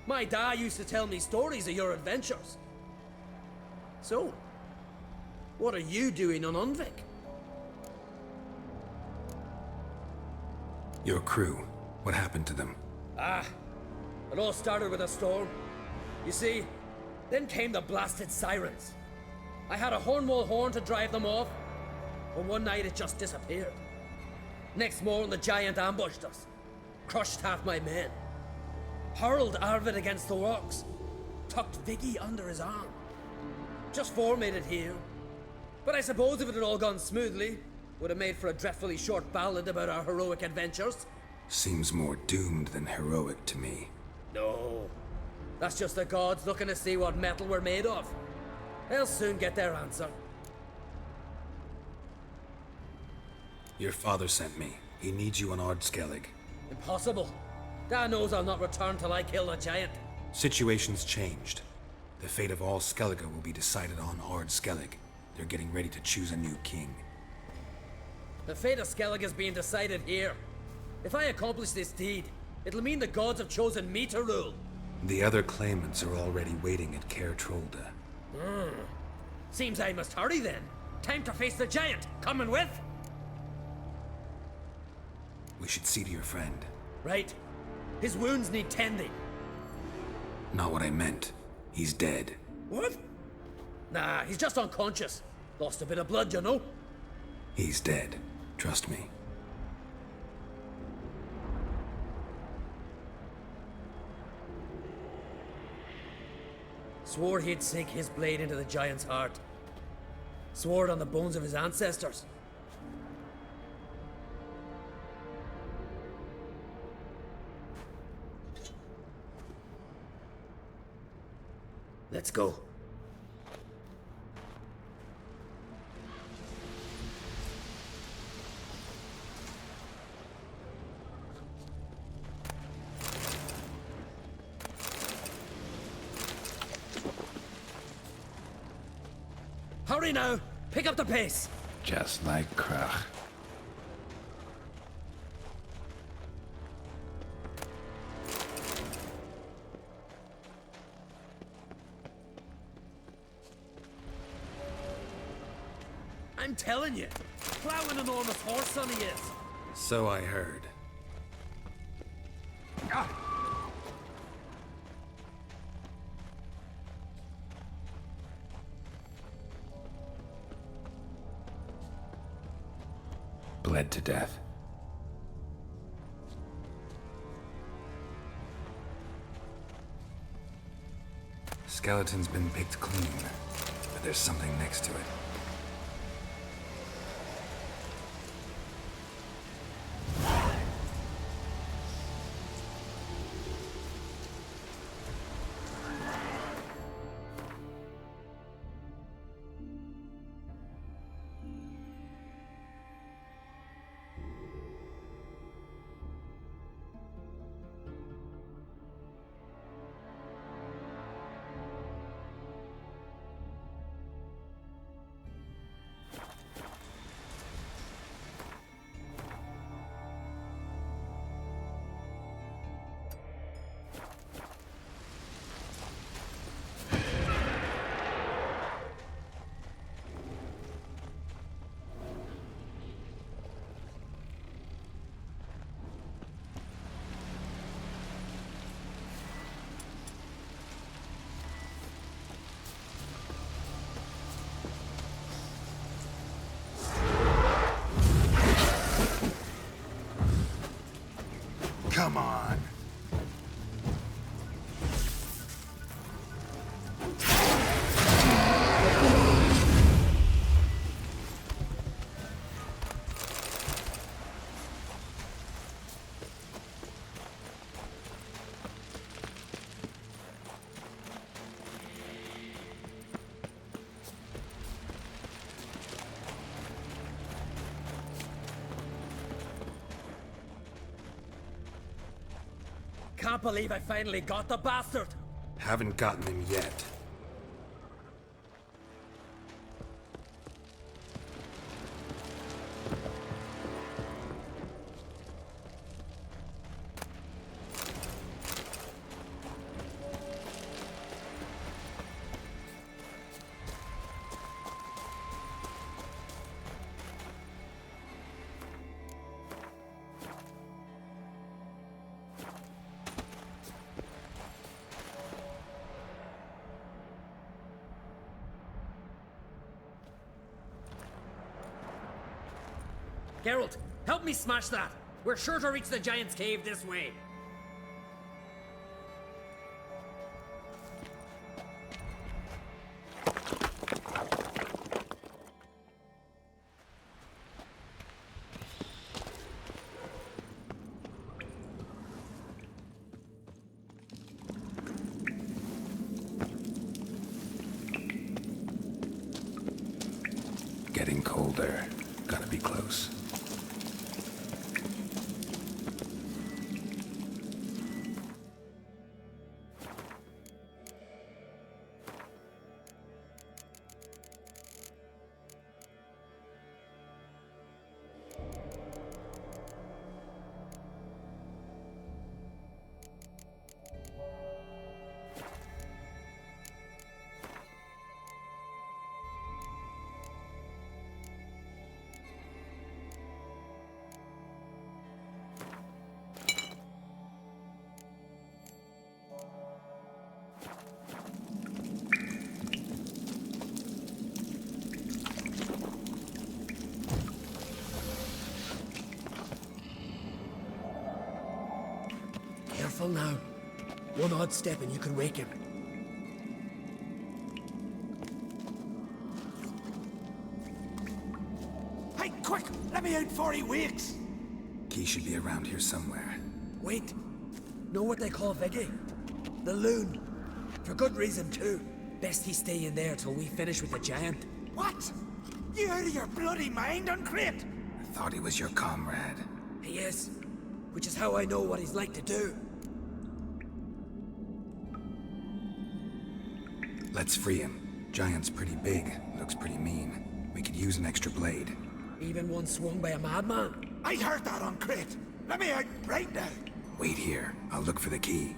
My dad used to tell me stories of your adventures. So, what are you doing on Unvik? Your crew. What happened to them? It all started with a storm. You see, then came the blasted sirens. I had a Hornwall horn to drive them off, but one night it just disappeared. Next morning the giant ambushed us, crushed half my men, hurled Arvid against the rocks, tucked Viggy under his arm. Just four made it here. But I suppose if it had all gone smoothly, would have made for a dreadfully short ballad about our heroic adventures. Seems more doomed than heroic to me. No. That's just the gods looking to see what metal we're made of. They'll soon get their answer. Your father sent me. He needs you on Ardskellig. Impossible. Dad knows I'll not return till I kill the giant. Situation's changed. The fate of all Skellige will be decided on Ardskellig. They're getting ready to choose a new king. The fate of Skellig is being decided here. If I accomplish this deed, it'll mean the gods have chosen me to rule. The other claimants are already waiting at Caer Trolda. Seems I must hurry then. Time to face the giant. Coming with? We should see to your friend. Right. His wounds need tending. Not what I meant. He's dead. What? Nah, he's just unconscious. Lost a bit of blood, you know? He's dead. Trust me. Swore he'd sink his blade into the giant's heart. Swore it on the bones of his ancestors. Let's go. Hurry now! Pick up the pace! Just like Krach. I'm telling you, plowing an enormous horse, son he is. So I heard. Bled to death. Skeleton's been picked clean, but there's something next to it. Come on. can't believe I finally got the bastard! Haven't gotten him yet. Geralt, help me smash that! We're sure to reach the Giant's Cave this way. Getting colder. Gotta be close. Careful now. One odd step and you can wake him. Hey, quick! Let me out before he wakes! Key should be around here somewhere. Wait. Know what they call Viggy? The loon. For good reason, too. Best he stay in there till we finish with the giant. What? You out of your bloody mind, Uncrate? I thought he was your comrade. He is. Which is how I know what he's like to do. Let's free him. Giant's pretty big, looks pretty mean. We could use an extra blade. Even one swung by a madman. I heard that, Uncrate. Let me out right now. Wait here. I'll look for the key.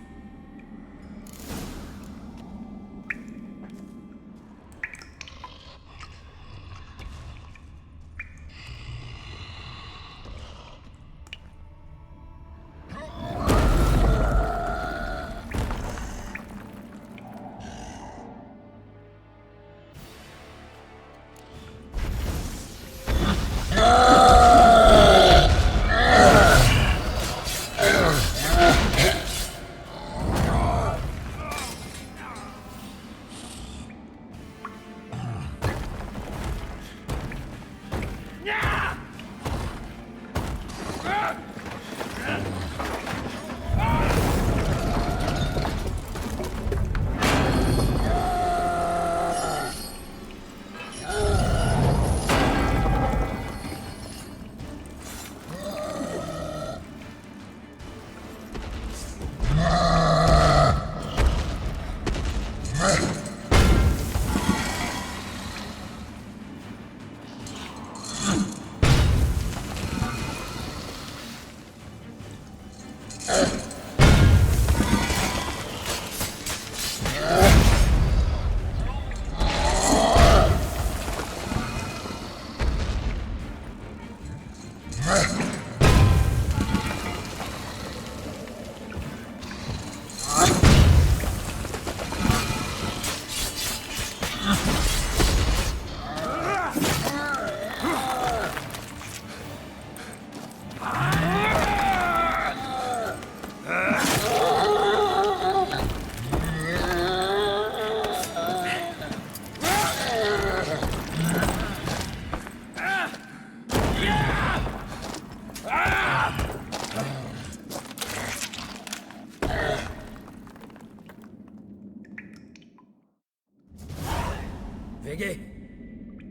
Viggy?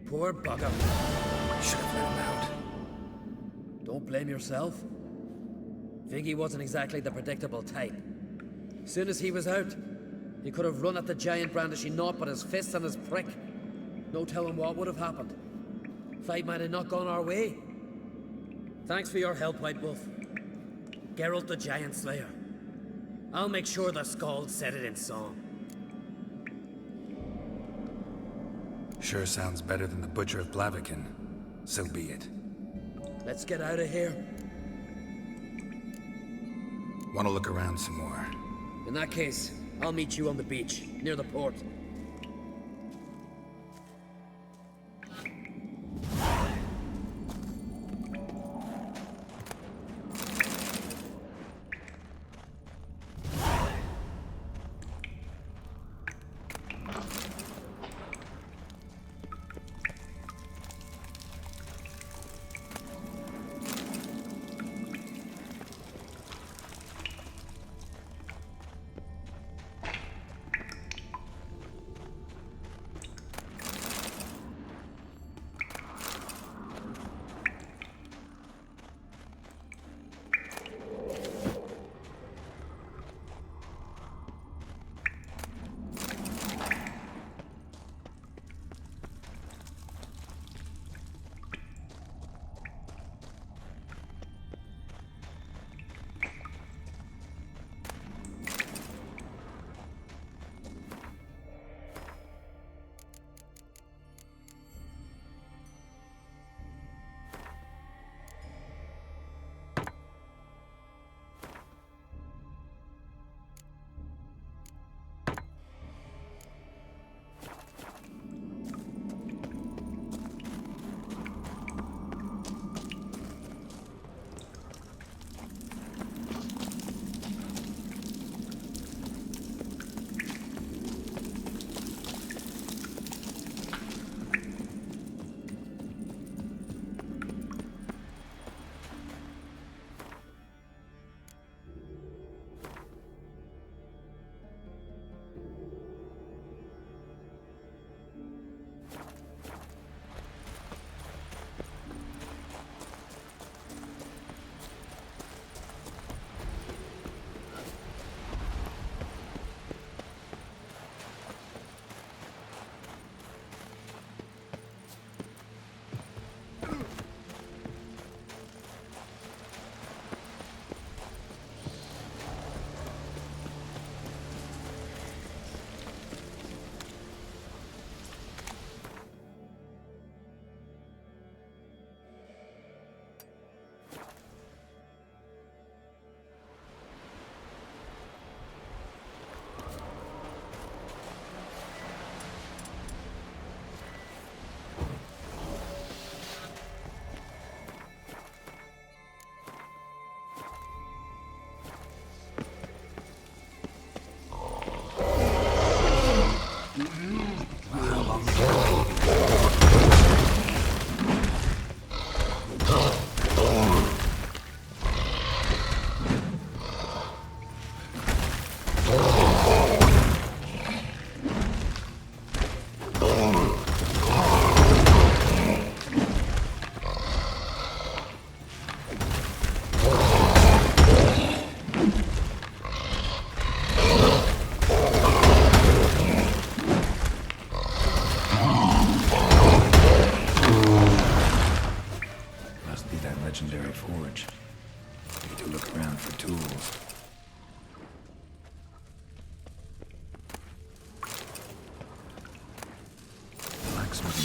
Poor bugger. Should have let him out. Don't blame yourself. Viggy wasn't exactly the predictable type. Soon as he was out, he could have run at the giant brandishing naught but his fist and his prick. No telling what would have happened. Fight might have not gone our way. Thanks for your help, White Wolf. Geralt the Giant Slayer. I'll make sure the Skald said it in song. Sure sounds better than the Butcher of Blaviken. So be it. Let's get out of here. Want to look around some more? In that case, I'll meet you on the beach, near the port.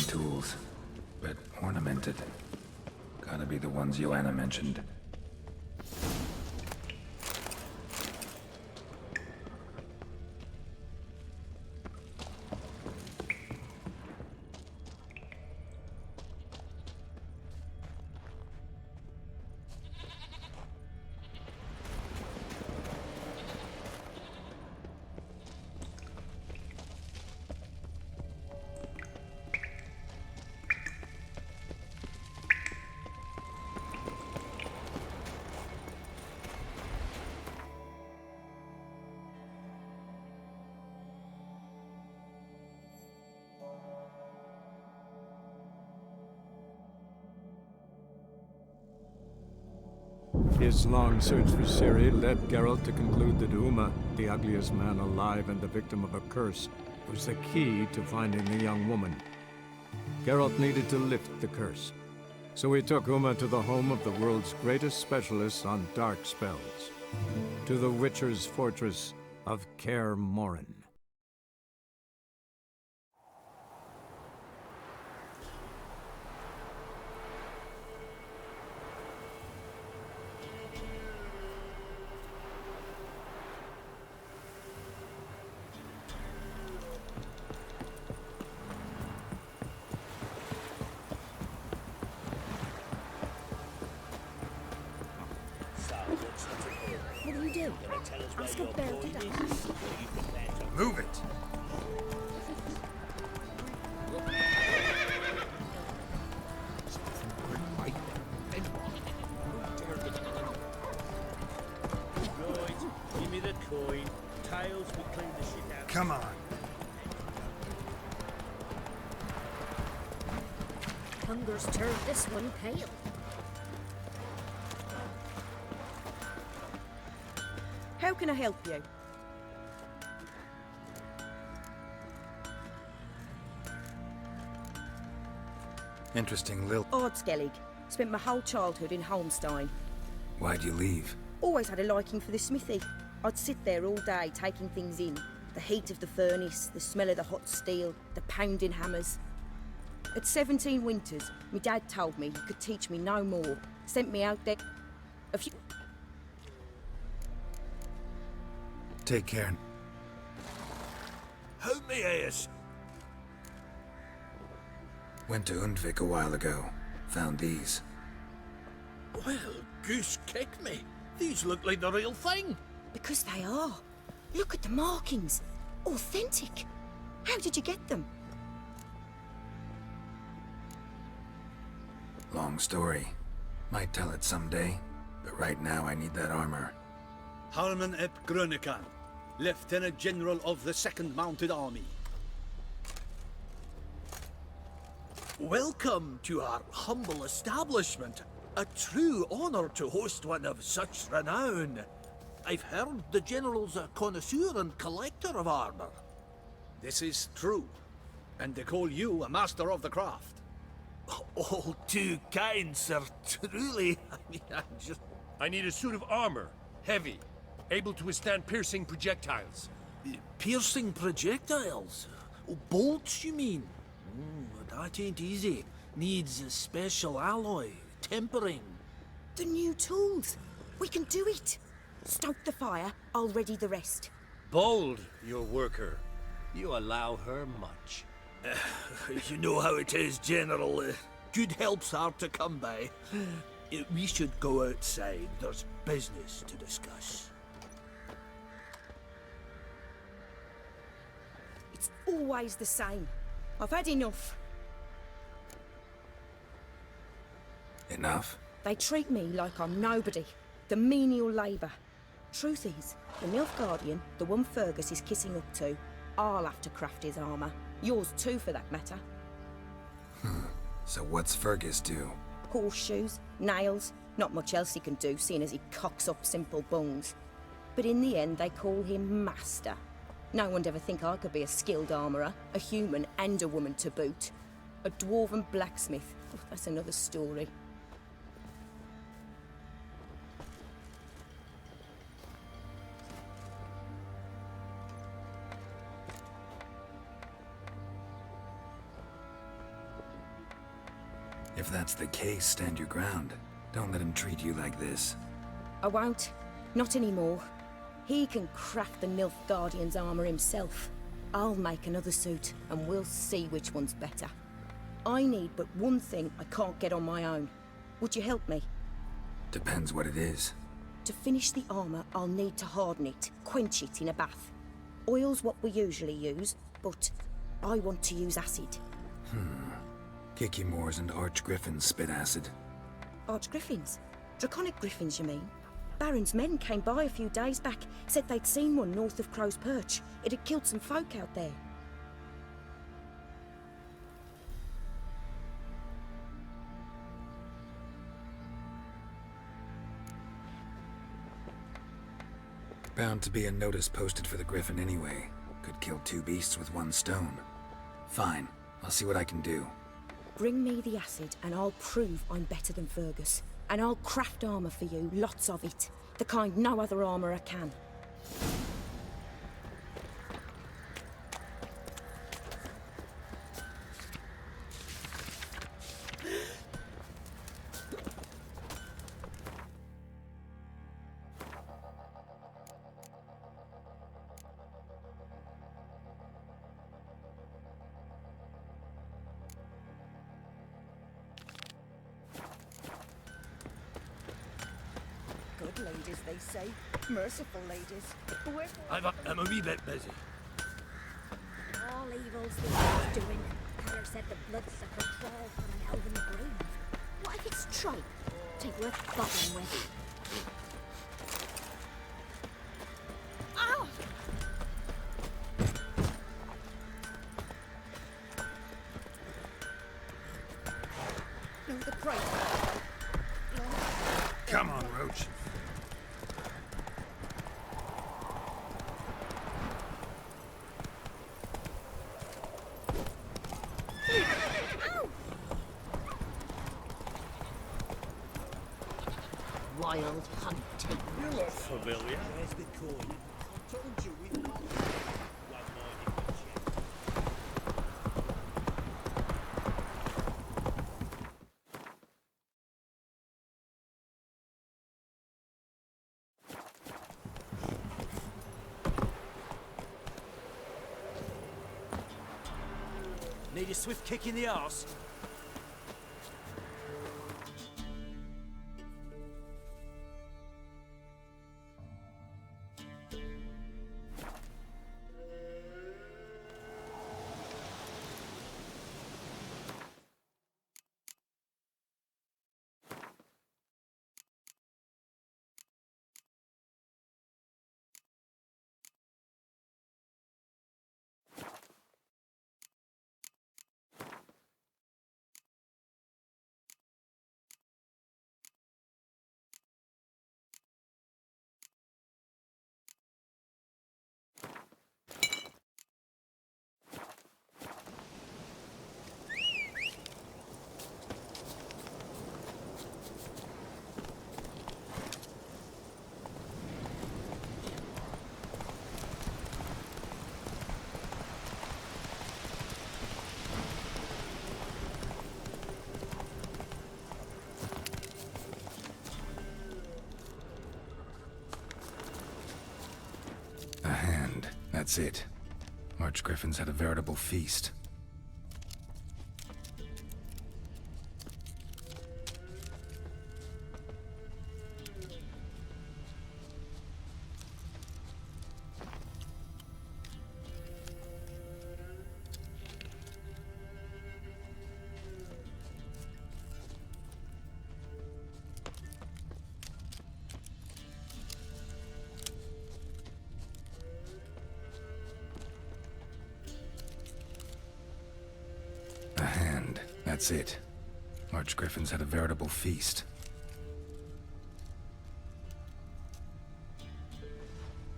tools, but ornamented. Gotta be the ones Joanna mentioned. His long search for Ciri led Geralt to conclude that Uma, the ugliest man alive and the victim of a curse, was the key to finding the young woman. Geralt needed to lift the curse, so he took Uma to the home of the world's greatest specialists on dark spells, to the Witcher's fortress of Kaer Morhen. What do you do? Ask a bear to die. Move it! Right, give me the coin. Tails will clean the shit out. Come on. Hunger's turned this one pale. How can I help you? Interesting Lil. Ardskellig. Spent my whole childhood in Holmstein. Why'd you leave? Always had a liking for the smithy. I'd sit there all day taking things in. The heat of the furnace, the smell of the hot steel, the pounding hammers. At 17 winters, my dad told me he could teach me no more. Sent me out there. A few... Take care. Help me, Ace. Went to Undvik a while ago. Found these. Well, goose kick me. These look like the real thing. Because they are. Look at the markings. Authentic. How did you get them? Long story. Might tell it someday, but right now I need that armor. Harman ep Grönekan, Lieutenant General of the 2nd Mounted Army. Welcome to our humble establishment. A true honor to host one of such renown. I've heard the General's a connoisseur and collector of armor. This is true, and they call you a master of the craft. All too kind, sir. Truly, I mean, I need a suit of armor. Heavy. Able to withstand piercing projectiles. Piercing projectiles? Oh, bolts, you mean? That ain't easy. Needs a special alloy, tempering. The new tools. We can do it. Stoke the fire, I'll ready the rest. Bold, your worker. You allow her much. You know how it is, General. Good help's hard to come by. We should go outside. There's business to discuss. It's always the same. I've had enough. Enough? They treat me like I'm nobody. The menial labour. Truth is, the Nilfgaardian, the one Fergus is kissing up to, I'll have to craft his armour. Yours too, for that matter. So what's Fergus do? Horseshoes, nails, not much else he can do, seeing as he cocks up simple bungs. But in the end, they call him Master. No one'd ever think I could be a skilled armourer, a human and a woman to boot. A dwarven blacksmith, oh, that's another story. If that's the case, stand your ground. Don't let him treat you like this. I won't. Not anymore. He can craft the Nilfgaardian's armour himself. I'll make another suit, and we'll see which one's better. I need but one thing I can't get on my own. Would you help me? Depends what it is. To finish the armour, I'll need to harden it, quench it in a bath. Oil's what we usually use, but I want to use acid. Kicky Moors and Archgriffins spit acid. Archgriffins? Draconic griffins, you mean? Baron's men came by a few days back, said they'd seen one north of Crow's Perch. It had killed some folk out there. Bound to be a notice posted for the Griffin anyway. Could kill two beasts with one stone. Fine, I'll see what I can do. Bring me the acid and I'll prove I'm better than Fergus. And I'll craft armor for you, lots of it. The kind no other armorer can. Good ladies, they say. Merciful ladies. I'm a wee bit busy. All evil's the evil's doing. Tyler said the bloodsucker crawled from an elven grave. What if it's tripe? Take worth bothering with. Ow! No, the price. Come on, Roach. Wild hunting. You look familiar. Where's the coin? I told you we... Need a swift kick in the arse? A hand. That's it. Archgriffins had a veritable feast. A hand. That's it. Archgriffins had a veritable feast.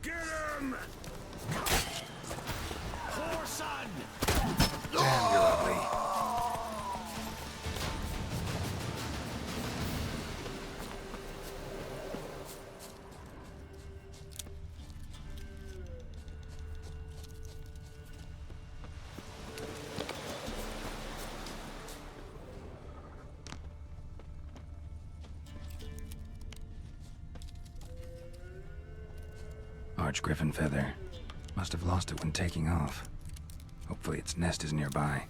Get him! Poor son! Damn, you're ugly. Archgriffin feather. Must have lost it when taking off. Hopefully its nest is nearby.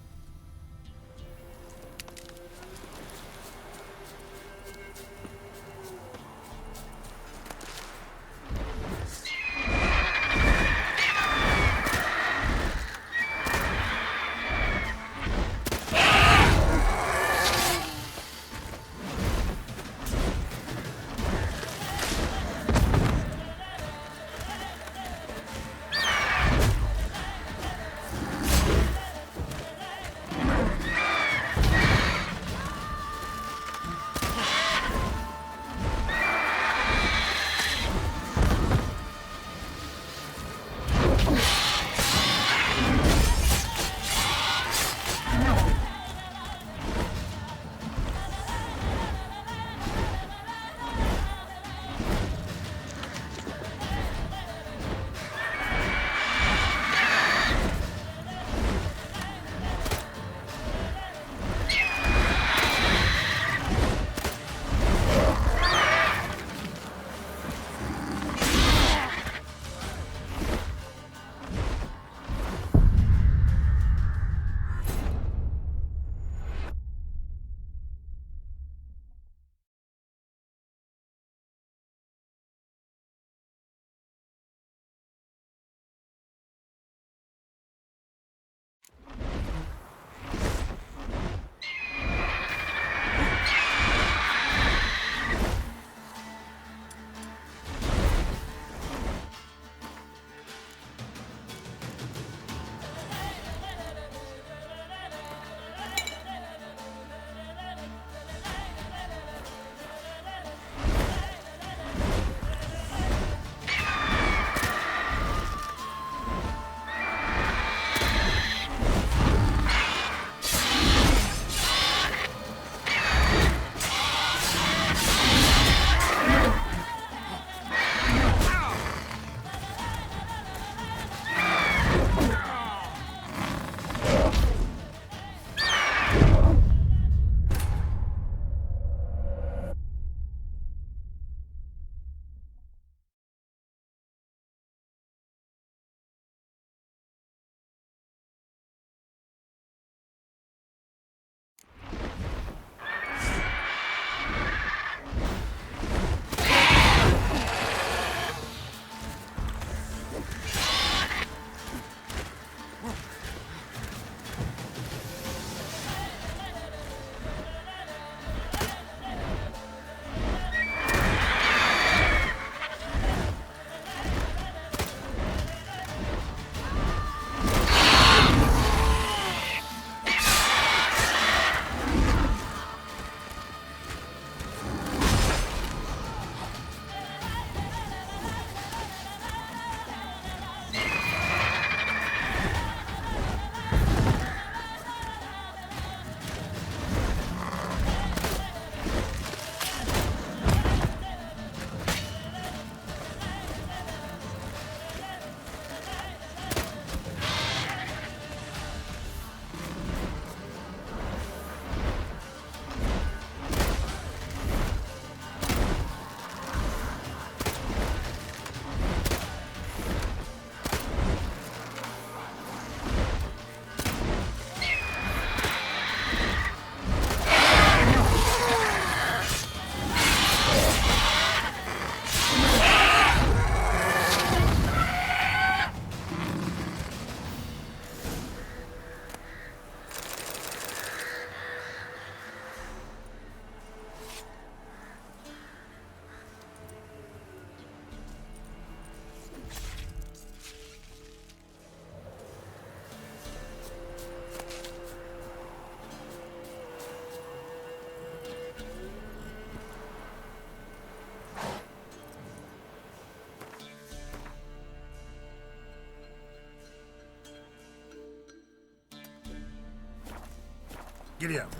Giddy up.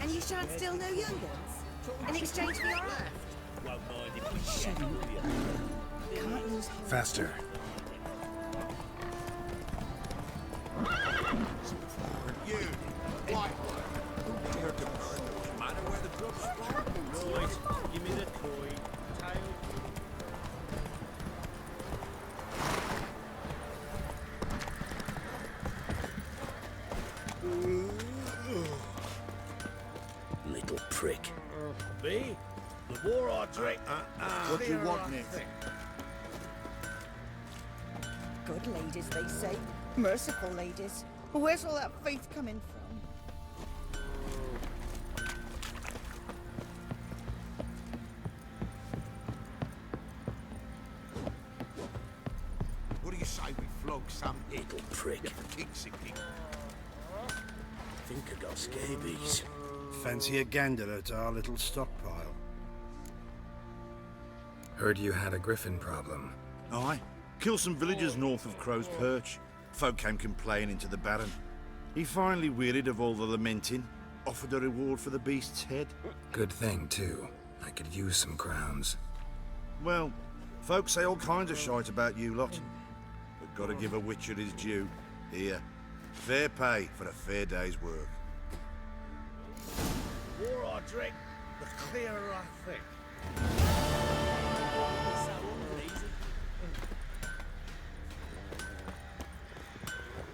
And you shan't steal no young guns? In exchange for your life? Can't lose hope. Faster. You, white one. Who dared to burn those? Matter where the blood's from? Right, give me the toy. Little prick. Me? The war I drink. What do you want, Nick? Good ladies, they say. Merciful ladies. Where's all that faith coming from? What do you say we flog some little prick for kicks and kicks? Think I got scabies. Fancy a gander at our little stockpile. Heard you had a griffin problem. Aye. Killed some villagers north of Crow's Perch. Folk came complaining to the Baron. He finally wearied of all the lamenting, offered a reward for the beast's head. Good thing, too. I could use some crowns. Well, folks say all kinds of shite about you lot. But gotta give a witcher his due. Here, fair pay for a fair day's work. The more I drink, the clearer I think.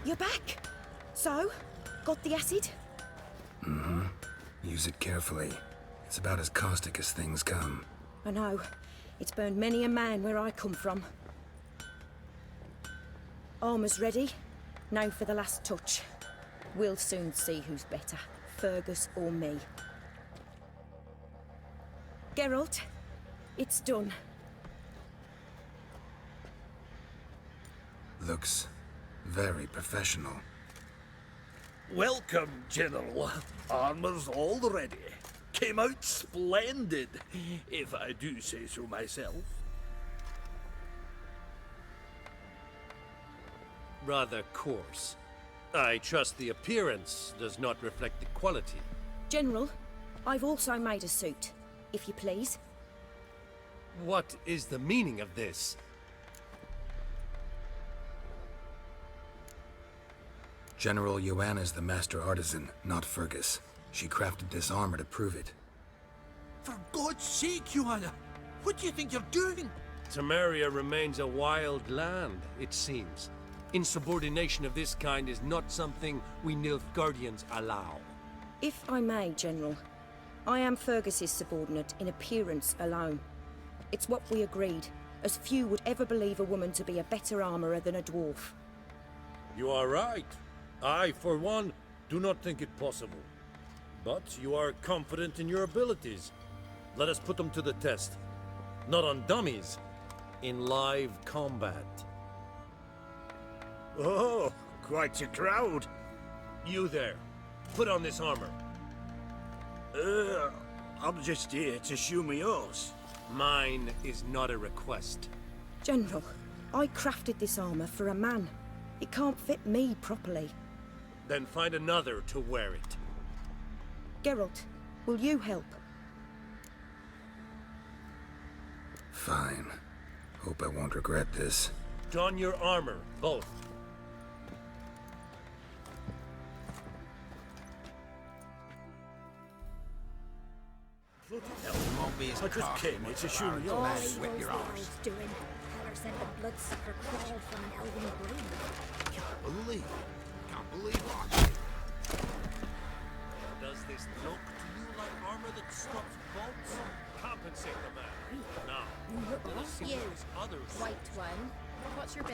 You're back? So? Got the acid? Mm-hmm. Use it carefully. It's about as caustic as things come. I know. It's burned many a man where I come from. Armour's ready. Now for the last touch. We'll soon see who's better, Fergus or me. Geralt, it's done. Looks very professional. Welcome, General. Armor's all ready. Came out splendid, if I do say so myself. Rather coarse. I trust the appearance does not reflect the quality. General, I've also made a suit, if you please. What is the meaning of this? General Joanna's the master artisan, not Fergus. She crafted this armor to prove it. For God's sake, Joanna, what do you think you're doing? Temeria remains a wild land, it seems. Insubordination of this kind is not something we Nilfgaardians allow. If I may, General, I am Fergus's subordinate in appearance alone. It's what we agreed, as few would ever believe a woman to be a better armorer than a dwarf. You are right. I, for one, do not think it possible. But you are confident in your abilities. Let us put them to the test. Not on dummies, in live combat. Oh, quite a crowd. You there, put on this armor. I'm just here to show me yours. Mine is not a request. General, I crafted this armor for a man. It can't fit me properly. Then find another to wear it. Geralt, will you help? Fine. Hope I won't regret this. Don your armor, both. I just came here to show me yours. With your arms. Doing. Heller said the bloodsucker crawled from an elven grave. Can't believe what? Does this look to you like armor? armor that stops bolts? Compensate the man. Now, let us see You, what this other white one. What's your